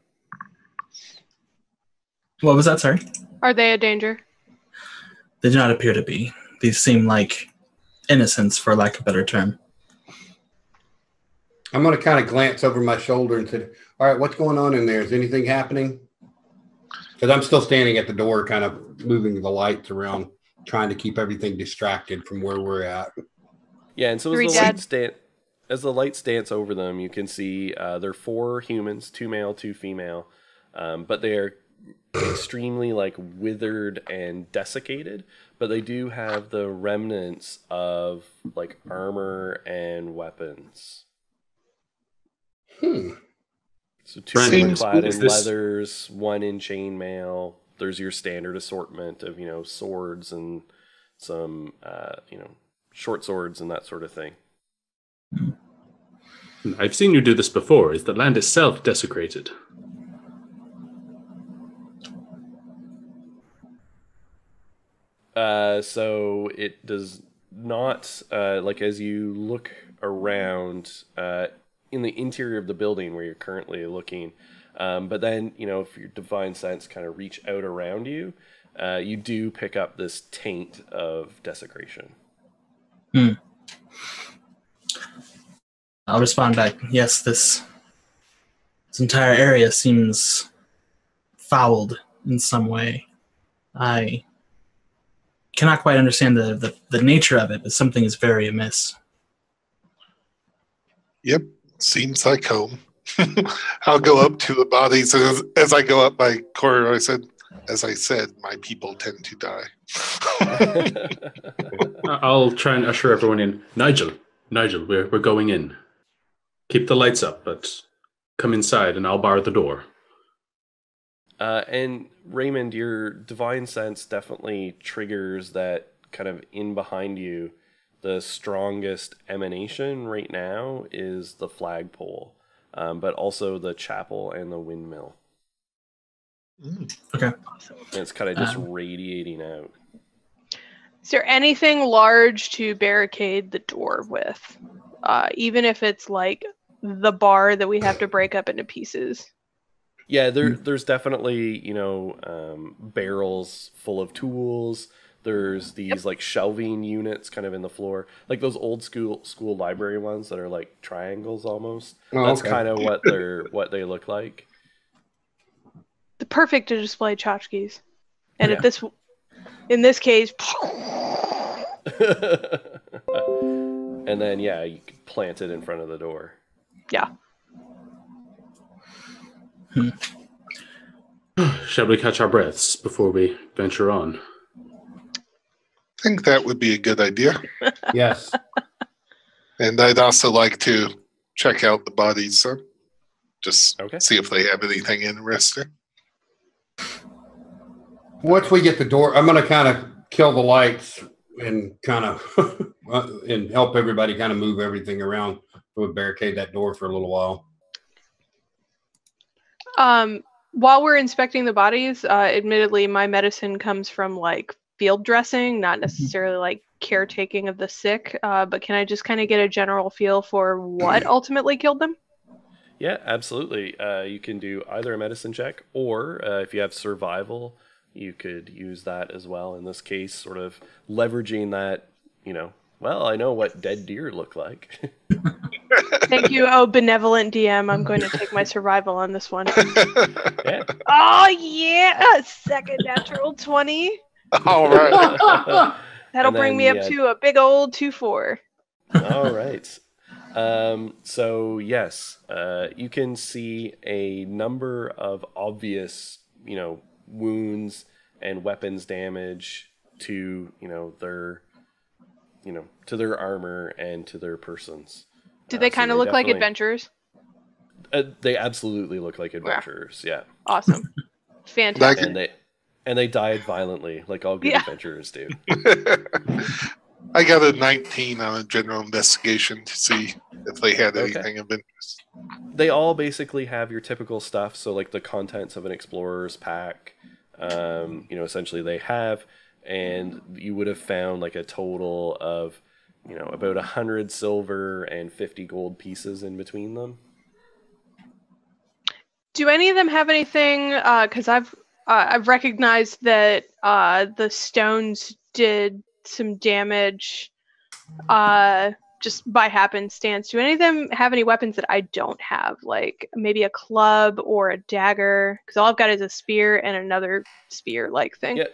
What was that? Sorry. Are they a danger? They do not appear to be. These seem like innocents, for lack of a better term. I'm going to kind of glance over my shoulder and say, all right, what's going on in there? Is anything happening? Because I'm still standing at the door, kind of moving the lights around, trying to keep everything distracted from where we're at. Yeah, and so Three dead. as the lights dance over them, you can see there are 4 humans, 2 male, 2 female, but they are extremely like withered and desiccated. But they do have the remnants of like armor and weapons. So 2 of them are Seems- clad is in this- leathers, 1 in chainmail. There's your standard assortment of swords and some short swords and that sort of thing. I've seen you do this before. Is the land itself desecrated? So it does not, like as you look around in the interior of the building where you're currently looking, but then, if your divine sense kind of reach out around you, you do pick up this taint of desecration. I'll respond back. Yes, this entire area seems fouled in some way. I cannot quite understand the nature of it, but something is very amiss. Yep, seems like home. I'll go up to the bodies, and as I go up my corridor, as I said, my people tend to die. I'll try and usher everyone in. Nigel, we're going in. Keep the lights up, but come inside and I'll bar the door. And Raymond, your divine sense definitely triggers that kind of in behind you. The strongest emanation right now is the flagpole, but also the chapel and the windmill. Okay. Awesome. And it's kind of just radiating out. Is there anything large to barricade the door with? Even if it's like the bar that we have to break up into pieces. Yeah, there's definitely, barrels full of tools. There's these like shelving units kind of in the floor, like those old school library ones that are like triangles almost. Oh, That's okay. kind of what they look like. The perfect to display tchotchkes. And Yeah. in this case, And then you could plant it in front of the door. yeah. Shall we catch our breaths before we venture on? I think that would be a good idea. Yes. And I'd also like to check out the bodies, so just Okay. see if they have anything interesting. Once we get the door, I'm going to kind of kill the lights and kind of and help everybody kind of move everything around. We'll barricade that door for a little while. While we're inspecting the bodies, admittedly, my medicine comes from like field dressing, not necessarily like caretaking of the sick. But can I just kind of get a general feel for what ultimately killed them? Yeah, absolutely. You can do either a medicine check, or if you have survival, you could use that as well. In this case, sort of leveraging that, well, I know what dead deer look like. Thank you, oh benevolent DM. I'm going to take my survival on this one. Yeah. Oh yeah, second natural 20. All right. That'll And bring then, me up to a big old 2-4. All right. So yes, you can see a number of obvious, wounds and weapons damage to, to their armor and to their persons. Do they So kind of they look like definitely- adventurers? They absolutely look like adventurers. Yeah, Awesome. Fantastic. and they died violently, like all good Yeah. adventurers do. I got a 19 on a general investigation to see if they had Okay. anything of interest. They all basically have your typical stuff. So like the contents of an explorer's pack, essentially they have, and you would have found like a total of, about 100 silver and 50 gold pieces in between them. Do any of them have anything? Because I've recognized that the stones did some damage just by happenstance. Do any of them have any weapons that I don't have? Like maybe a club or a dagger? Because all I've got is a spear and another spear-like thing. Yeah,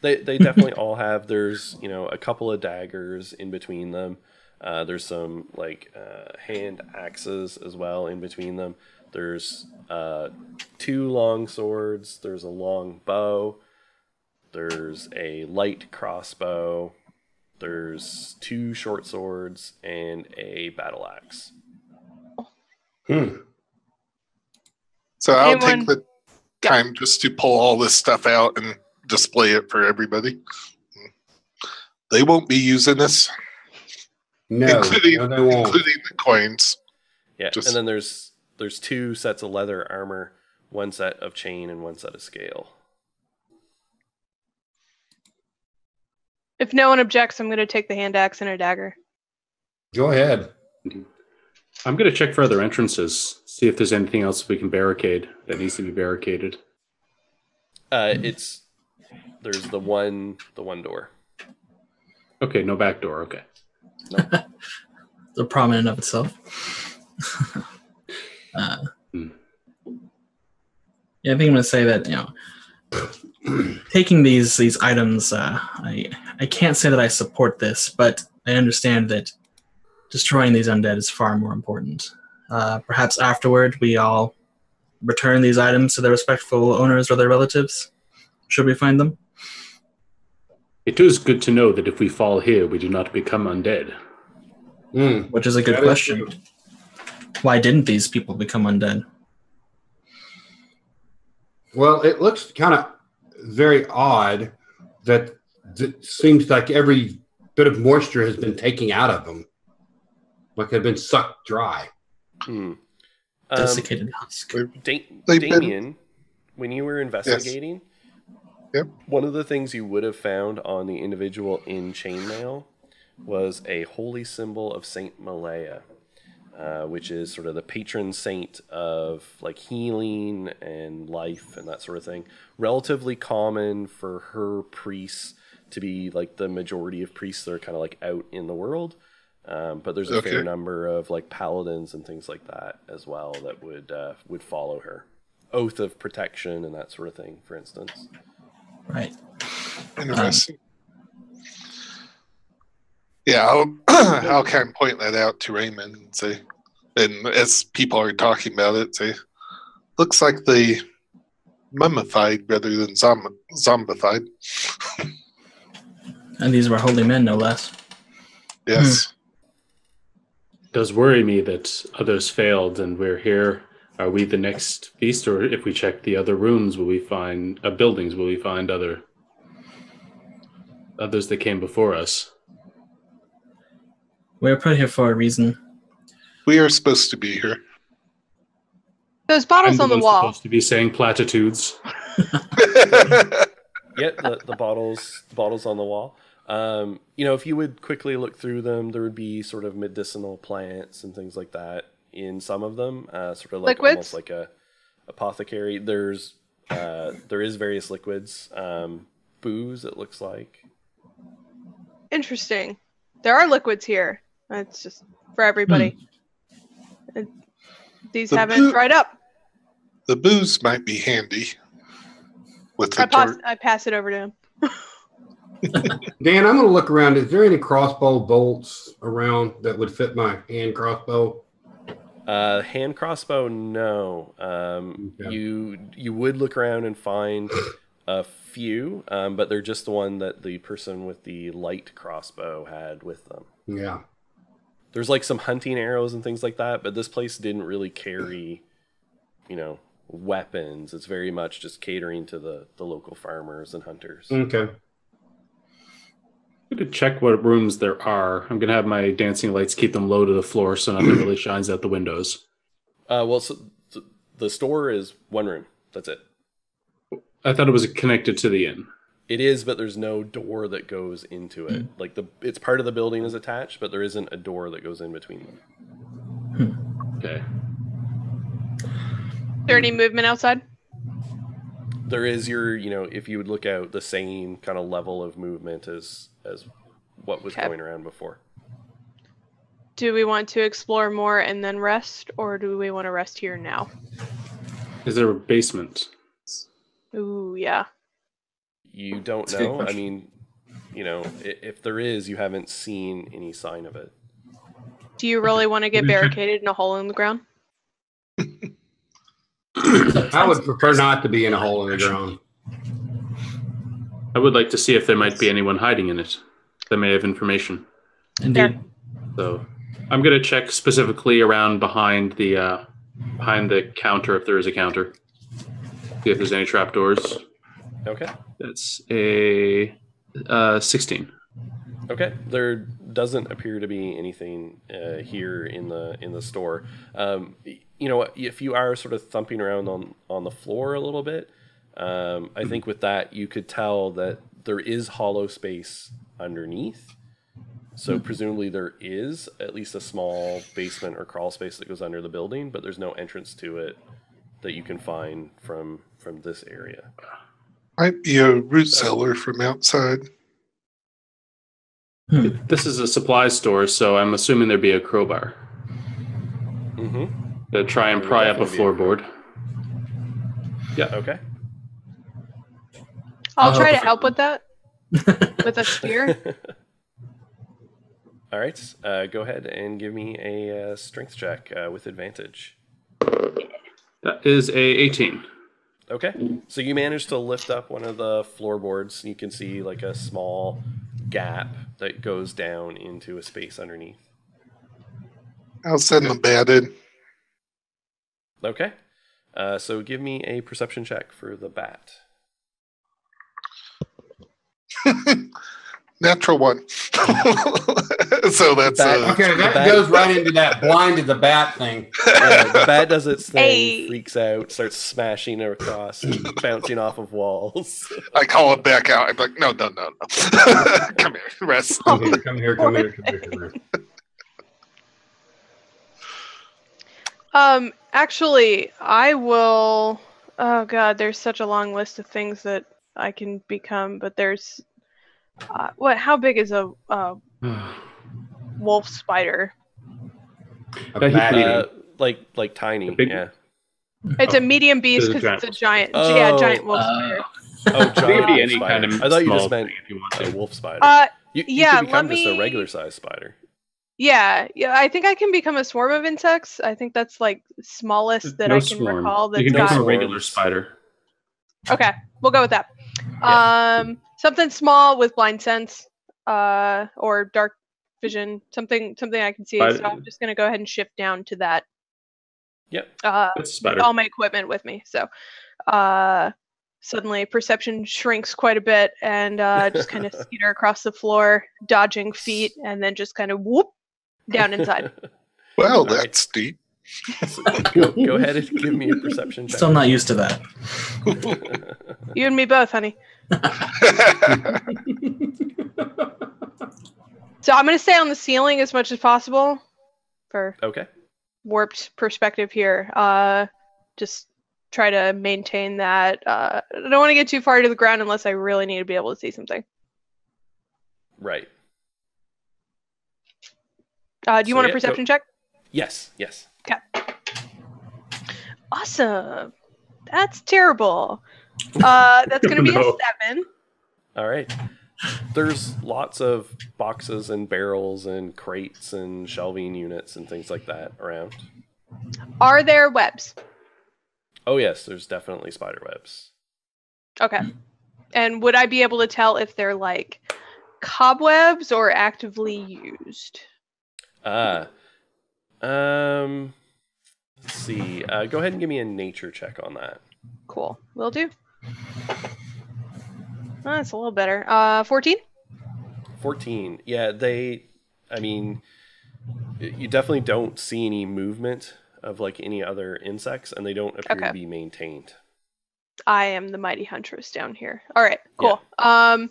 they definitely all have. There's a couple of daggers in between them. There's some like hand axes as well in between them. There's 2 long swords. There's a long bow. There's a light crossbow. There's 2 short swords and a battle axe. So I'll Anyone- take the time just to pull all this stuff out and display it for everybody. They won't be using this, No, including, no, they won't. including the coins. Yeah, Just- and then there's 2 sets of leather armor, 1 set of chain, and 1 set of scale. If no one objects, I'm going to take the hand axe and a dagger. Go ahead. I'm going to check for other entrances, see if there's anything else we can barricade that needs to be barricaded. There's the one door. Okay, no back door. Okay. They're prominent of itself. Yeah, I think I'm going to say that, taking these items, I can't say that I support this, but I understand that destroying these undead is far more important. Perhaps afterward, we all return these items to their respectful owners or their relatives, should we find them. It is good to know that if we fall here, we do not become undead. Which is a good That is question. true. Why didn't these people become undead? Well, it looks kind of very odd that it seems like every bit of moisture has been taken out of them, like they've been sucked dry. Desiccated husk. Damien, when you were investigating, Yep. one of the things you would have found on the individual in chainmail was a holy symbol of Saint Malaya, which is sort of the patron saint of like healing and life and that sort of thing. Relatively common for her priests to be like the majority of priests that are kind of like out in the world. But there's a fair number of like paladins and things like that as well that would follow her. Oath of protection and that sort of thing, for instance. Right. Interesting. Yeah, I'll kind of point that out to Raymond and say, and as people are talking about it, say, looks like they mummified rather than zombified. And these were holy men, no less. Yes. It does worry me that others failed and we're here. Are we the next feast, or if we check the other rooms, will we find buildings? Will we find others that came before us? We were put here for a reason. We are supposed to be here. Those bottles I'm on the one wall. supposed to be saying platitudes. Yeah, the bottles on the wall. If you would quickly look through them, there would be sort of medicinal plants and things like that in some of them. Sort of like Liquids? almost like a apothecary. There is various liquids, booze. It looks like. Interesting. There are liquids here. It's just for everybody. These The haven't boo- dried up. The booze might be handy with the I pass it over to him. Dan, I'm going to look around. Is there any crossbow bolts around that would fit my hand crossbow? Hand crossbow, no. Okay. You would look around and find a few, but they're just the one that the person with the light crossbow had with them. Yeah. There's like some hunting arrows and things like that, but this place didn't really carry, weapons. It's very much just catering to the local farmers and hunters. Okay. I'm going to check what rooms there are. I'm going to have my dancing lights keep them low to the floor so nothing really shines out the windows. So the store is one room. That's it. I thought it was connected to the inn. It is, but there's no door that goes into it. Like it's part of the building is attached, but there isn't a door that goes in between them. Okay. Is there any movement outside? There is if you would look out, the same kind of level of movement as what was Okay. going around before. Do we want to explore more and then rest, or do we want to rest here now? Is there a basement? Ooh, yeah. You don't That's a good know. I question. mean, if there is, you haven't seen any sign of it. Do you really want to get Let me check. barricaded in a hole in the ground? I would prefer not to be in a hole in the ground. I would like to see if there might be anyone hiding in it that may have information. Indeed. So I'm going to check specifically around behind the counter, if there is a counter. See if there's any trapdoors. Okay. That's a 16. Okay. There doesn't appear to be anything here in the store. You know what? If you are sort of thumping around on the floor a little bit, I think with that you could tell that there is hollow space underneath. So presumably there is at least a small basement or crawl space that goes under the building, but there's no entrance to it that you can find from this area. Might be a root cellar from outside. This is a supply store, so I'm assuming there'd be a crowbar. Mm-hmm. To try and pry up a floorboard. Yeah. Okay. I'll try to help with that. With a spear. All right. Go ahead and give me a strength check with advantage. That is a 18. Okay. So you managed to lift up one of the floorboards. You can see like a small gap that goes down into a space underneath. I'll send the bat in. Okay. So give me a perception check for the bat. Natural one. So that's Okay, that bat- goes right into that blind as a bat thing. The bat does its thing, Hey. freaks out, starts smashing across, bouncing off of walls. I call it back out. I'm like, no. Come here, rest. Come here. Actually, I will. Oh God, there's such a long list of things that I can become, but there's. What? How big is a wolf spider? A Yeah, bat. Like tiny, big- yeah. It's a medium beast It's a because giant it's a giant. wolf. Yeah, Oh. giant wolf spider. Oh, It could giant be wolf any spider. kind of I thought you small just meant thing if you want a to. wolf spider. You yeah, could become let just a me- regular sized spider. Yeah. I think I can become a swarm of insects. I think that's like smallest that No I can swarm. recall. That's You can got. become a got- regular spider. Okay, we'll go with that. Yeah. Something small with blind sense, or dark vision. Something I can see. So Spider- I'm just gonna go ahead and shift down to that. Yep. That's a spider. All my equipment with me. So, suddenly perception shrinks quite a bit, and just kind of skitter across the floor, dodging feet, and then just kind of whoop down inside. Well, right. that's deep. So go ahead and give me a perception check. Still not used to that. You and me both, honey. So I'm gonna stay on the ceiling as much as possible for Okay. warped perspective here. Just try to maintain that. I don't want to get too far to the ground unless I really need to be able to see something. Right. Do you So, want a yeah, perception check? Yes. Okay. Awesome. That's terrible. That's going to be No. a 7. All right. There's lots of boxes and barrels and crates and shelving units and things like that around. Are there webs? Oh yes, there's definitely spider webs. Okay. And would I be able to tell if they're like cobwebs or actively used? Let's see. Go ahead and give me a nature check on that. Cool. Will do. That's a little better. 14? 14. Yeah, I mean, you definitely don't see any movement of like any other insects, and they don't appear Okay. to be maintained. I am the mighty huntress down here. All right, cool. I'm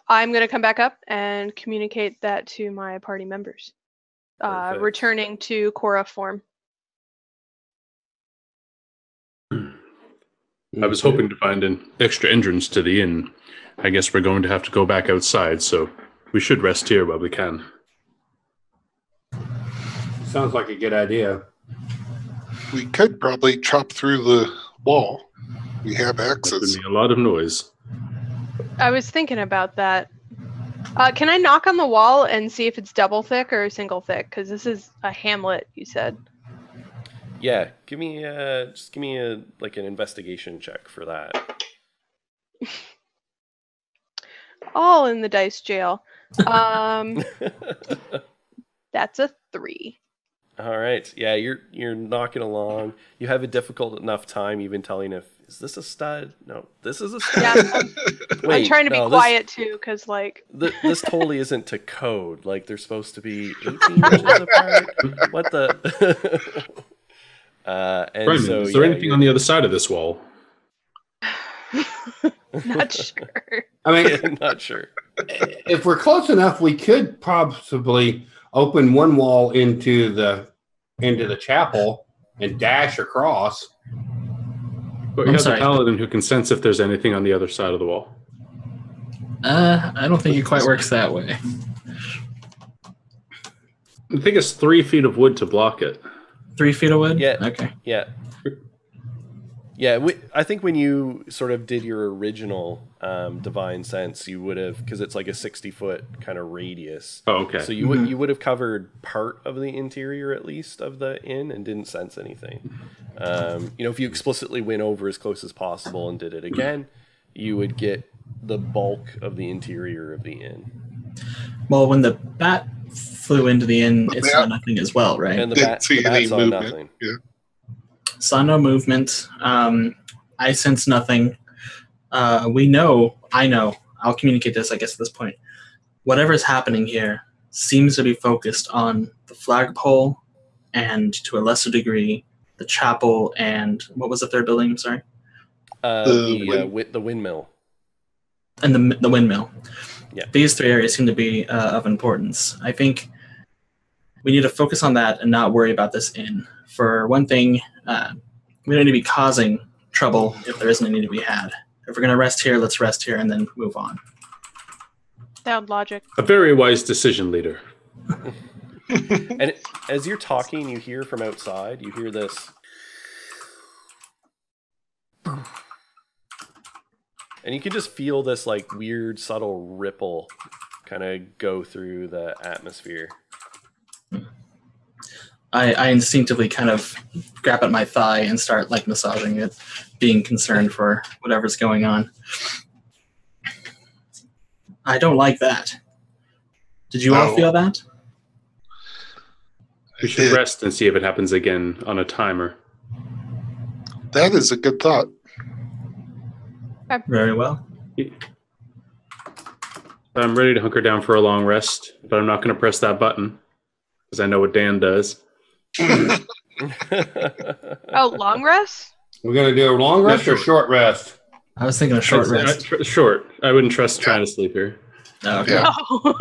going to come back up and communicate that to my party members. Perfect. Returning to Korra form. I was hoping to find an extra entrance to the inn. I guess we're going to have to go back outside, so we should rest here while we can. Sounds like a good idea. We could probably chop through the wall. We have That would access. be a lot of noise. I was thinking about that. Can I knock on the wall and see if it's double thick or single thick? Because this is a hamlet, you said. Yeah, give me an investigation check for that. All in the dice jail. That's a 3. All right. Yeah, you're knocking along. You have a difficult enough time even telling if is this a stud? No, this is a stud. Yeah, Wait, I'm trying to be quiet too, because like this totally isn't to code. Like they're supposed to be 18 inches apart. What the? And Raymond, so is there anything on the other side of this wall? not sure. I mean, Yeah, not sure. if we're close enough, we could possibly open one wall into the chapel and dash across. But you I'm have sorry. the paladin who can sense if there's anything on the other side of the wall. I don't think it quite works that way. I think it's 3 feet of wood to block it. 3 feet of wood? Yeah. Okay. Yeah. Yeah, I think when you sort of did your original divine sense, you would have, because it's like a 60-foot kind of radius. Oh, okay. So you would have covered part of the interior at least of the inn and didn't sense anything. If you explicitly went over as close as possible and did it again, you would get the bulk of the interior of the inn. Well, when the bat flew into the inn, it saw nothing as well, right? And the Didn't bat see any saw movement. nothing. Yeah. Saw no movement. I sense nothing. I know. I'll communicate this, I guess, at this point. Whatever's happening here seems to be focused on the flagpole and, to a lesser degree, the chapel and what was the third building? I'm sorry. The windmill. And the windmill. Yeah. These 3 areas seem to be of importance. I think we need to focus on that and not worry about this inn. For one thing, we don't need to be causing trouble if there isn't any to be had. If we're going to rest here, let's rest here and then move on. Sound logic. A very wise decision, leader. And as you're talking, you hear from outside, you hear this. And you can just feel this like weird, subtle ripple kind of go through the atmosphere. I instinctively kind of grab at my thigh and start like massaging it, being concerned for whatever's going on. I don't like that. Did you all No. feel that? We should rest and see if it happens again on a timer. That is a good thought. Very well. I'm ready to hunker down for a long rest, but I'm not going to press that button because I know what Dan does. Oh, long rest? We're going to do a long rest or short rest? I was thinking a short rest. Short. I wouldn't trust trying to sleep here. Oh, okay. Yeah. Oh.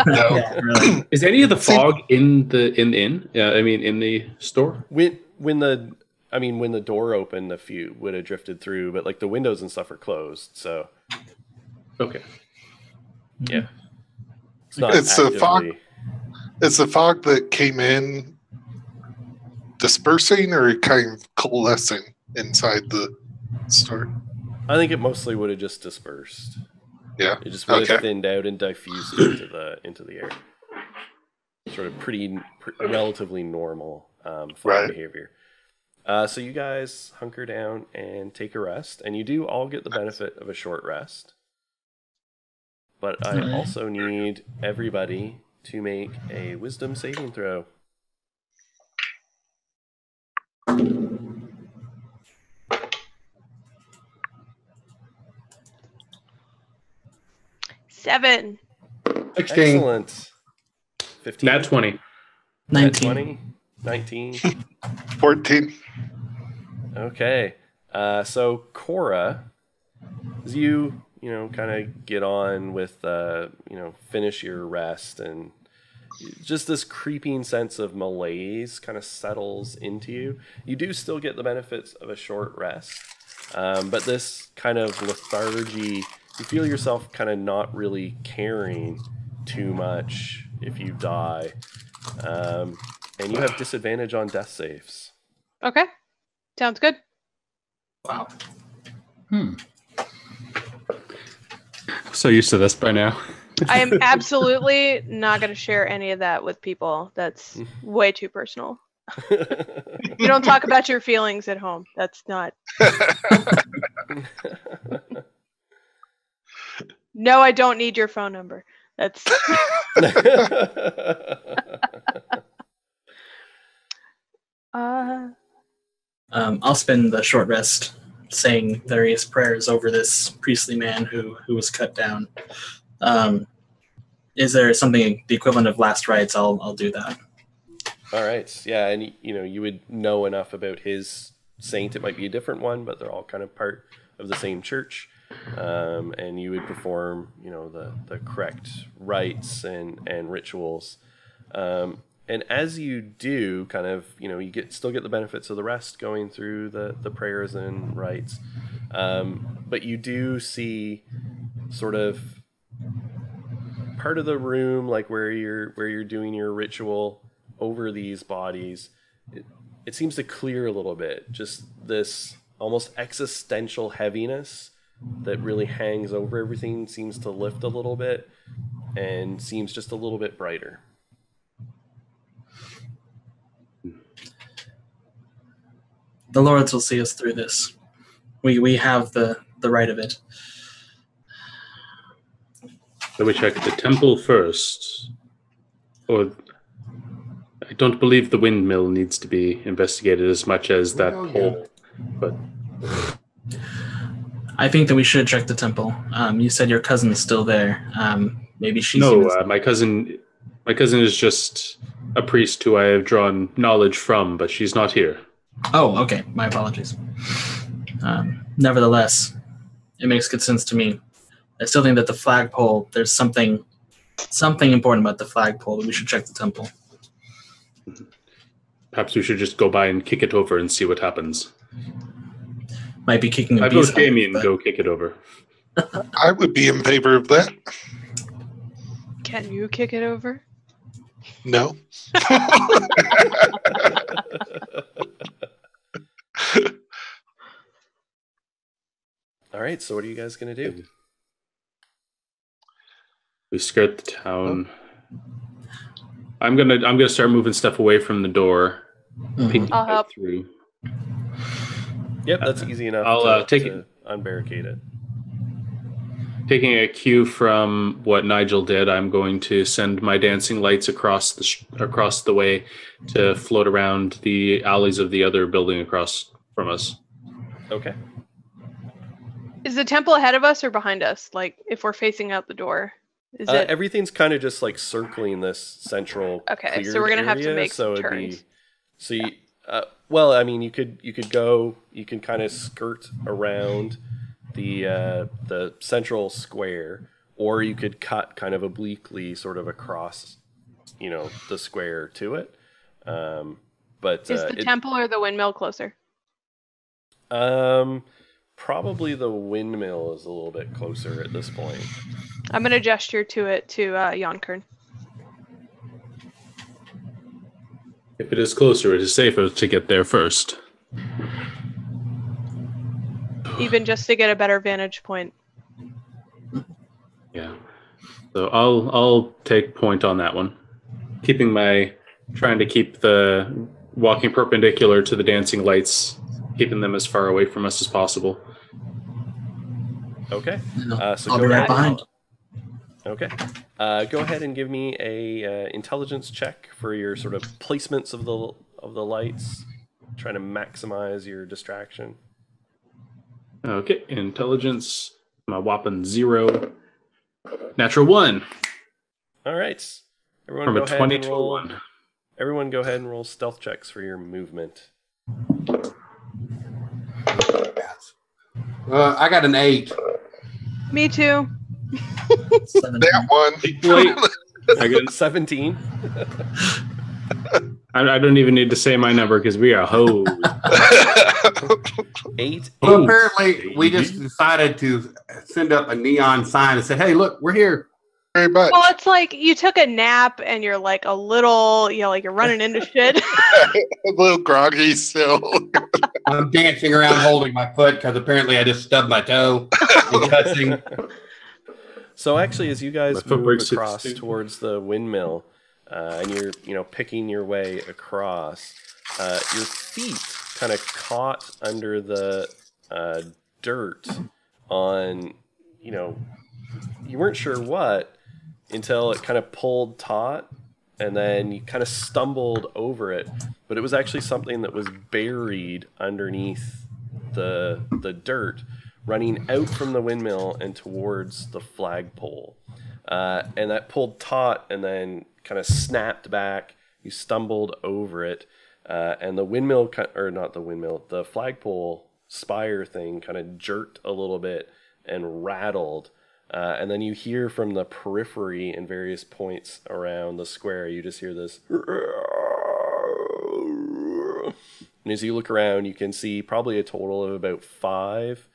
No. Yeah, really. Is any of the fog in the inn? Yeah, I mean in the store. When the door opened, a few would have drifted through, but like the windows and stuff are closed, so Okay. yeah. Not It's the fog. actively- Is the fog that came in dispersing or kind of coalescing inside the store? I think it mostly would have just dispersed. Yeah. It just would have Okay. thinned out and diffused into the air. Sort of relatively normal fog Right. behavior. So you guys hunker down and take a rest, and you do all get the benefit of a short rest. But I also need everybody to make a wisdom saving throw. Seven. 16. Excellent. 15. Nat 20. Nat 19. 20. 19. 14. Okay. So Cora, as you kind of get on with, finish your rest, and just this creeping sense of malaise kind of settles into you. You do still get the benefits of a short rest, but this kind of lethargy, you feel yourself kind of not really caring too much if you die, and you have disadvantage on death saves. Okay. Sounds good. Wow. So used to this by now. I am absolutely not going to share any of that with people. That's way too personal. You don't talk about your feelings at home. That's not. No, I don't need your phone number. That's. I'll spend the short rest saying various prayers over this priestly man who was cut down. Is there something the equivalent of last rites? I'll do that. All right. Yeah, and you would know enough about his saint. It might be a different one, but they're all kind of part of the same church. And you would perform, the correct rites and rituals. And as you do, kind of, you still get the benefits of the rest going through the prayers and rites. But you do see sort of part of the room, like where you're doing your ritual over these bodies. It seems to clear a little bit. Just this almost existential heaviness that really hangs over everything seems to lift a little bit and seems just a little bit brighter. The Lords will see us through this. We have the right of it. So we check the temple first. Or I don't believe the windmill needs to be investigated as much as that hole. But I think that we should check the temple. You said your cousin is still there. Maybe she's my cousin is just a priest who I have drawn knowledge from, but she's not here. Oh, okay. My apologies. Nevertheless, it makes good sense to me. I still think that the flagpole, there's something important about the flagpole that we should check the temple. Perhaps we should just go by and kick it over and see what happens. Might be kicking a I bee's vote Damien go kick it over. I would be in favor of that. Can you kick it over? No. All right, so what are you guys going to do? We skirt the town. I'm gonna start moving stuff away from the door. I'll help. Through. Yep, that's easy enough. I'll take to unbarricade it. Taking a cue from what Nigel did, I'm going to send my dancing lights across the way to float around the alleys of the other building across from us. Okay. Is the temple ahead of us or behind us? Like, if we're facing out the door? Is it? Everything's kind of just like circling this central. Okay, so we're gonna have to make some turns. Well, I mean, you could go. You can kind of skirt around the central square, or you could cut kind of obliquely, sort of across, the square to it. But is the temple or the windmill closer? Probably the windmill is a little bit closer at this point. I'm going to gesture to it to Jonkern. If it is closer, it is safer to get there first. Even just to get a better vantage point. Yeah. So I'll take point on that one. Trying to keep the walking perpendicular to the dancing lights, keeping them as far away from us as possible. Okay. So I'll be right behind. Okay. Go ahead and give me a intelligence check for your sort of placements of the lights, trying to maximize your distraction. Okay, intelligence, my whopping 0. Natural 1. All right. Everyone From go a ahead 20 and to a roll. 1. Everyone go ahead and roll stealth checks for your movement. I got an 8. Me too. That one. I got 17. I don't even need to say my number because we are hoes. 8. Well, apparently, we just decided to send up a neon sign and say, "Hey, look, we're here." Very much. Well, it's like you took a nap and you're like a little, like you're running into shit. A little groggy still. I'm dancing around holding my foot because apparently I just stubbed my toe and cussing. So actually, as you My guys foot move breaks too across soon. towards the windmill, and you're picking your way across, your feet kind of caught under the dirt on, you weren't sure what until it kind of pulled taut, and then you kind of stumbled over it, but it was actually something that was buried underneath the dirt, running out from the windmill and towards the flagpole. And that pulled taut and then kind of snapped back. You stumbled over it, and the windmill, or not the windmill, the flagpole spire thing kind of jerked a little bit and rattled. And then you hear from the periphery in various points around the square, you just hear this. And as you look around, you can see probably a total of about 5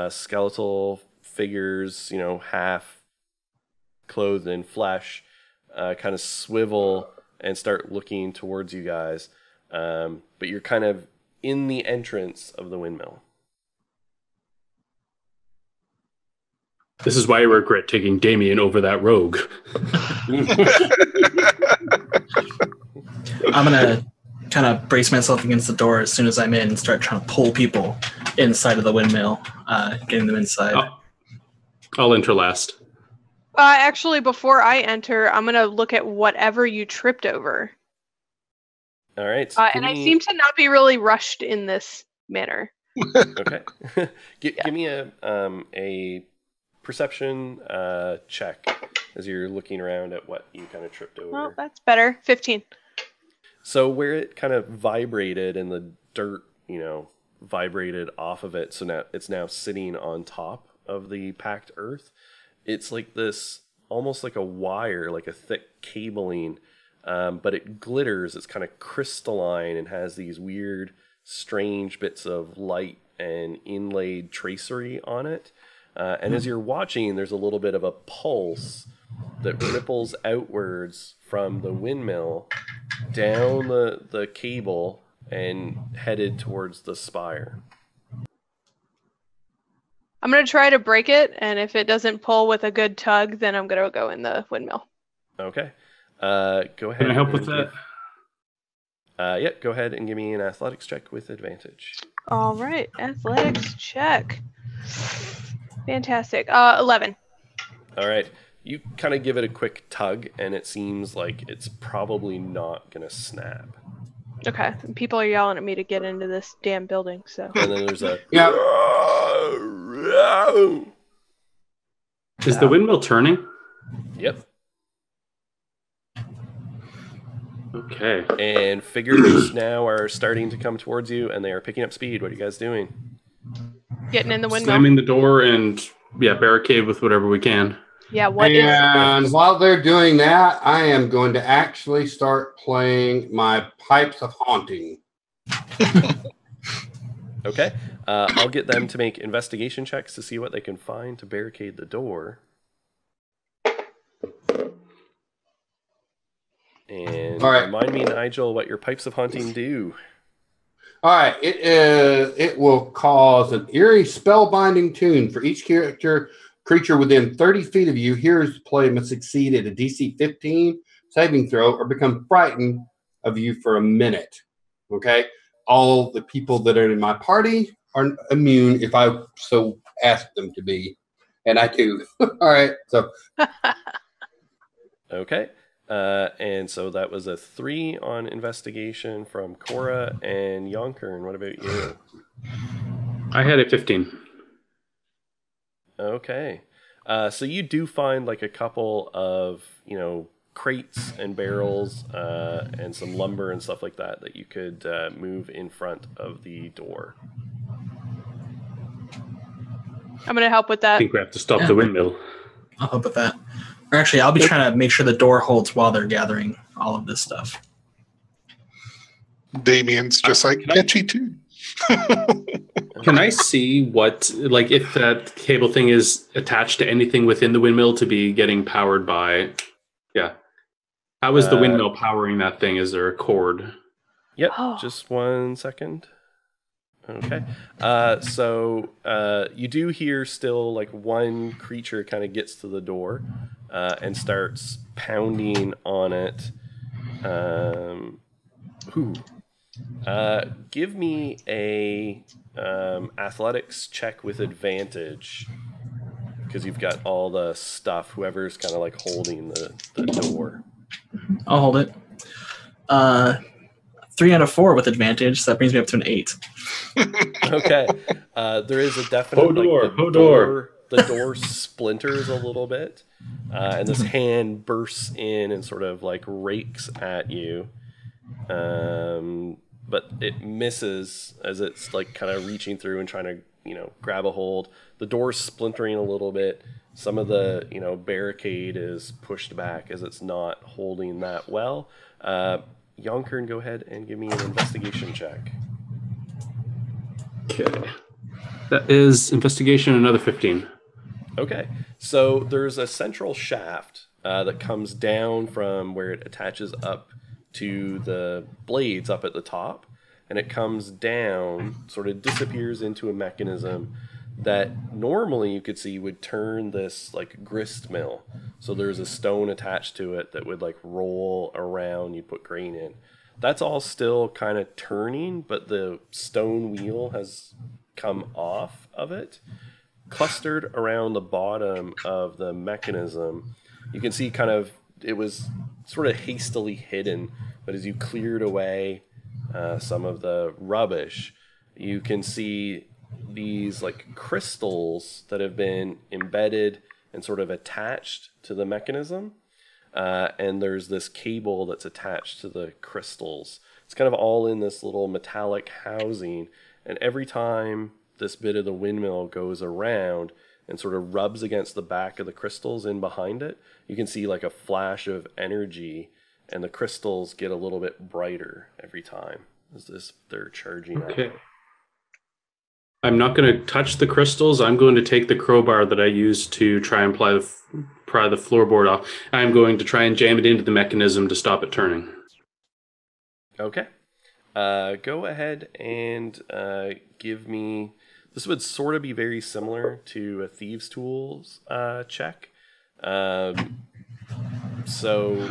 skeletal figures, half clothed in flesh, kind of swivel and start looking towards you guys. But you're kind of in the entrance of the windmill. This is why I regret taking Damien over that rogue. I'm gonna kind of brace myself against the door as soon as I'm in and start trying to pull people inside of the windmill, getting them inside. I'll enter last. Actually, before I enter, I'm gonna look at whatever you tripped over. All right. And I seem to not be really rushed in this manner. Okay. Give me a perception check as you're looking around at what you kind of tripped over. Well, that's better. 15. So where it kind of vibrated and the dirt, vibrated off of it, so now it's now sitting on top of the packed earth. It's like this, almost like a wire, like a thick cabling, but it glitters. It's kind of crystalline and has these weird, strange bits of light and inlaid tracery on it. And as you're watching, there's a little bit of a pulse that ripples outwards from the windmill down the cable and headed towards the spire. I'm going to try to break it, and if it doesn't pull with a good tug, then I'm going to go in the windmill. Okay. Go ahead. Can I help with that? Yeah, go ahead and give me an athletics check with advantage. All right, athletics check. Fantastic. 11. All right. You kind of give it a quick tug, and it seems like it's probably not going to snap. Okay. And people are yelling at me to get into this damn building, so. And then there's a... Yeah. Is the windmill turning? Yep. Okay. And figures now are starting to come towards you, and they are picking up speed. What are you guys doing? Getting in the windmill. Slamming the door and, barricade with whatever we can. Yeah, And while they're doing that, I am going to actually start playing my Pipes of Haunting. Okay. I'll get them to make investigation checks to see what they can find to barricade the door. And All right. Remind me, Nigel, what your Pipes of Haunting do. All right, it will cause an eerie spellbinding tune for each creature within 30 feet of you. Hearers play must succeed at a DC 15 saving throw or become frightened of you for a minute. Okay? All the people that are in my party are immune if I so ask them to be. And I do. All right, so. Okay. And so that was a 3 on investigation from Cora and Yonkern. What about you? I had a 15. Okay. So you do find like a couple of, crates and barrels and some lumber and stuff like that you could move in front of the door. I'm going to help with that. I think we have to stop the windmill. I'll help with that. Or actually, I'll be trying to make sure the door holds while they're gathering all of this stuff. Damien's just like, catchy too. Can I see what, if that cable thing is attached to anything within the windmill to be getting powered by? Yeah. How is the windmill powering that thing? Is there a cord? Yep. Oh. Just 1 second. Okay. So you do hear still like one creature kind of gets to the door and starts pounding on it. Give me a athletics check with advantage because you've got all the stuff. Whoever's kind of like holding the door. I'll hold it. 3 out of 4 with advantage, so that brings me up to an 8. Okay. There is a definite the door splinters a little bit, and this hand bursts in and sort of like rakes at you. But it misses as it's like kind of reaching through and trying to, grab a hold. The door's splintering a little bit. Some of the, barricade is pushed back as it's not holding that well. Yonkern, go ahead and give me an investigation check. Okay. That is investigation, another 15. Okay. So there's a central shaft that comes down from where it attaches up to the blades up at the top, and it comes down, sort of disappears into a mechanism that normally you could see would turn this like grist mill. So there's a stone attached to it that would like roll around, you put grain in. That's all still kind of turning, but the stone wheel has come off of it. Clustered around the bottom of the mechanism, you can see kind of, it was sort of hastily hidden, but as you cleared away some of the rubbish, you can see these like crystals that have been embedded and sort of attached to the mechanism. And there's this cable that's attached to the crystals. It's kind of all in this little metallic housing. And every time this bit of the windmill goes around and sort of rubs against the back of the crystals in behind it, you can see like a flash of energy, and the crystals get a little bit brighter every time as they're charging up. I'm not going to touch the crystals. I'm going to take the crowbar that I used to try and pry the floorboard off. I'm going to try and jam it into the mechanism to stop it turning. Okay. Go ahead and give me... This would sort of be very similar to a Thieves' Tools check. So...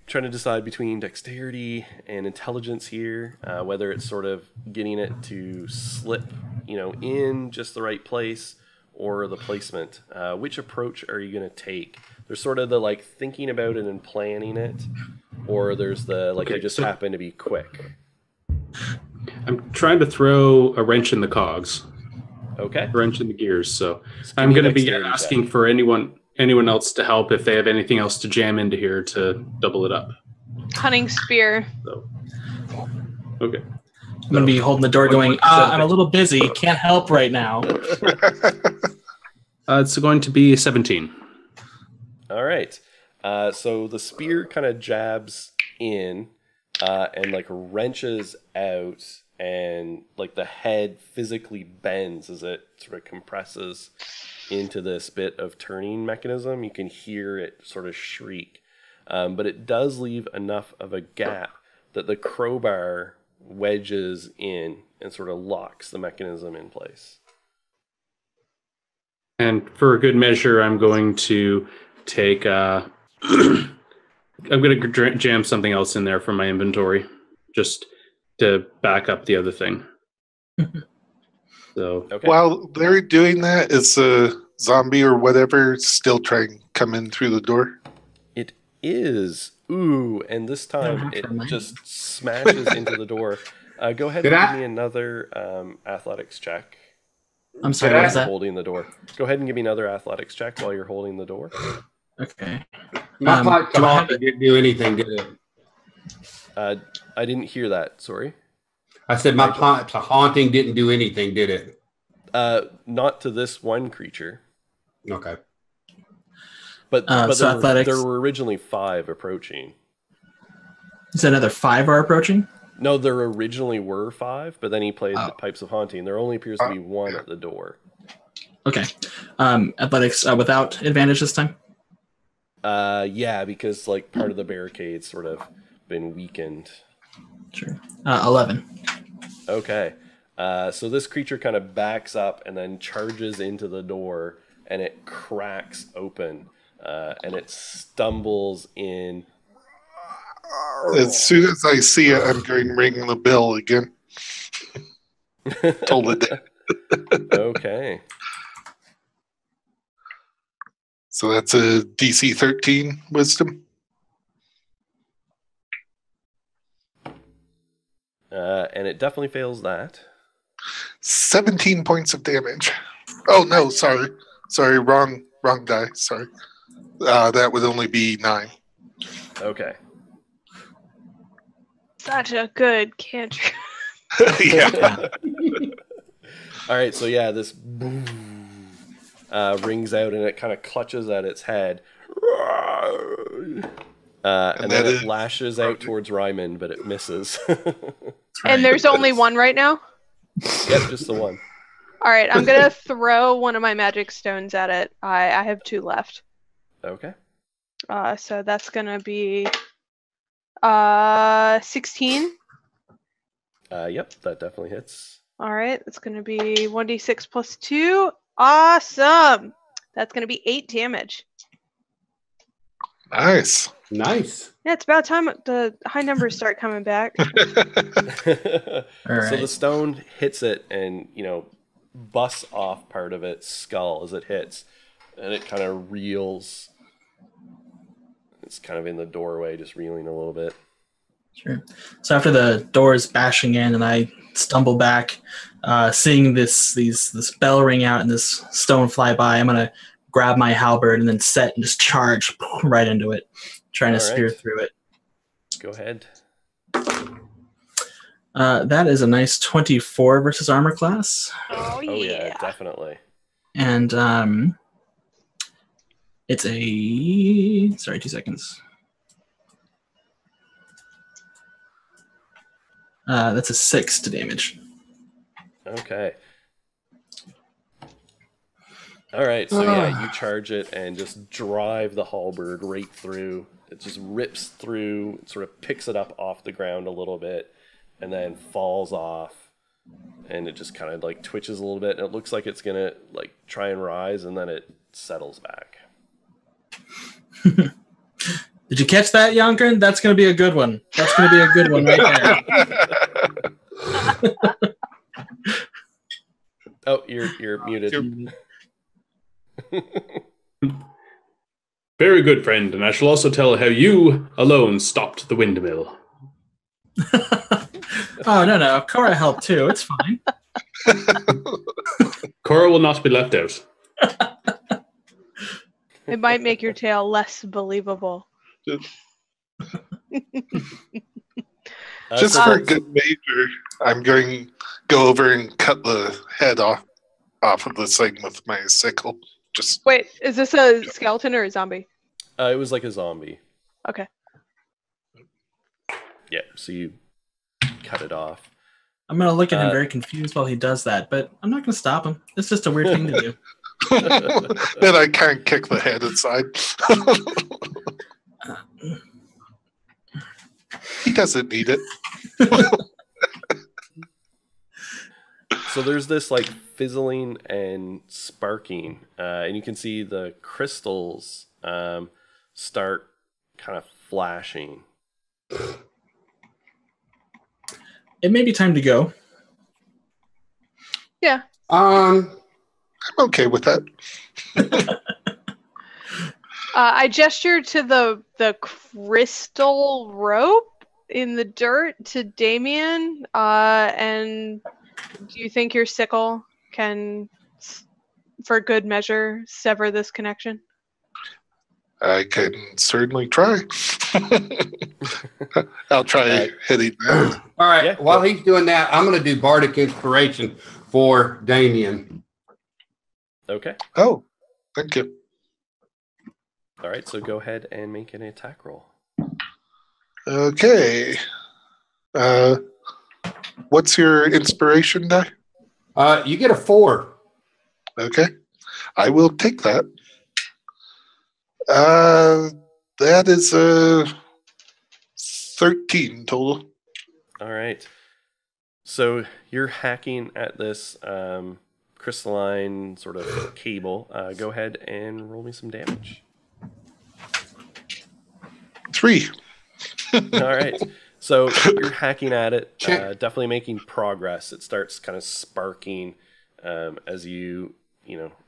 trying to decide between dexterity and intelligence here, whether it's sort of getting it to slip, in just the right place, or the placement. Which approach are you going to take? There's sort of the like thinking about it and planning it, or there's the like I just happen to be quick. I'm trying to throw a wrench in the cogs. Okay. A wrench in the gears. So I'm going to be asking for anyone else to help if they have anything else to jam into here to double it up. Hunting spear. So, okay. I'm going to be holding the door going, I'm a little busy. Can't help right now. It's going to be 17. All right. So the spear kind of jabs in and like wrenches out, and like the head physically bends as it sort of compresses into this bit of turning mechanism. You can hear it sort of shriek, but it does leave enough of a gap that the crowbar wedges in and sort of locks the mechanism in place. And for a good measure, I'm going to take I'm going to jam something else in there from my inventory just to back up the other thing. So okay. While they're doing that, is a zombie or whatever still trying to come in through the door? It is. Ooh, and this time it just smashes into the door. Go ahead and give me another athletics check. I'm sorry, what is that? Holding the door. Go ahead and give me another athletics check while you're holding the door. Okay. My pipe to haunting didn't do anything, did it? I didn't hear that. Sorry. I said my pipe to haunting didn't do anything, did it? Not to this one creature. Okay. But so there were originally 5 approaching. Is that another 5 are approaching? No, there originally were 5, but then he played the Pipes of Haunting. There only appears to be 1 at the door. Okay. Athletics without advantage this time? Yeah, because like part of the barricade's sort of been weakened. Sure. 11. Okay. So this creature kind of backs up and then charges into the door, and it cracks open, and it stumbles in. As soon as I see it, I'm going to ring the bell again. Told it. Okay. So that's a DC 13 wisdom. And it definitely fails that. 17 points of damage. Oh no, sorry, wrong die. Sorry, that would only be 9. Okay. Such a good cantrip. Yeah. All right. So yeah, this rings out, and it kind of clutches at its head. And then it lashes out towards Ryman, but it misses. And there's only one right now? Yep, just the one. All right, I'm going to throw one of my magic stones at it. I have 2 left. Okay. So that's going to be 16. Yep, that definitely hits. All right, that's going to be 1d6 plus 2. Awesome. That's going to be 8 damage. Nice. Nice. Yeah, it's about time the high numbers start coming back. All right. So the stone hits it and, busts off part of its skull as it hits. And it kind of reels. It's kind of in the doorway, just reeling a little bit. Sure. So after the door is bashing in and I stumble back, seeing this bell ring out and this stone fly by, I'm going to grab my halberd and then set and just charge right into it, trying to spear through it. Go ahead. That is a nice 24 versus armor class. Oh yeah, definitely. And it's a... Sorry, 2 seconds. That's a 6 to damage. Okay. All right, so yeah, you charge it and just drive the halberd right through. It just rips through, sort of picks it up off the ground a little bit, and then falls off, and it just kind of like twitches a little bit, and it looks like it's gonna like try and rise, and then it settles back. Did you catch that, Yonkern? That's gonna be a good one. That's gonna be a good one right there. Oh, you're muted. Very good, friend, and I shall also tell how you alone stopped the windmill. Oh, no. Cora helped too. It's fine. Cora will not be left out. It might make your tale less believable. Just for good measure, I'm going to go over and cut the head off of this thing with my sickle. Just Wait, is this a skeleton or a zombie? It was like a zombie. Okay. Yeah, so you cut it off. I'm going to look at him very confused while he does that, but I'm not going to stop him. It's just a weird thing to do. Then I can't kick the head inside. He doesn't need it. So there's this like fizzling and sparking, and you can see the crystals start kind of flashing. It may be time to go. Yeah. I'm okay with that. I gesture to the crystal rope in the dirt to Damien, and do you think your sickle can, for good measure, sever this connection? I can certainly try. I'll try hitting that. All right. Yeah, While he's doing that, I'm going to do Bardic Inspiration for Damien. Okay. Oh, thank you. All right, so go ahead and make an attack roll. Okay. What's your inspiration die? You get a 4. Okay. I will take that. That is a 13 total. All right. So you're hacking at this crystalline sort of cable. Go ahead and roll me some damage. 3. All right. So you're hacking at it, definitely making progress. It starts kind of sparking as you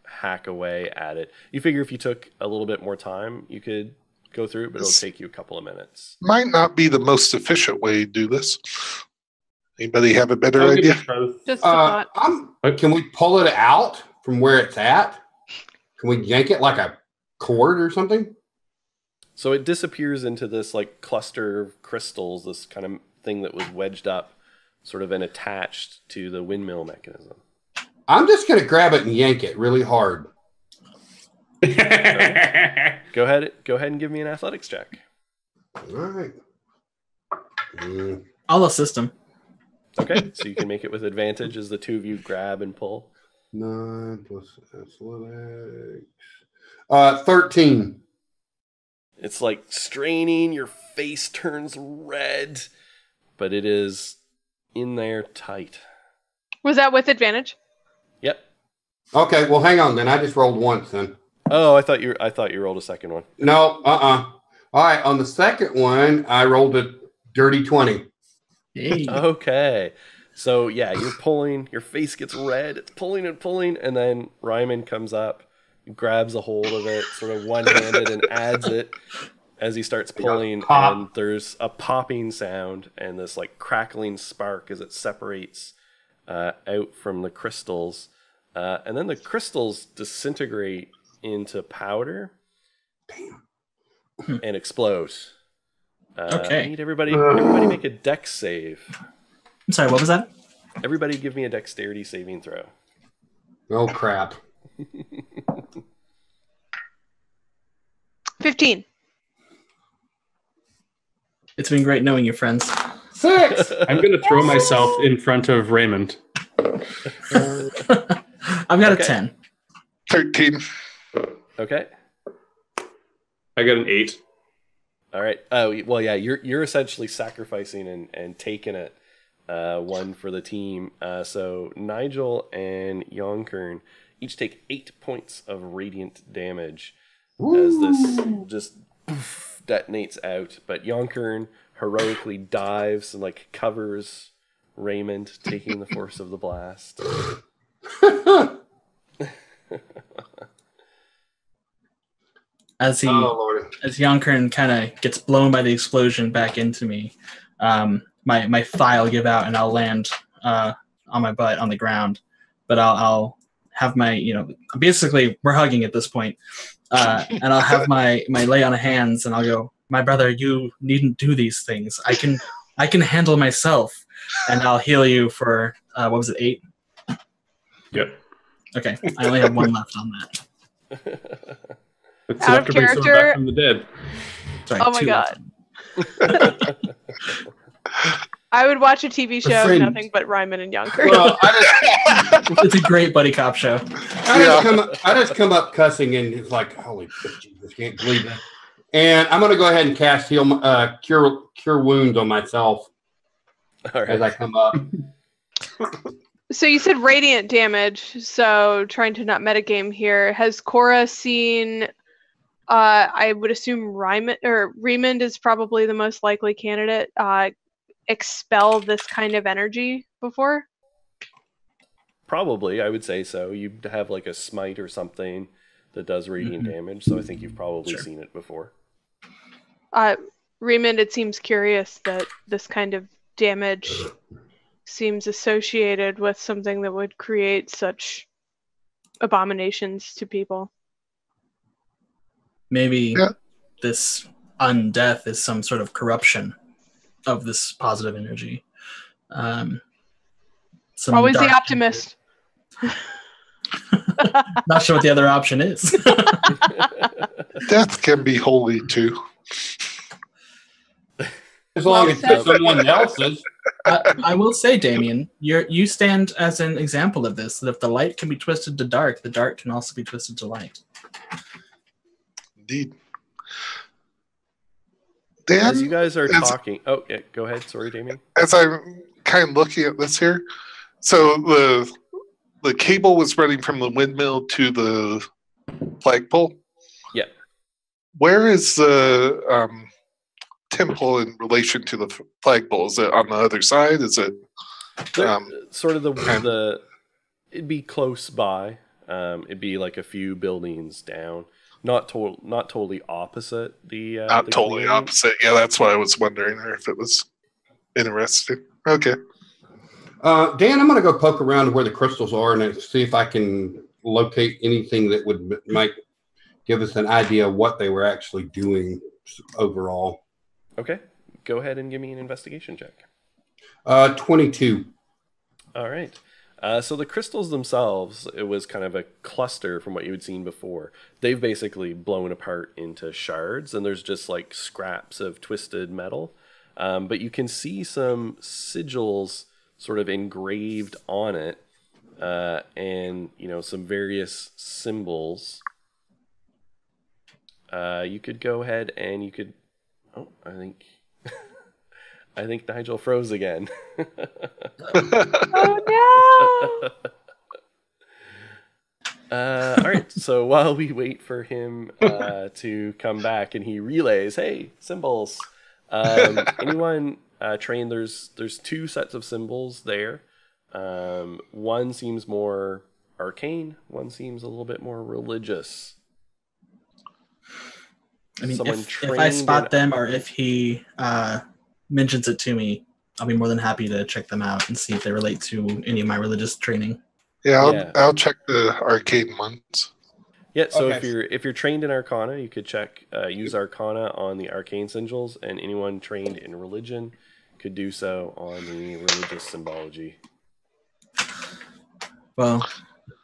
hack away at it. You figure if you took a little bit more time, you could go through it, but it'll take you a couple of minutes. Might not be the most efficient way to do this. Anybody have a better idea? Just a thought. Can we pull it out from where it's at? Can we yank it like a cord or something? So it disappears into this like cluster of crystals, this kind of thing that was wedged up, sort of and attached to the windmill mechanism. I'm just going to grab it and yank it really hard. Go ahead and give me an athletics check. All right. I'll assist him. Okay, so you can make it with advantage as the two of you grab and pull. 9 plus athletics. 13. It's like straining, your face turns red, but it is in there tight. Was that with advantage? Yep. Okay, well, hang on then. I just rolled once then. Oh, I thought you rolled a second one. No, All right, on the second one, I rolled a dirty 20. Hey. Okay. So, yeah, you're pulling, your face gets red, it's pulling and pulling, and then Ryman comes up, grabs a hold of it, sort of one-handed, and adds it as he starts pulling, and there's a popping sound and this like crackling spark as it separates out from the crystals. And then the crystals disintegrate into powder and explode. Okay. I need everybody make a dex save. I'm sorry, what was that? Everybody give me a dexterity saving throw. Oh, crap. 15. It's been great knowing you, friends. 6. I'm going to throw myself in front of Raymond. I've got a 10. 13. Okay. I got an 8. All right. Oh, well, yeah. You're essentially sacrificing and taking it one for the team. So Nigel and Yonkern each take 8 points of radiant damage as this just detonates out. But Yonkern heroically dives and like covers Raymond, taking the force of the blast. As Yonkern kind of gets blown by the explosion back into me, my thigh will give out and I'll land on my butt on the ground. But I'll have my, basically we're hugging at this point, and I'll have my lay on hands and I'll go, my brother, you needn't do these things. I can handle myself, and I'll heal you for what was it, 8? Yep. Okay, I only have 1 left on that. It's Out enough of to bring someone character. back from the dead. Sorry, Oh my 2 God. left. I would watch a TV show, friend. nothing but Ryman and Yonkers. Well, It's a great buddy cop show. I just come up cussing and it's like, holy shit, Jesus, can't believe it. And I'm going to go ahead and cast cure wounds on myself All right. as I come up. So you said radiant damage, so trying to not metagame here. Has Cora seen, I would assume Raymond is probably the most likely candidate, expel this kind of energy before? Probably, I would say so. You'd have like a smite or something that does radiant damage, so I think you've probably seen it before. Raymond, it seems curious that this kind of damage seems associated with something that would create such abominations to people. Maybe this undeath is some sort of corruption of this positive energy. Some Always the dark optimist. Not sure what the other option is. Death can be holy too. As long as it's someone else's. I will say, Damien, you stand as an example of this, that if the light can be twisted to dark, the dark can also be twisted to light. Indeed. Dan, As you guys are talking... Oh, yeah, go ahead. Sorry, Damien. as I'm kind of looking at this here. So the cable was running from the windmill to the flagpole. Yeah. Where is the temple in relation to the flagpole? Is it on the other side? Is it sort of the? It'd be close by. It'd be like a few buildings down. Not totally opposite the. Not the totally community. opposite. Yeah, that's what I was wondering if it was interesting. Okay. Dan, I'm going to go poke around where the crystals are and see if I can locate anything that might give us an idea of what they were actually doing overall. Okay, go ahead and give me an investigation check. 22. All right. So the crystals themselves, it was kind of a cluster from what you had seen before. They've basically blown apart into shards, and there's just like scraps of twisted metal. But you can see some sigils sort of engraved on it, and some various symbols. You could go ahead and you could. Oh, I think Nigel froze again. Oh no! All right. So while we wait for him to come back, and he relays, "Hey, symbols." Anyone trained? There's two sets of symbols there. One seems more arcane. One seems a little bit more religious. I mean, if I spot them or if he mentions it to me, I'll be more than happy to check them out and see if they relate to any of my religious training. Yeah, I'll check the arcane ones. Yeah, so Okay. if you're trained in Arcana, you could check use Arcana on the arcane sigils, and anyone trained in religion could do so on the religious symbology. Well,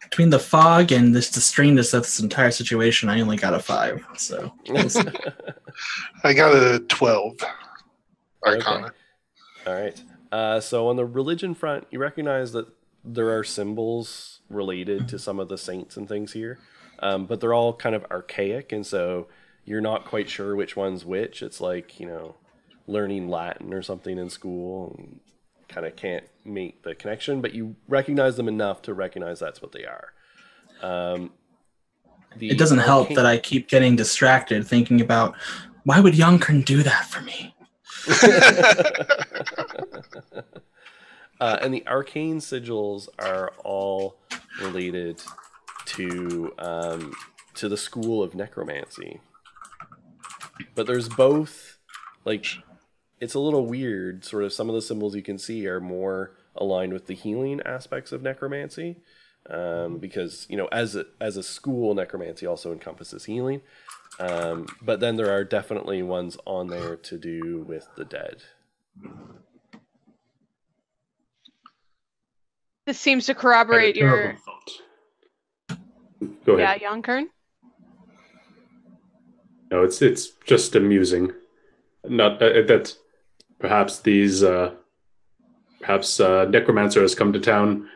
between the fog and the strangeness of this entire situation, I only got a 5. So I got a 12 Arcana. Okay. All right. So on the religion front, you recognize that there are symbols related to some of the saints and things here, but they're all kind of archaic, and so you're not quite sure which one's which. It's like, learning Latin or something in school, and kind of can't make the connection, but you recognize them enough to recognize that's what they are. it doesn't help that I keep getting distracted thinking about, why would Yonkern do that for me? And the arcane sigils are all related to the school of necromancy. But there's both, like, it's a little weird. Sort of some of the symbols you can see are more aligned with the healing aspects of necromancy, because as a school, necromancy also encompasses healing. But then there are definitely ones on there to do with the dead. This seems to corroborate your. Terrible thought. Go ahead. Yeah, Yonkern. No, it's just amusing. Not that perhaps these necromancer has come to town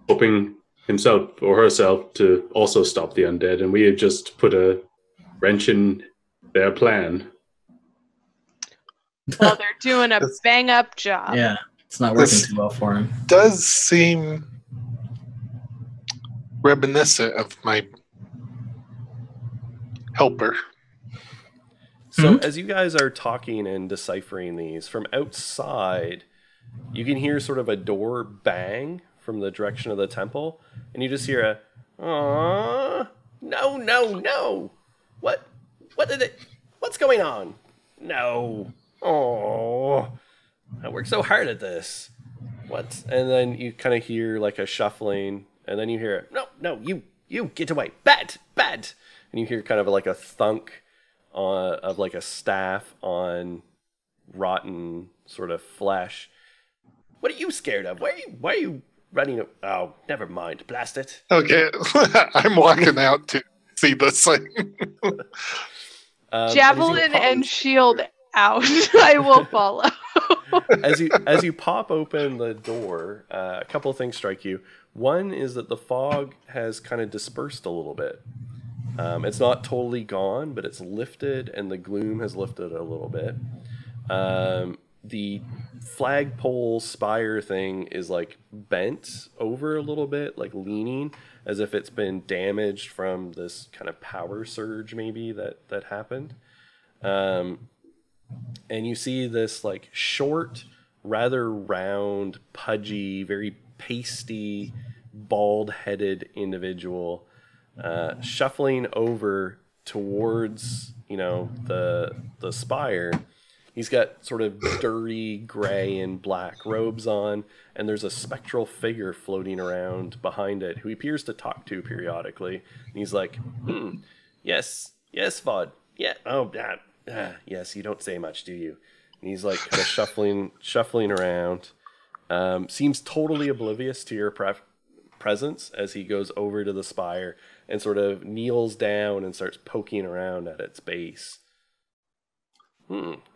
hoping himself or herself to also stop the undead, and we have just put a wrench in their plan. Well, they're doing a bang-up job. Yeah, it's not working too well for him. Does seem reminiscent of my helper. So as you guys are talking and deciphering these, from outside, you can hear sort of a door bang from the direction of the temple, and you just hear a, "Aww, no, what did it, what's going on? No, oh, I worked so hard at this. What?" And then you kind of hear like a shuffling, and then you hear, no, you get away, bad, and you hear kind of like a thunk of like a staff on rotten sort of flesh. What are you scared of? Why are you running? Oh, never mind. Blast it. Okay, I'm walking out to see this thing. Javelin and shield out. I will follow. As you pop open the door, a couple of things strike you. One is that the fog has kind of dispersed a little bit. It's not totally gone, but it's lifted, and the gloom has lifted a little bit. the flagpole spire thing is like bent over a little bit, like leaning, as if it's been damaged from this kind of power surge maybe that happened. And you see this like short, rather round, pudgy, very pasty, bald-headed individual shuffling over towards, you know, the spire. He's got sort of dirty gray and black robes on, and there's a spectral figure floating around behind it who he appears to talk to periodically. And he's like, yes, Vod. Yeah, oh, yes, you don't say much, do you? And he's like kind of shuffling around. Seems totally oblivious to your presence as he goes over to the spire and sort of kneels down and starts poking around at its base.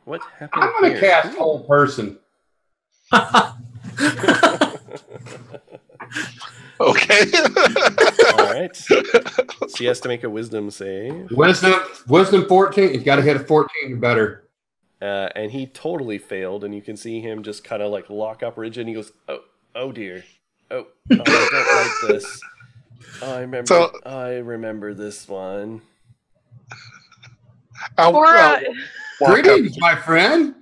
What happened? I'm going to cast whole person. Okay. All right. So he has to make a wisdom save. Wisdom 14. He's got to hit a 14 or better. And he totally failed, and you can see him just kind of like lock up rigid, and he goes, oh dear. Oh, I don't like this. I remember this one. Cora, Greetings, my friend.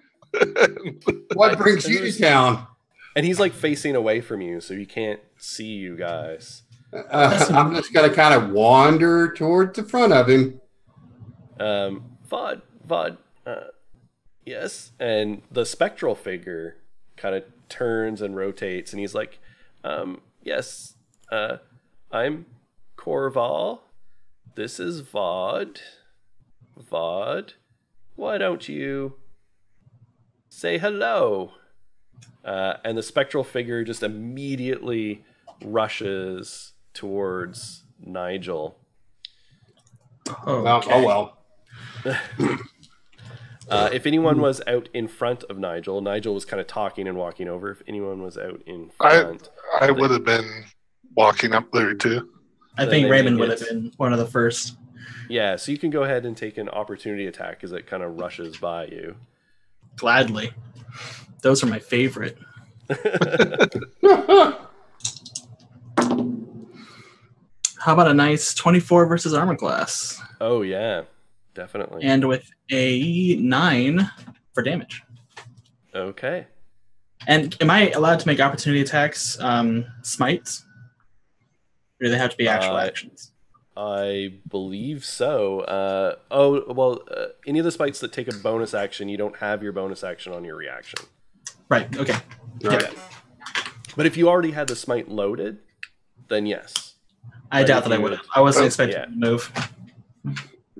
What brings you to town? And he's like facing away from you, so he can't see you guys. I'm just going to kind of wander toward the front of him. Vod, yes. And the spectral figure kind of turns and rotates, and he's like, yes, I'm Corval. This is Vod. Vod, why don't you say hello? And the spectral figure just immediately rushes towards Nigel. Okay. Oh well. If anyone was out in front of Nigel was kind of talking and walking over. If anyone was out in front, I would have been walking up there too. I think Raymond would have been one of the first. Yeah, so you can go ahead and take an opportunity attack as it kind of rushes by you. Gladly. Those are my favorite. How about a nice 24 versus armor class? Oh, yeah, definitely. And with a 9 for damage. Okay. And am I allowed to make opportunity attacks smites? Or do they have to be actual actions? I believe so. Any of the smites that take a bonus action, you don't have your bonus action on your reaction. Right, okay. Right. Yeah. But if you already had the smite loaded, then yes. I doubt that I would have. I wasn't expecting to move.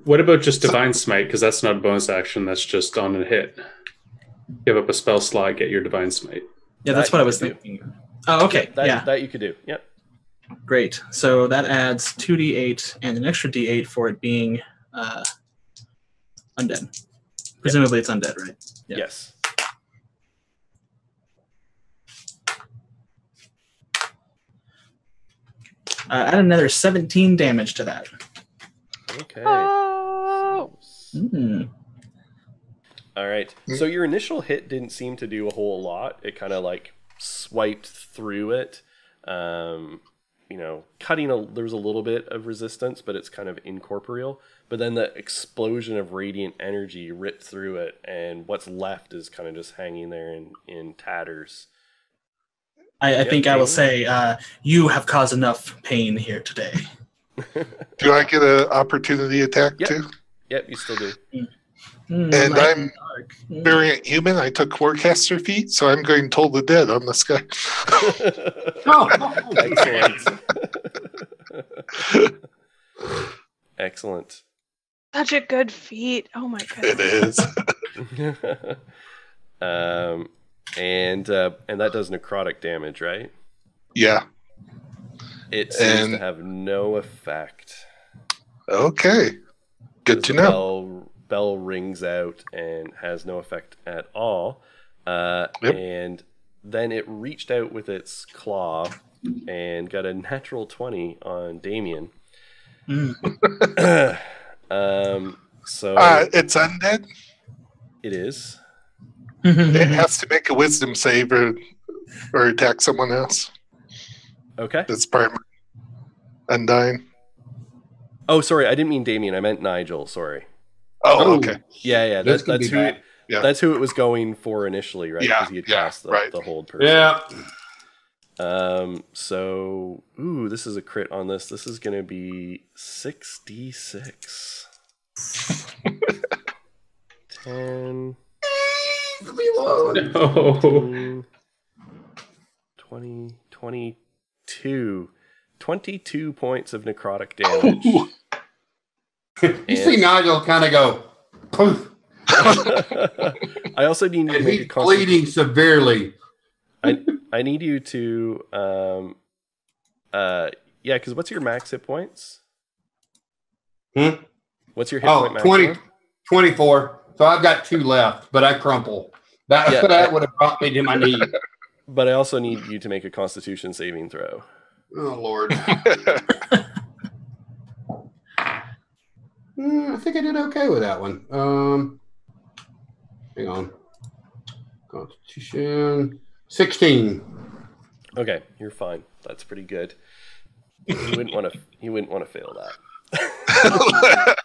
What about just Divine Smite? Because that's not a bonus action. That's just on a hit. Give up a spell slot, get your Divine Smite. Yeah, that's what I was thinking. Oh, okay. That you could do. Yep. Great. So that adds 2d8 and an extra d8 for it being undead. Presumably it's undead, right? Yeah. Yes. Add another 17 damage to that. Okay. Oh. All right. So your initial hit didn't seem to do a whole lot. It kind of like swiped through it. Cutting there was a little bit of resistance, but it's kind of incorporeal. But then the explosion of radiant energy ripped through it, and what's left is kind of just hanging there in tatters. I think I will say you have caused enough pain here today. Do I get an opportunity attack too? Yep, you still do. And I'm variant human. I took forecaster feat, so I'm going Toll the Dead on this guy. Excellent. Excellent. Such a good feat. Oh my goodness. It is. And that does necrotic damage, right? Yeah. It seems to have no effect. Okay. Good to know. Bell rings out and has no effect at all. And then it reached out with its claw and got a natural 20 on Damien. So it's undead? It is. It has to make a wisdom save or attack someone else. Okay. That's part of my Undying. Oh, sorry, I didn't mean Damien. I meant Nigel. Sorry. Oh, okay. Yeah. This could That's be who. bad. Yeah. That's who it was going for initially, right? Yeah, he had yeah, cast right. the hold person. Yeah. So, this is a crit on this. This is going to be 6d6. 10, No. 15, 20, 22. 22 points of necrotic damage. You see Nigel kind of go, poof, I also need you to and make he's a bleeding severely. I need you to because what's your max hit points? What's your hit point max? 24. So I've got 2 left, but I crumple. That would have brought me to my knee. But I also need you to make a Constitution saving throw. Oh, Lord. I think I did okay with that one. Hang on. Constitution 16. Okay, you're fine. That's pretty good. You wouldn't want to fail that.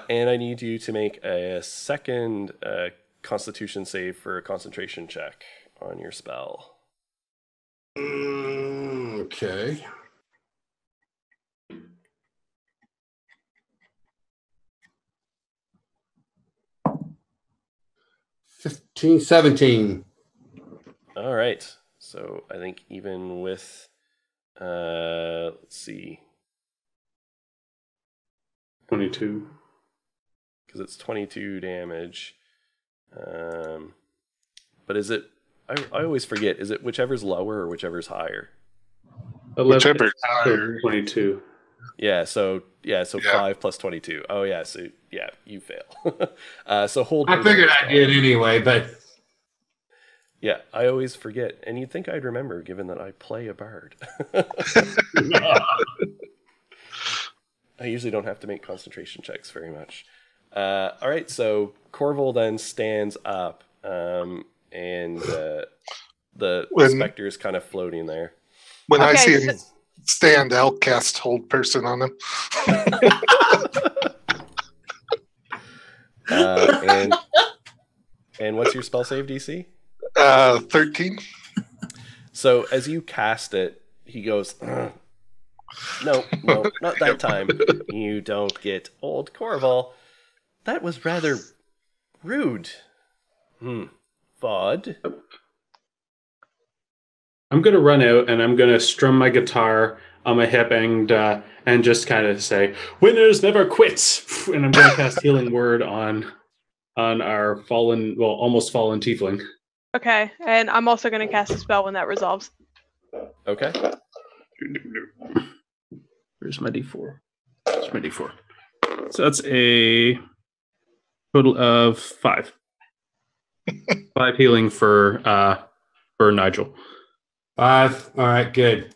And I need you to make a second Constitution save for a concentration check on your spell. Okay. $15, $17. All right. So I think even with, let's see, 22. because it's 22 damage. But is it? I always forget. Is it whichever's lower or whichever's higher? 11, Whichever's higher. 22. Yeah. So 5 plus 22. Oh yeah. So yeah, you fail. So hold. I figured I did anyway, but Yeah, I always forget, and you'd think I'd remember, given that I play a bard. I usually don't have to make concentration checks very much. All right, so Corval then stands up, and the specter is kind of floating there. When I see Okay, him stand, I'll cast hold person on him. And what's your spell save DC? 13. So as you cast it, he goes, no, not that time. You don't get old Corval. That was rather rude. Vod. I'm going to run out and I'm going to strum my guitar on my hip and just kind of say, winners never quit. And I'm going to cast Healing Word on our almost fallen tiefling. Okay, and I'm also going to cast a spell when that resolves. Okay. Where's my D4? Where's my D4? So that's a total of 5. 5 healing for Nigel. 5. All right, good.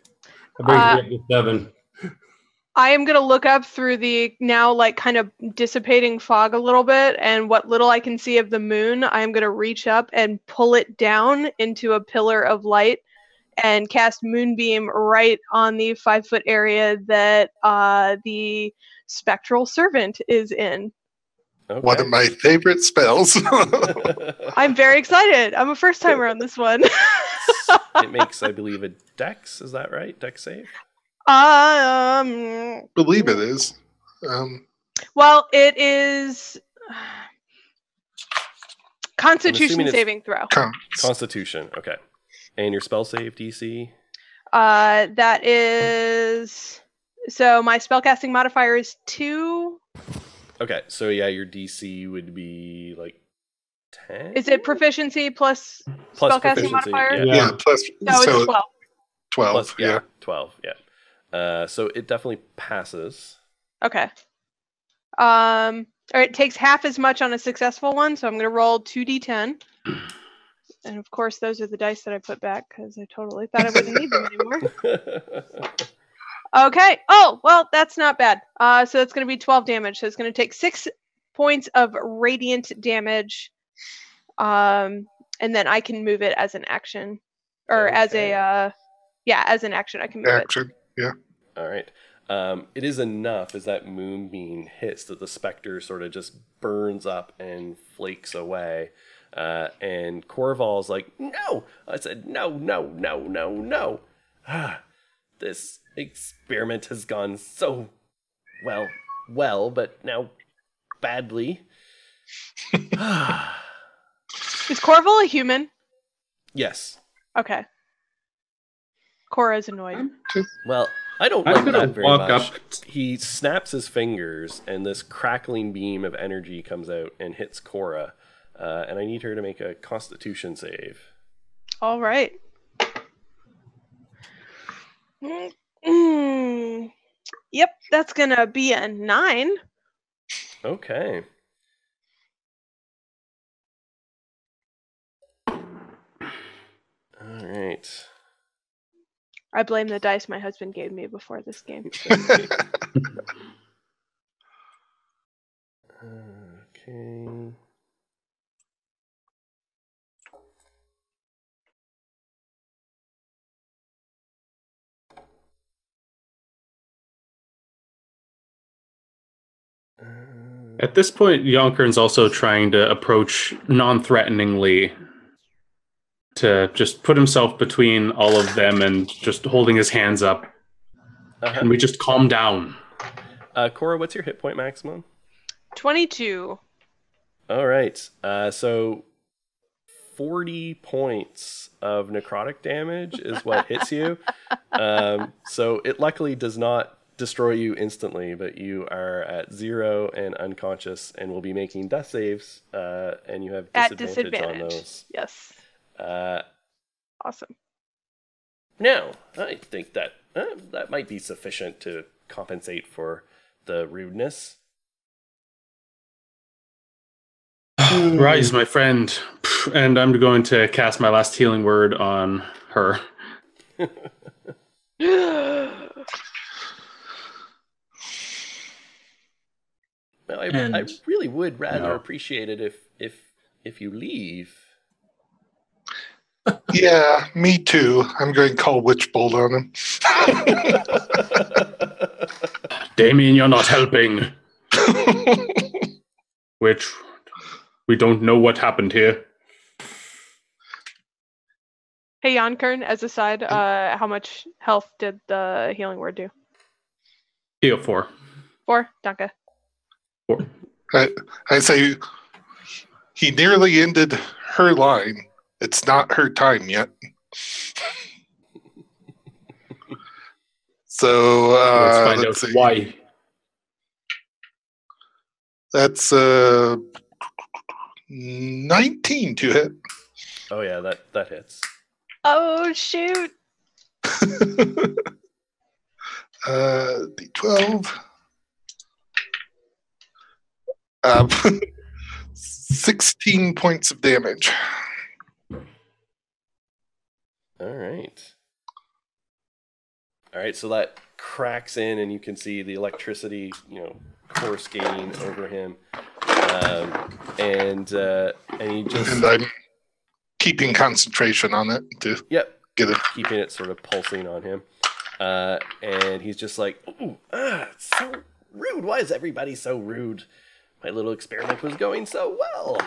That brings me up to 7. I am going to look up through the now like kind of dissipating fog a little bit, and what little I can see of the moon, I am going to reach up and pull it down into a pillar of light and cast Moonbeam right on the 5-foot area that the Spectral Servant is in. Okay. One of my favorite spells. I'm very excited. I'm a first timer on this one. It makes, I believe, a dex. Is that right? Dex save? Believe it is. Well, it is Constitution assuming it's saving throw. Constitution. Okay. And your spell save DC? That is so my spellcasting modifier is 2. Okay, so yeah, your DC would be like 10. Is it proficiency plus spellcasting proficiency, modifier? Yeah, plus No, it's 12. 12. Plus, yeah. 12. Yeah. So it definitely passes. Okay. Or it takes half as much on a successful one, so I'm going to roll 2d10. And of course, those are the dice that I put back because I totally thought I wouldn't need them anymore. Okay. Oh, well, that's not bad. So it's going to be 12 damage. So it's going to take 6 points of radiant damage And then I can move it as an action, or as a as an action I can move Action. Yeah. All right. It is enough as that moonbeam hits that the specter sort of just burns up and flakes away. And Corval's like, no! I said, no. This experiment has gone so well, but now badly. Is Corval a human? Yes. Okay. Cora's annoyed. Well, I don't I'm like gonna that very walk much. up. He snaps his fingers, and this crackling beam of energy comes out and hits Cora. And I need her to make a Constitution save. All right. Yep, that's gonna be a 9. Okay. All right. I blame the dice my husband gave me before this game. Okay. At this point, Yonkern's also trying to approach non-threateningly to just put himself between all of them and just holding his hands up. Can we just calm down? Cora, what's your hit point maximum? 22. All right. So 40 points of necrotic damage is what hits you. So it luckily does not destroy you instantly, but you are at 0 and unconscious and will be making death saves, and you have disadvantage on those. Yes. Awesome. Now, I think that that might be sufficient to compensate for the rudeness. Rise, my friend. And I'm going to cast my last healing word on her. Now, I really would rather appreciate it if you leave. Yeah, me too. I'm going to call Witch Bolt on him. Damien, you're not helping. Which, we don't know what happened here. Hey, Yonkern, as a side, how much health did the healing word do? Heal 4. 4? Danke. 4. I say he nearly ended her line. It's not her time yet. So let's find out see. why. That's 19 to hit. Oh yeah, that hits. Oh shoot! D12. 16 points of damage. All right, so that cracks in, and you can see the electricity, coruscating over him, and he just. And I'm keeping concentration on it to get it. Keeping it sort of pulsing on him, and he's just like, "Ooh, so rude! Why is everybody so rude? My little experiment was going so well."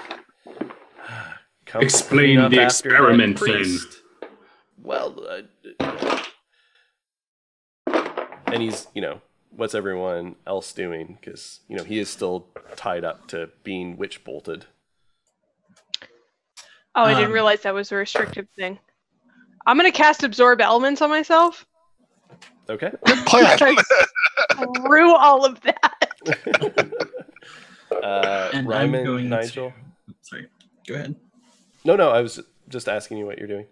Explain the experiment then. Well, and he's, what's everyone else doing? Because, he is still tied up to being witch bolted. Oh, I didn't realize that was a restrictive thing. I'm going to cast Absorb Elements on myself. Okay. Good plan. Through all of that. And Ryman, I'm going Nigel? Sorry, go ahead. No, I was just asking you what you're doing.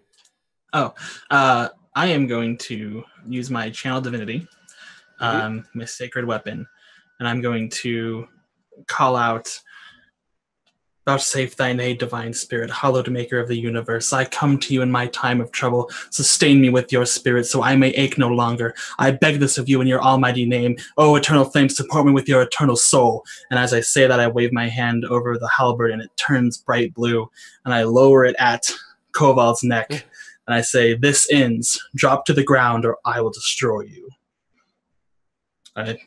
Oh, I am going to use my Channel Divinity, my Sacred Weapon, and I'm going to call out Vouchsafe thine aid, divine spirit, hallowed maker of the universe. I come to you in my time of trouble. Sustain me with your spirit so I may ache no longer. I beg this of you in your almighty name. O eternal flame, support me with your eternal soul. And as I say that, I wave my hand over the halberd and it turns bright blue. And I lower it at Koval's neck. And I say, this ends. Drop to the ground or I will destroy you. I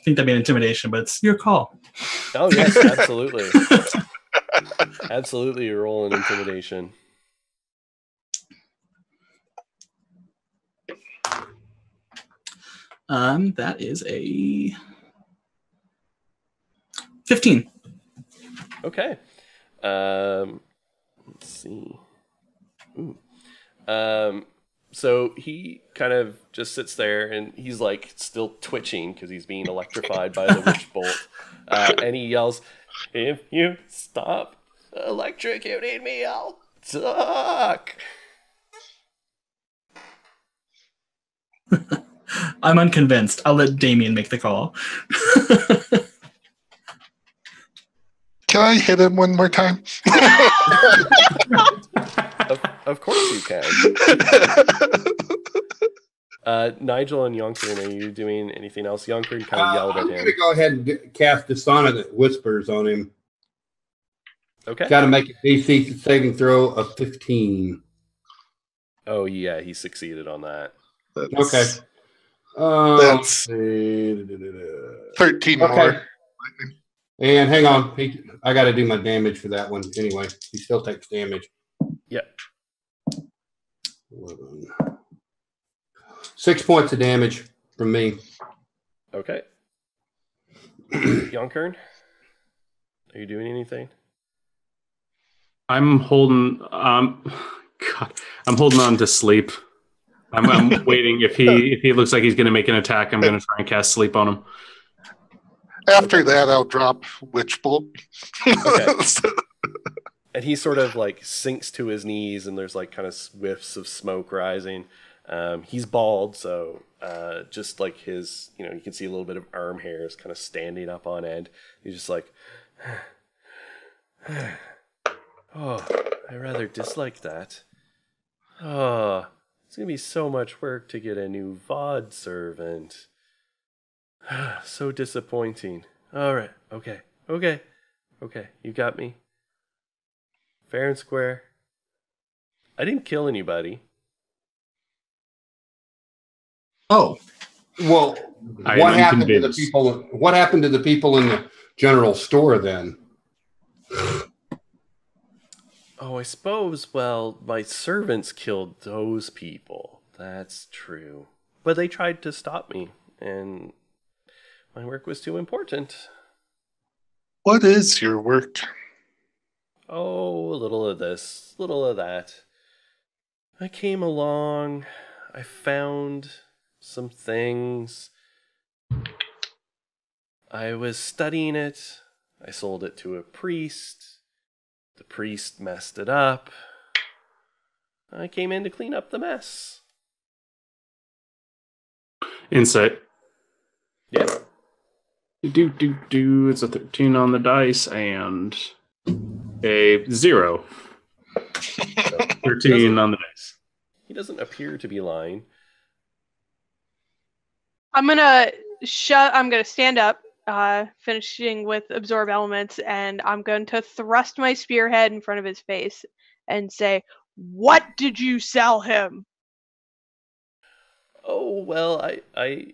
think that'd be an intimidation, but it's your call. Oh, yes, absolutely. Absolutely, you roll an intimidation. That is a 15. Okay. Let's see. Ooh. So he kind of just sits there and he's like still twitching because he's being electrified by the witch bolt. And he yells, "If you stop electrocuting me, I'll talk." I'm unconvinced. I'll let Damien make the call. Can I hit him one more time? Of course you can. Nigel and Yonkern, are you doing anything else? Yonkern kind of yelled at I'm him. going to go ahead and cast Dissonant Whispers on him. Okay. Got to make a DC saving throw of 15. Oh, yeah, he succeeded on that. Okay. That's 13 Okay. more. And hang on. I got to do my damage for that one anyway. He still takes damage. Yep. 11. 6 points of damage from me. Okay. Yonkern, are you doing anything? I'm holding. God, I'm holding on to sleep. I'm waiting. If he looks like he's going to make an attack, I'm going to try and cast sleep on him. After that, I'll drop Witch Bolt. Okay. And he sort of like sinks to his knees, and there's like kind of whiffs of smoke rising. He's bald, so just like his, you can see a little bit of arm hairs kind of standing up on end. He's just like, oh, I rather dislike that. Oh, it's gonna be so much work to get a new VOD servant. So disappointing. All right, okay, you got me. Fair and square. I didn't kill anybody. Oh, well, what happened to the people? What happened to the people in the general store then? Oh, I suppose, well, my servants killed those people. That's true. But they tried to stop me, and my work was too important. What is your work? Oh, a little of this, little of that. I came along, I found some things. I was studying it. I sold it to a priest. The priest messed it up. I came in to clean up the mess. Insight. Yep. It's a 13 on the dice and a 0. So 13 on the dice. He doesn't appear to be lying. I'm gonna stand up, finishing with absorb elements, and I'm going to thrust my spearhead in front of his face and say, "What did you sell him?" Oh, well, I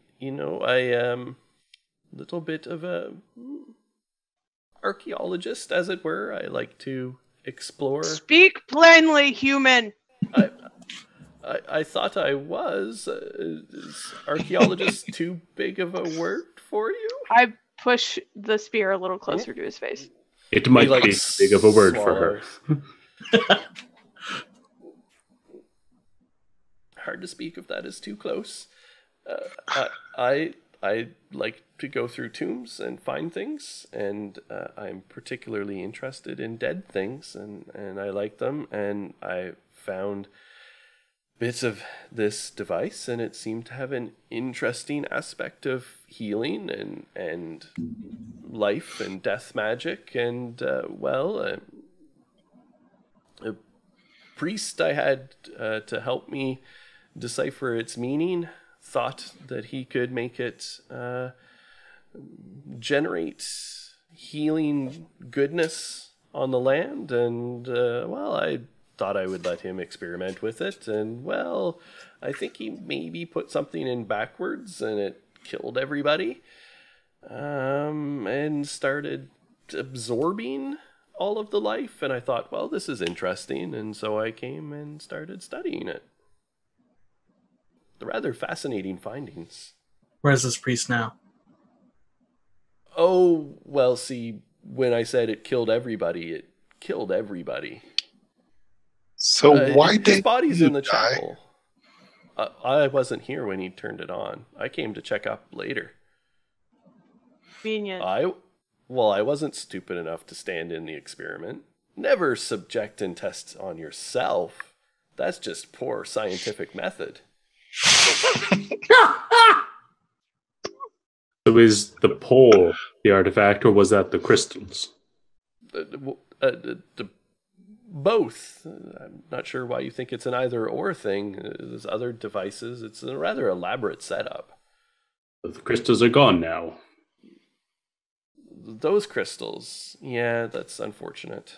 little bit of a archaeologist, as it were. I like to explore. Speak plainly, human. I thought I was. Is archaeologist too big of a word for you? I push the spear a little closer to his face. It might be big of a word for her. Hard to speak if that is too close. I like to go through tombs and find things, and I'm particularly interested in dead things, and I like them, and I found bits of this device, and it seemed to have an interesting aspect of healing and life and death magic. And a priest I had to help me decipher its meaning thought that he could make it generate healing goodness on the land. And I thought I would let him experiment with it, and I think he maybe put something in backwards and it killed everybody, and started absorbing all of the life. And I thought, well, this is interesting, and so I came and started studying it. The rather fascinating findings. Where's this priest now? Oh, well, see, when I said it killed everybody, it killed everybody. So why his did body's you in the die? chapel? I wasn't here when he turned it on. I came to check up later. Convenient. I wasn't stupid enough to stand in the experiment. Never subject and test on yourself. That's just poor scientific method. So is the pole the artifact, or was that the crystals? Both. I'm not sure why you think it's an either-or thing. There's other devices. It's a rather elaborate setup. The crystals are gone now. Those crystals. Yeah, that's unfortunate.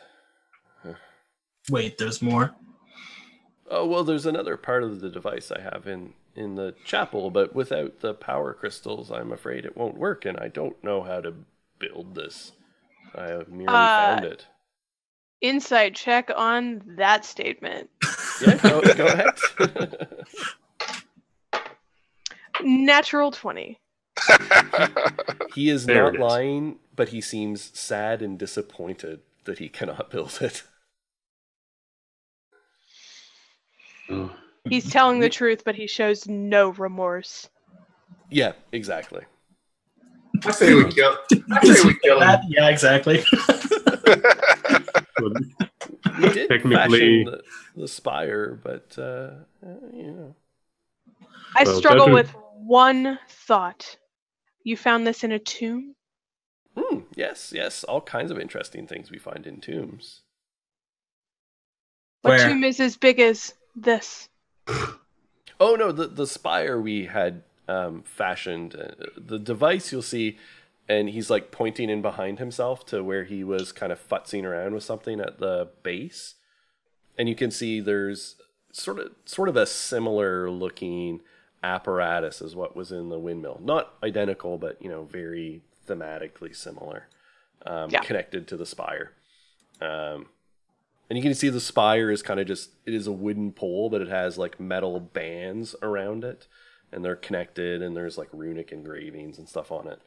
Wait, there's more? Oh, well, there's another part of the device I have in the chapel, but without the power crystals, I'm afraid it won't work, and I don't know how to build this. I merely found it. Insight check on that statement. Yeah, go ahead. Natural 20. He is There not it is. lying, but he seems sad and disappointed that he cannot build it. Oh. He's telling the truth, but he shows no remorse. Yeah, exactly. I say we kill. I say we kill him. Yeah, exactly. Well, We did Technically- fashion the spire, but you know. I Well, struggle that with one thought. You found this in a tomb? Yes, all kinds of interesting things we find in tombs. What Where? tomb is as big as this? Oh no, the spire we had fashioned. The device you'll see, and he's like pointing in behind himself to where he was kind of futzing around with something at the base, and you can see there's sort of a similar looking apparatus as what was in the windmill. Not identical, but very thematically similar, connected to the spire. And you can see the spire is kind of it is a wooden pole, but it has like metal bands around it, and they're connected, and there's like runic engravings and stuff on it.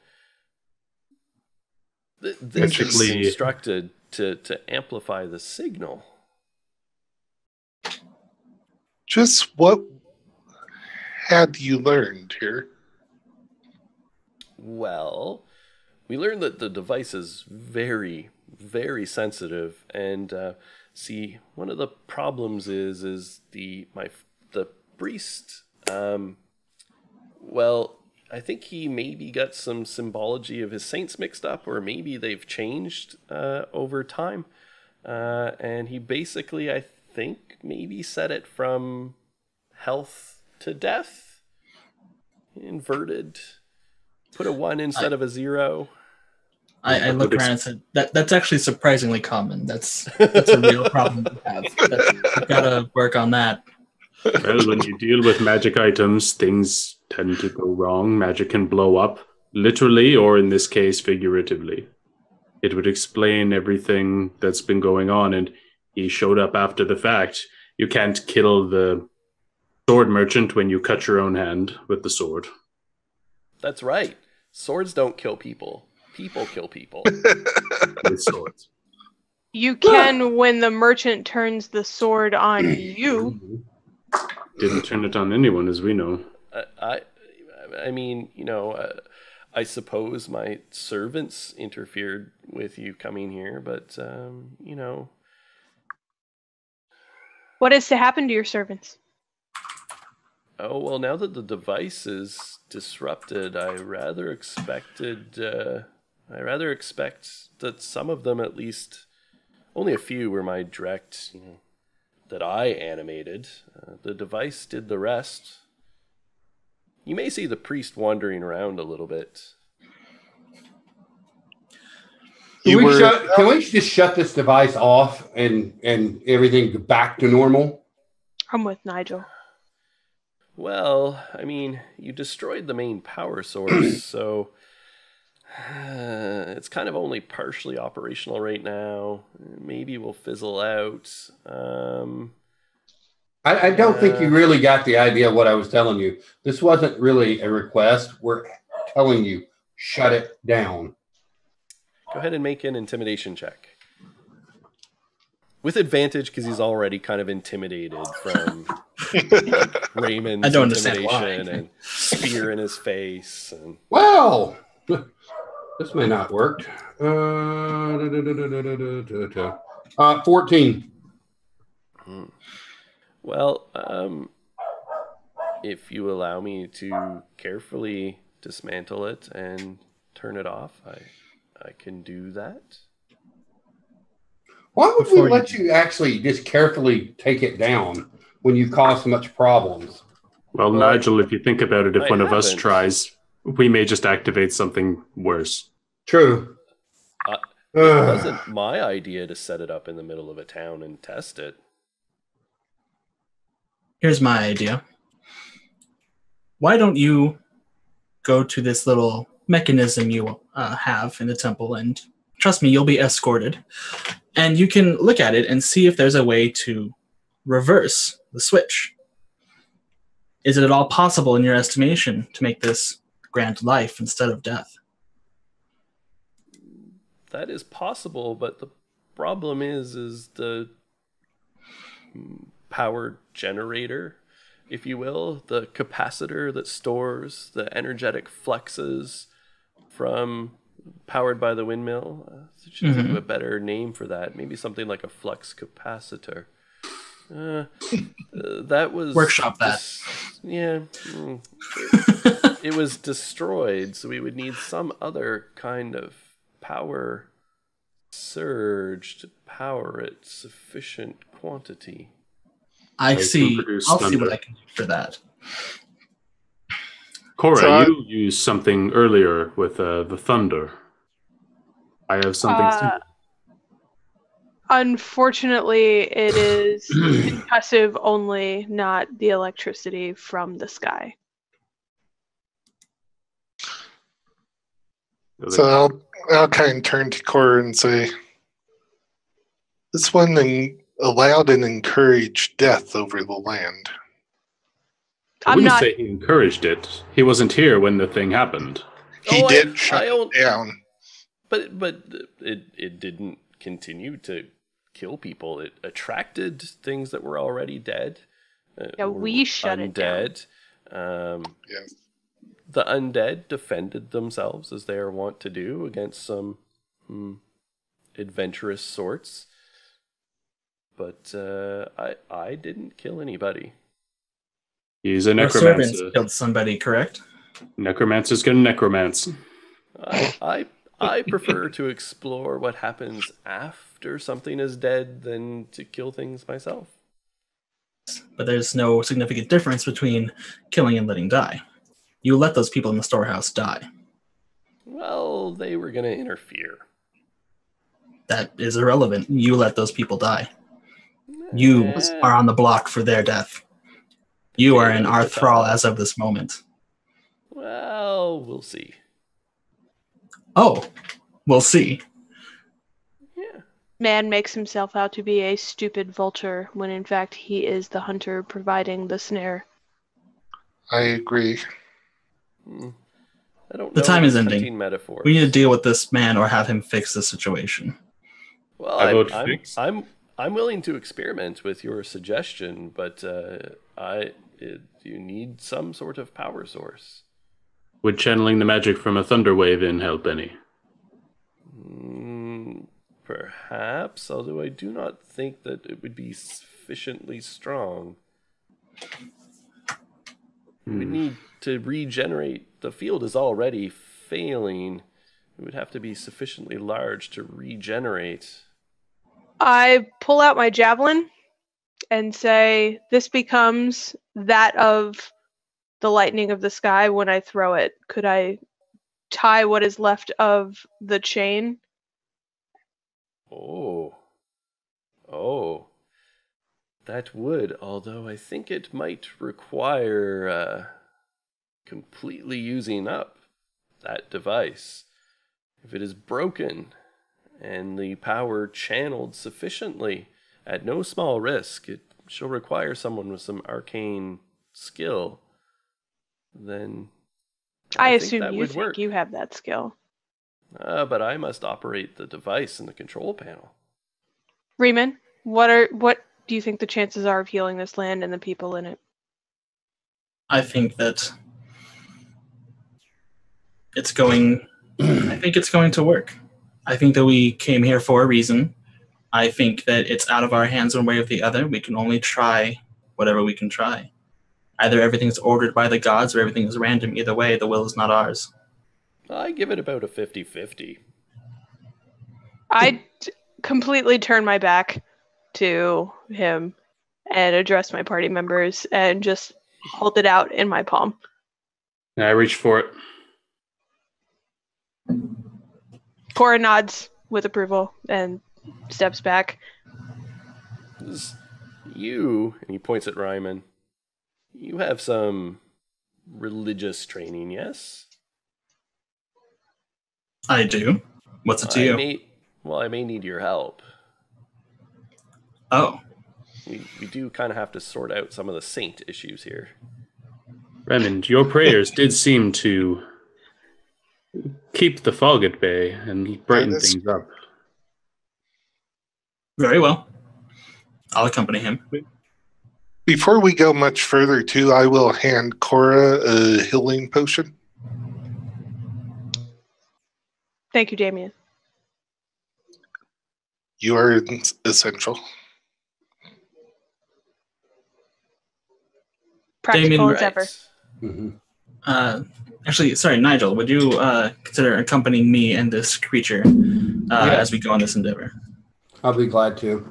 This is Basically- constructed to amplify the signal. Just what had you learned here? Well, we learned that the device is very, very sensitive, and see, one of the problems is the priest. I think he maybe got some symbology of his saints mixed up, or maybe they've changed over time, and he basically, I think, maybe set it from health to death, inverted. Put a 1 instead of a 0. I looked around and said, that's actually surprisingly common. That's a real problem to have. You've got to work on that. Well, when you deal with magic items, things tend to go wrong. Magic can blow up, literally, or in this case, figuratively. It would explain everything that's been going on, and he showed up after the fact. You can't kill the sword merchant when you cut your own hand with the sword. That's right. Swords don't kill people. People kill people. With swords. You can when the merchant turns the sword on you. Didn't turn it on anyone, as we know. I mean, I suppose my servants interfered with you coming here, but, What is to happen to your servants? Oh, well, now that the device is disrupted, I rather expect that some of them, at least, only a few were my direct, that I animated. The device did the rest. You may see the priest wandering around a little bit. Can we just shut this device off and everything back to normal? I'm with Nigel. Well, I mean, you destroyed the main power source, so it's kind of only partially operational right now. Maybe we'll fizzle out. I don't think you really got the idea of what I was telling you. This wasn't really a request. We're telling you, shut it down. Go ahead and make an intimidation check. With advantage, because he's already kind of intimidated from Raymond's intimidation and spear in his face. And... Well, this may not work. 14. Well, if you allow me to carefully dismantle it and turn it off, I can do that. Why would we let you actually just carefully take it down when you cause so much problems? Well, Nigel, if you think about it, if one of us tries, we may just activate something worse. True. It wasn't my idea to set it up in the middle of a town and test it. Here's my idea. Why don't you go to this little mechanism you have in the temple, and trust me, you'll be escorted. And you can look at it and see if there's a way to reverse the switch. Is it at all possible in your estimation to make this grant life instead of death? That is possible, but the problem is the power generator, if you will, the capacitor that stores the energetic fluxes from powered by the windmill. I should think of a better name for that. Maybe something like a flux capacitor. That was workshop that. It was destroyed, so we would need some other kind of power surge to power it sufficient quantity. I'll see what I can do for that. Cora, you used something earlier with the thunder. I have something similar. Unfortunately, it is concussive only, not the electricity from the sky. So I'll kind of turn to Cora and say, this one allowed and encouraged death over the land. I wouldn't say he encouraged it. He wasn't here when the thing happened. He did shut it down. But it didn't continue to kill people. It attracted things that were already dead. We shut it down. Yes. The undead defended themselves, as they are wont to do, against some adventurous sorts. But I didn't kill anybody. He's a necromancer. Our servants killed somebody, correct? Necromancer's gonna necromance. I prefer to explore what happens after something is dead than to kill things myself. But there's no significant difference between killing and letting die. You let those people in the storehouse die. Well, they were going to interfere. That is irrelevant. You let those people die. You are on the block for their death. You are in our thrall as of this moment. Well, we'll see. Oh, we'll see. Yeah. Man makes himself out to be a stupid vulture when in fact he is the hunter providing the snare. I agree. I don't know. The time is ending. Metaphors. We need to deal with this man or have him fix the situation. Well, I'm willing to experiment with your suggestion, but you need some sort of power source. Would channeling the magic from a thunder wave in help any? Perhaps, although I do not think that it would be sufficiently strong. We need to regenerate. The field is already failing. It would have to be sufficiently large to regenerate. I pull out my javelin and say, this becomes that of the lightning of the sky when I throw it. Could I tie what is left of the chain? Oh. That would, although I think it might require completely using up that device. If it is broken and the power channeled sufficiently, at no small risk, it shall require someone with some arcane skill, then I think assume that you would think work. you have that skill. But I must operate the device in the control panel. Riemann, what do you think the chances are of healing this land and the people in it? I think that it's going to work. I think that we came here for a reason. I think that it's out of our hands one way or the other. We can only try whatever we can try. Either everything's ordered by the gods or everything is random. Either way, the will is not ours. I give it about a 50-50. I completely turn my back to him and address my party members and just hold it out in my palm. And I reach for it. Cora nods with approval and steps back. You, and he points at Ryman, you have some religious training, yes? I do. What's it to you? I may need your help. Oh. We do kind of have to sort out some of the saint issues here. Raymond, your prayers did seem to keep the fog at bay and brighten things up. Very well. I'll accompany him. Before we go much further, too, I will hand Cora a healing potion. Thank you, Damien. You are essential. Practical Damien, as ever. Mm-hmm. Actually, sorry, Nigel, would you consider accompanying me and this creature as we go on this endeavor? I'll be glad to.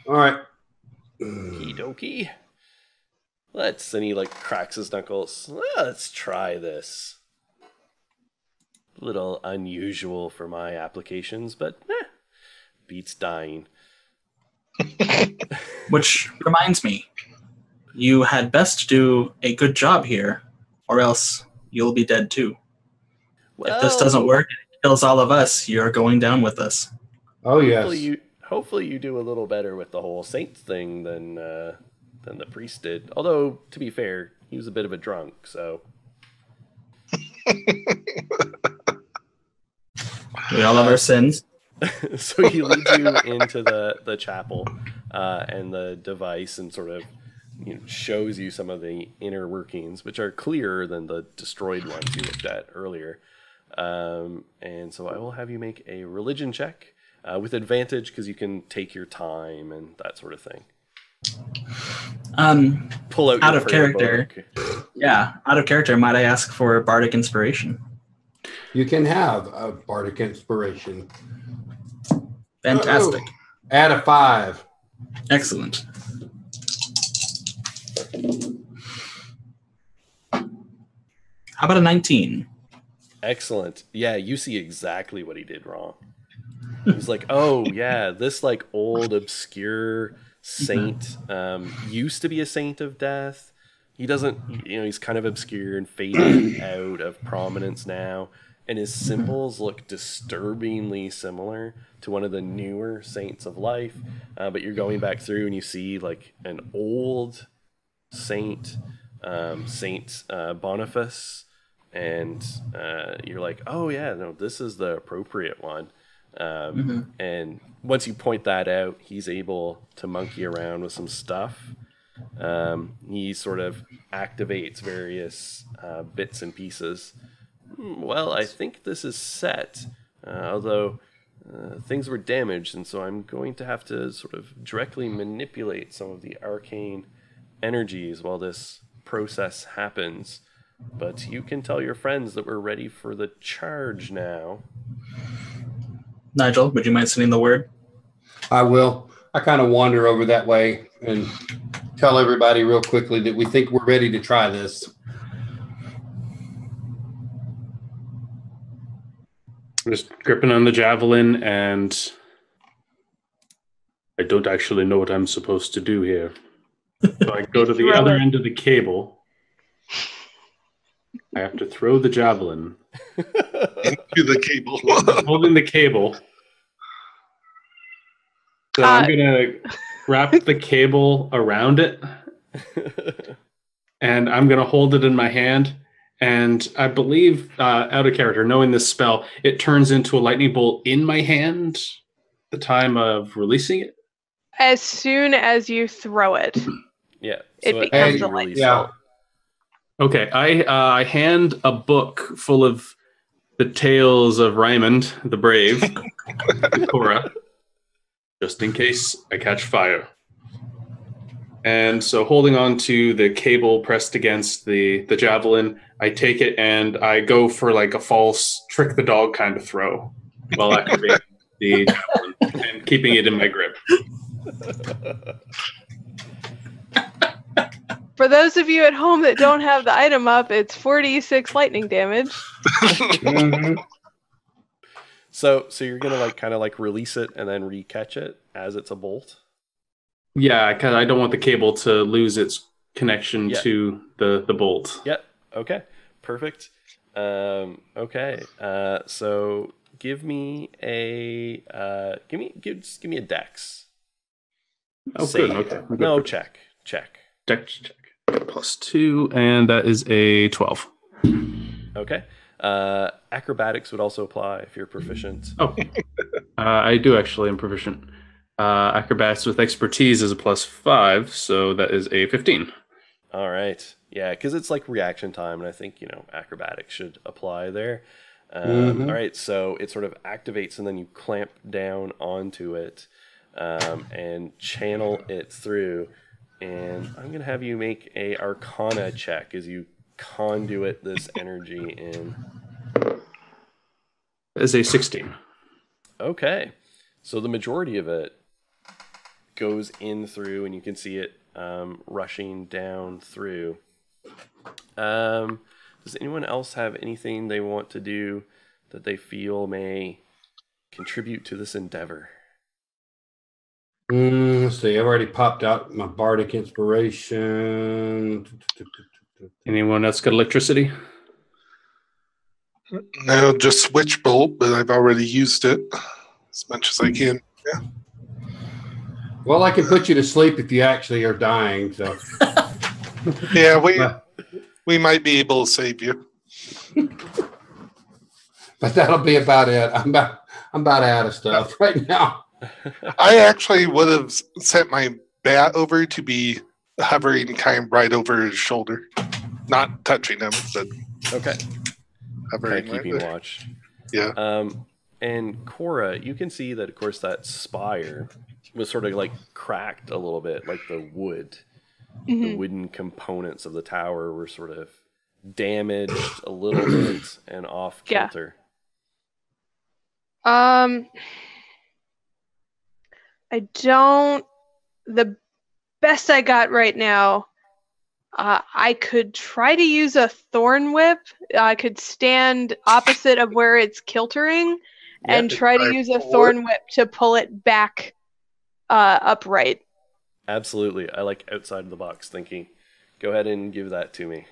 All right. Okie dokie. And he cracks his knuckles. Let's try this. A little unusual for my applications, but beats dying. Which reminds me, you had best do a good job here, or else you'll be dead too. Well, if this doesn't work, it kills all of us, you're going down with us. Oh, yes. Hopefully you do a little better with the whole saints thing than the priest did. Although, to be fair, he was a bit of a drunk, so... We all have our sins. So he leads you into the chapel and the device and sort of shows you some of the inner workings, which are clearer than the destroyed ones you looked at earlier. And so I will have you make a religion check with advantage because you can take your time and that sort of thing. Pull out out your of character. book. Yeah, out of character, might I ask for bardic inspiration? You can have a bardic inspiration. Fantastic. Oh, add a 5. Excellent. How about a 19? Excellent. Yeah, you see exactly what he did wrong. He's like, oh yeah, this old obscure saint used to be a saint of death. He doesn't, he's kind of obscure and fading out of prominence now. And his symbols look disturbingly similar to one of the newer saints of life. But you're going back through and you see an old saint, Saint Boniface. And you're like, oh yeah, no, this is the appropriate one. And once you point that out, he's able to monkey around with some stuff. He sort of activates various bits and pieces. Well, I think this is set. Although things were damaged, and so I'm going to have to sort of directly manipulate some of the arcane energies while this process happens. But you can tell your friends that we're ready for the charge now. Nigel, would you mind sending the word? I will. I kind of wander over that way and tell everybody real quickly that we think we're ready to try this. I'm just gripping on the javelin, and I don't actually know what I'm supposed to do here. So I go to the other end of the cable. I have to throw the javelin into the cable. Holding the cable. So I'm going to wrap the cable around it, and I'm going to hold it in my hand. And I believe, out of character, knowing this spell, it turns into a lightning bolt in my hand at the time of releasing it. As soon as you throw it, Yeah. it becomes a lightning bolt. Okay, I hand a book full of the tales of Raymond the Brave to Cora, just in case I catch fire. And so holding on to the cable pressed against the javelin, I take it and I go for like a false trick the dog kind of throw while activating the javelin and keeping it in my grip. For those of you at home that don't have the item up, it's 4d6 lightning damage. Mm-hmm. So you're gonna like kind of like release it and then re-catch it as it's a bolt? Yeah, because I don't want the cable to lose its connection to the bolt. Yep. Okay. Perfect. Okay. So give me a give me a dex. Oh, Save. good. Okay. No, check. Dex check. +2, and that is a 12. Okay. Acrobatics would also apply if you're proficient. Oh, I do actually. I'm proficient. Acrobatics with expertise is a +5, so that is a 15. All right. Yeah, because it's like reaction time, and I think, acrobatics should apply there. All right, so it sort of activates, and then you clamp down onto it and channel it through. And I'm going to have you make a Arcana check as you conduit this energy in. That is a 16. Okay. So the majority of it goes in through, and you can see it rushing down through. Does anyone else have anything they want to do that they feel may contribute to this endeavor? Let's see. I've already popped out my bardic inspiration. Anyone else got electricity? No, just switch bolt, but I've already used it as much as I can. Yeah. Well, I can put you to sleep if you actually are dying. So Yeah, we might be able to save you. but that'll be about it. I'm about out of stuff right now. I actually would have sent my bat over to be hovering kind of right over his shoulder. Not touching him, but Okay. hovering Kind of keeping right there. watch. Yeah. And Cora, you can see that, of course, that spire was sort of like cracked a little bit, like the wood. The wooden components of the tower were sort of damaged a little bit and off kilter. The best I got right now, I could try to use a thorn whip. I could stand opposite of where it's kiltering and try to use a thorn whip to pull it back upright. Absolutely. I like outside of the box thinking. Go ahead and give that to me.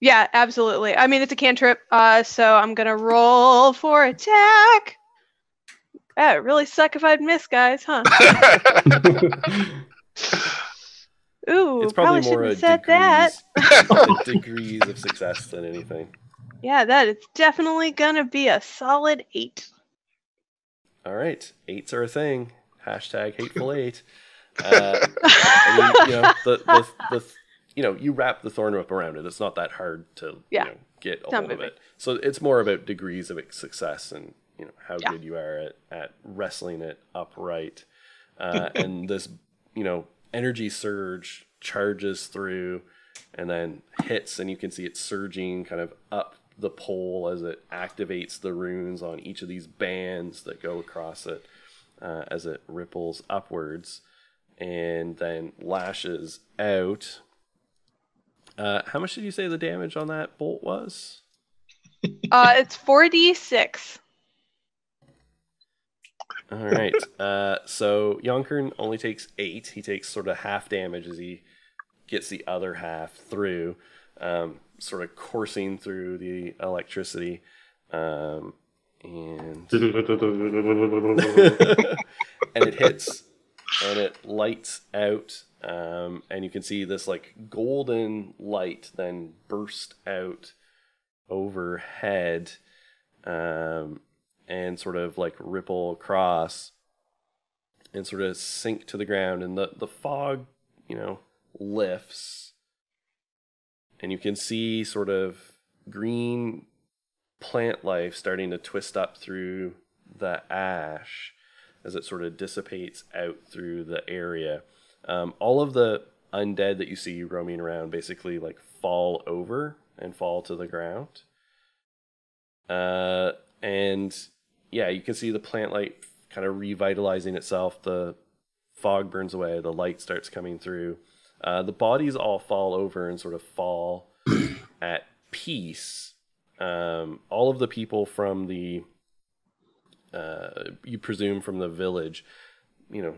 Yeah, absolutely. I mean, it's a cantrip, so I'm going to roll for attack. That really suck if I'd miss, guys, huh? Ooh, It's probably more shouldn't have said that. degrees of success than anything. Yeah, that is definitely gonna be a solid 8. All right, 8s are a thing. #hateful8. I mean, you wrap the thorn whip around it. It's not that hard to get a hold of it. So it's more about degrees of success and how good you are at wrestling it upright. And this, energy surge charges through and then hits, and you can see it surging kind of up the pole as it activates the runes on each of these bands that go across it as it ripples upwards and then lashes out. How much did you say the damage on that bolt was? It's 4d6. All right. So Yonkern only takes 8. He takes sort of half damage as he gets the other half through, sort of coursing through the electricity. And and it hits and it lights out. And you can see this like golden light then burst out overhead. And sort of like ripple across and sort of sink to the ground, and the fog, lifts, and you can see sort of green plant life starting to twist up through the ash as it sort of dissipates out through the area. All of the undead that you see roaming around basically like fall over and fall to the ground. And yeah, you can see the plant light kind of revitalizing itself. The fog burns away. The light starts coming through. The bodies all fall over and sort of fall at peace. All of the people from the, you presume from the village, the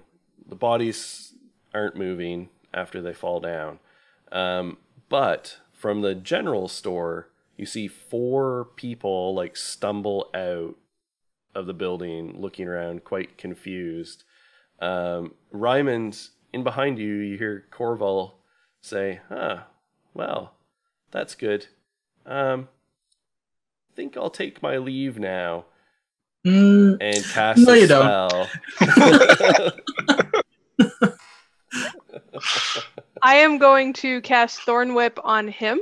bodies aren't moving after they fall down. But from the general store, you see 4 people like stumble out of the building, looking around, quite confused. Ryman, in behind you, you hear Corval say, well, that's good. Think I'll take my leave now. And cast a spell. I am going to cast Thorn Whip on him.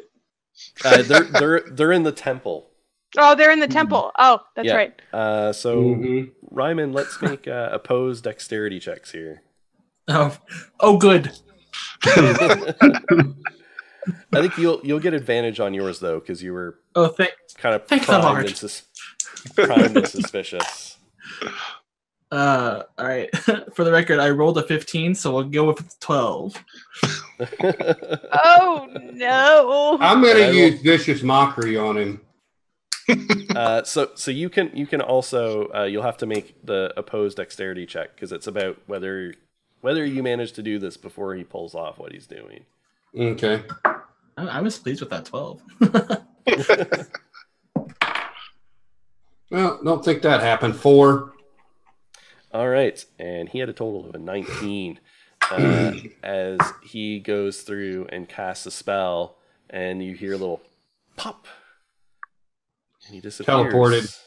They're in the temple. Oh, they're in the temple. Oh, that's right. So Ryman, let's make opposed dexterity checks here. Oh, good. I think you'll get advantage on yours though, because you were kind of primed and suspicious. All right. For the record, I rolled a 15, so we'll go with 12. Oh no! I'm gonna use vicious mockery on him. So you can also you'll have to make the opposed dexterity check because it's about whether you manage to do this before he pulls off what he's doing. Okay. I was pleased with that 12. Well, don't think that happened. 4. All right, and he had a total of a 19 as he goes through and casts a spell, and you hear a little pop. And he disappears. Teleported.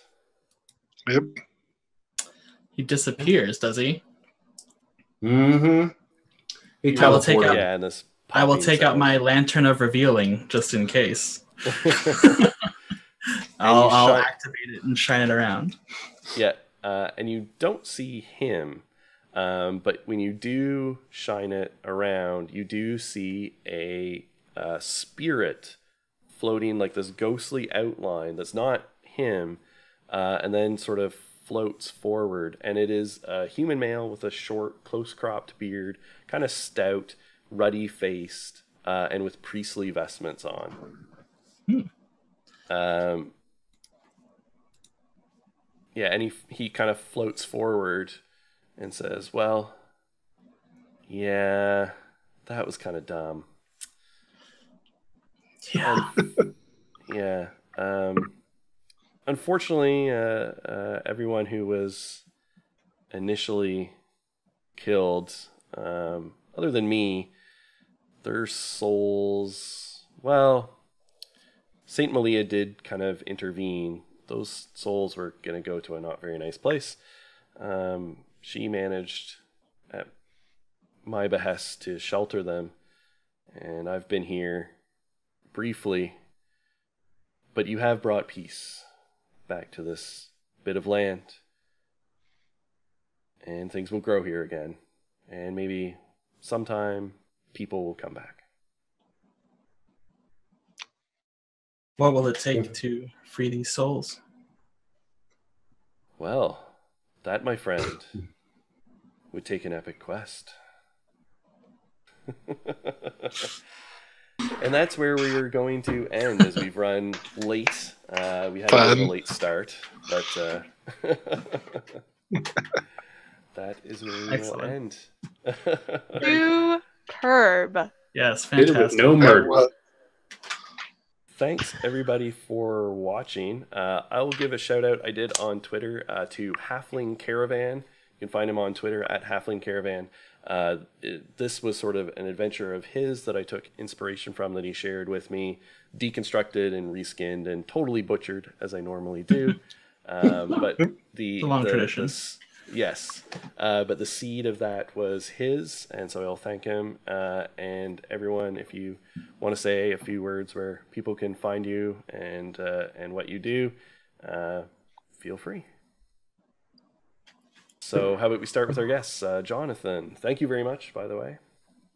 Yep. He disappears, does he? Mm-hmm. He teleported. I will take out my Lantern of Revealing just in case. I'll activate it and shine it around. Yeah, and you don't see him, but when you do shine it around, you do see a spirit floating like this ghostly outline that's not him, and then sort of floats forward, and it is a human male with a short, close-cropped beard, kind of stout, ruddy-faced, and with priestly vestments on. Yeah, and he kind of floats forward and says, well, yeah, that was kind of dumb. Yeah. Yeah. Unfortunately, everyone who was initially killed, other than me, their souls, well, Saint Malia did kind of intervene. Those souls were going to go to a not very nice place. She managed, at my behest, to shelter them, and I've been here briefly. But you have brought peace back to this bit of land, and things will grow here again. And maybe sometime people will come back. What will it take to free these souls? Well, that, my friend, would take an epic quest. And that's where we're going to end, as we've run late. We had a bit of a late start, but that is where we will end. Superb. Yes, Did it fantastic. with no murder. Thanks, everybody, for watching. I will give a shout out I did on Twitter to Halfling Caravan. You can find him on Twitter at Halfling Caravan. This was sort of an adventure of his that I took inspiration from, that he shared with me, deconstructed and reskinned and totally butchered, as I normally do. But It's a long tradition. Yes, but the seed of that was his, and so I'll thank him. And everyone, if you want to say a few words where people can find you and what you do, feel free. So how about we start with our guests? Jonathan, thank you very much, by the way.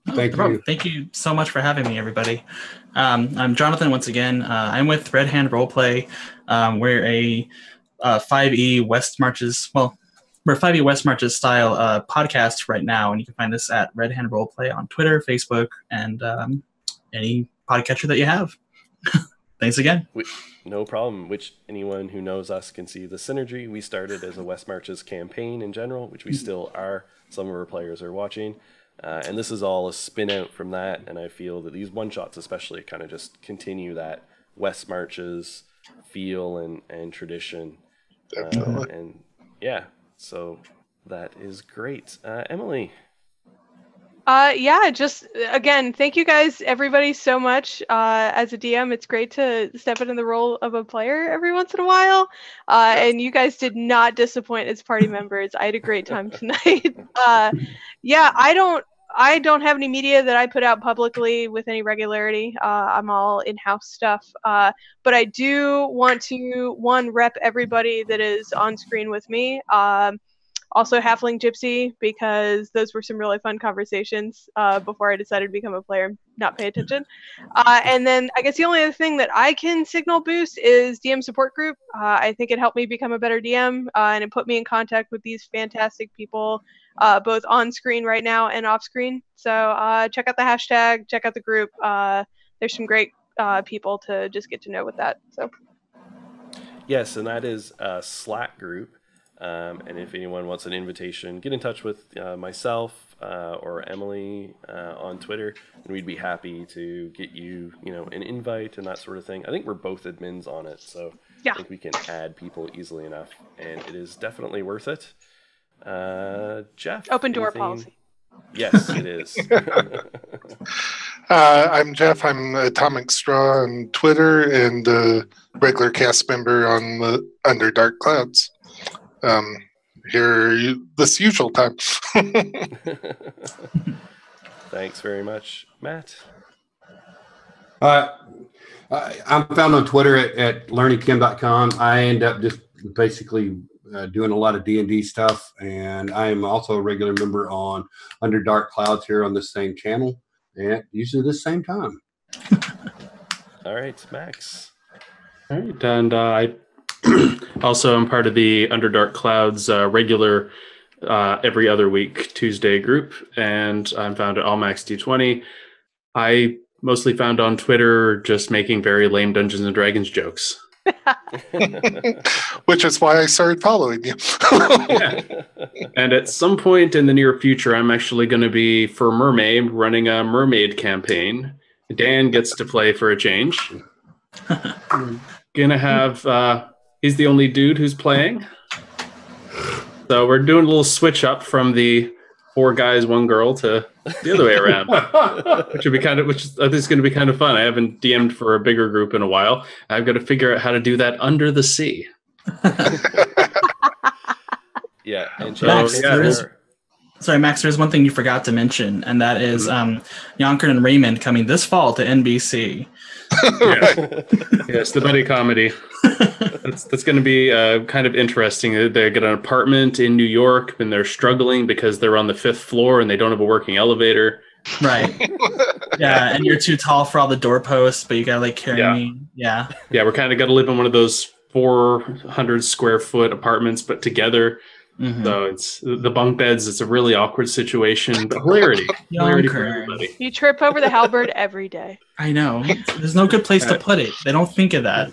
Thank you. Thank you so much for having me, everybody. I'm Jonathan once again. I'm with Red Hand Roleplay. We're a 5e West Marches, we're a 5e West Marches style podcast right now, and you can find us at Red Hand Roleplay on Twitter, Facebook, and any podcatcher that you have. Thanks again. No problem. Which anyone who knows us can see the synergy. We started as a West Marches campaign in general, which we still are. Some of our players are watching. And this is all a spin out from that. And I feel that these one-shots especially kind of just continue that West Marches feel and tradition. Definitely. And yeah, so that is great. Emily. Yeah, just again, thank you guys, everybody, so much. As a DM, it's great to step into the role of a player every once in a while. And you guys did not disappoint as party members. I had a great time tonight. Yeah, I don't have any media that I put out publicly with any regularity. I'm all in-house stuff. But I do want to, rep everybody that is on screen with me. Also Halfling Gypsy, because those were some really fun conversations before I decided to become a player and not pay attention. And then I guess the only other thing that I can signal boost is DM support group. I think it helped me become a better DM, and it put me in contact with these fantastic people, both on screen right now and off screen. So check out the hashtag, check out the group. There's some great people to just get to know with that. So Yes, and that is a Slack group. And if anyone wants an invitation, get in touch with myself or Emily on Twitter, and we'd be happy to get you, an invite and that sort of thing. I think we're both admins on it, so yeah. I think we can add people easily enough, and it is definitely worth it. Jeff? Open door policy. Yes, it is. I'm Jeff. I'm Atomic Straw on Twitter and a regular cast member on the Under Dark Clouds. Here this usual time. Thanks very much, Matt. I'm found on Twitter at learningkim.com. I end up just basically doing a lot of D&D stuff, and I am also a regular member on Under Dark Clouds here on the same channel, and usually the same time. All right, Max. All right, and I also am part of the Underdark Clouds regular every other week Tuesday group, and I'm found at allmaxd20. I mostly found on Twitter just making very lame Dungeons and Dragons jokes. Which is why I started following you. Yeah. And at some point in the near future, I'm actually going to be, for Mermaid, running a mermaid campaign. Dan gets to play for a change. Gonna have... he's the only dude who's playing. So we're doing a little switch up from the 4 guys, 1 girl to the other way around, which I think is going to be kind of fun. I haven't DM'd for a bigger group in a while. I've got to figure out how to do that under the sea. Yeah, and Max, there's one thing you forgot to mention, and that is Yonkern and Raymond coming this fall to NBC. Yes, the buddy comedy. That's going to be kind of interesting. They get an apartment in New York and they're struggling because they're on the 5th floor and they don't have a working elevator. Right. Yeah, and you're too tall for all the doorposts, but you gotta like carry Yeah. me. Yeah. Yeah, we're kind of got to live in one of those 400 square foot apartments, but together. Mhm. So it's the bunk beds. It's a really awkward situation, but hilarity. Hilarity for Yonkern. everybody. You trip over the halberd every day. I know. There's no good place to put it. They don't think of that.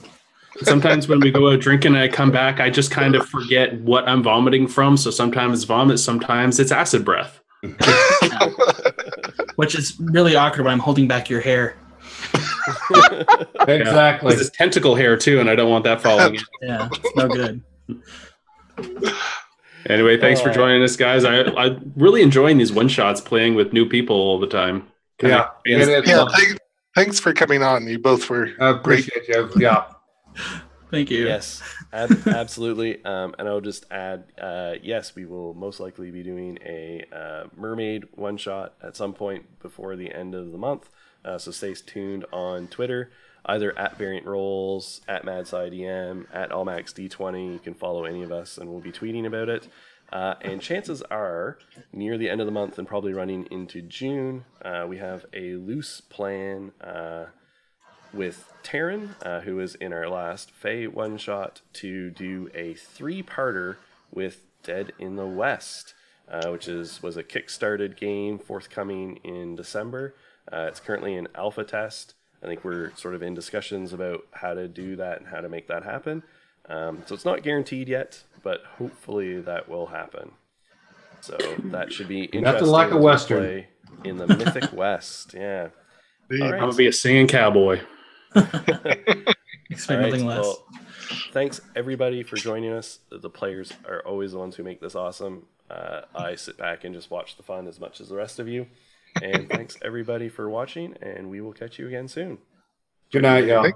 Sometimes when we go out drinking and I come back, I just kind of forget what I'm vomiting from. So sometimes it's vomit, sometimes it's acid breath. Which is really awkward when I'm holding back your hair. Exactly. It's tentacle hair too, and I don't want that falling in. Yeah, it's no good. Anyway, thanks for joining us, guys. I'm really enjoying these one-shots playing with new people all the time. Yeah. Thanks for coming on. You both were I appreciate you. Yeah. Thank you. Yes, absolutely. And I'll just add, yes, we will most likely be doing a mermaid one shot at some point before the end of the month. So stay tuned on Twitter, either at Variant Rolls, at MadSciDM, at AllMaxD20. You can follow any of us, and we'll be tweeting about it. And chances are, near the end of the month and probably running into June, we have a loose plan with Taryn, who was in our last Fae one-shot, to do a 3-parter with Dead in the West, which was a kickstarted game forthcoming in December. It's currently in alpha test. I think we're sort of in discussions about how to do that and how to make that happen. So it's not guaranteed yet, but hopefully that will happen. So that should be interesting. Nothing like a Western. Play in the Mythic West. Yeah. All right. I'm going to be a singing cowboy. Expect nothing less. Well, thanks everybody for joining us. The players are always the ones who make this awesome. I sit back and just watch the fun as much as the rest of you. And thanks everybody for watching, and we will catch you again soon. Good night, y'all.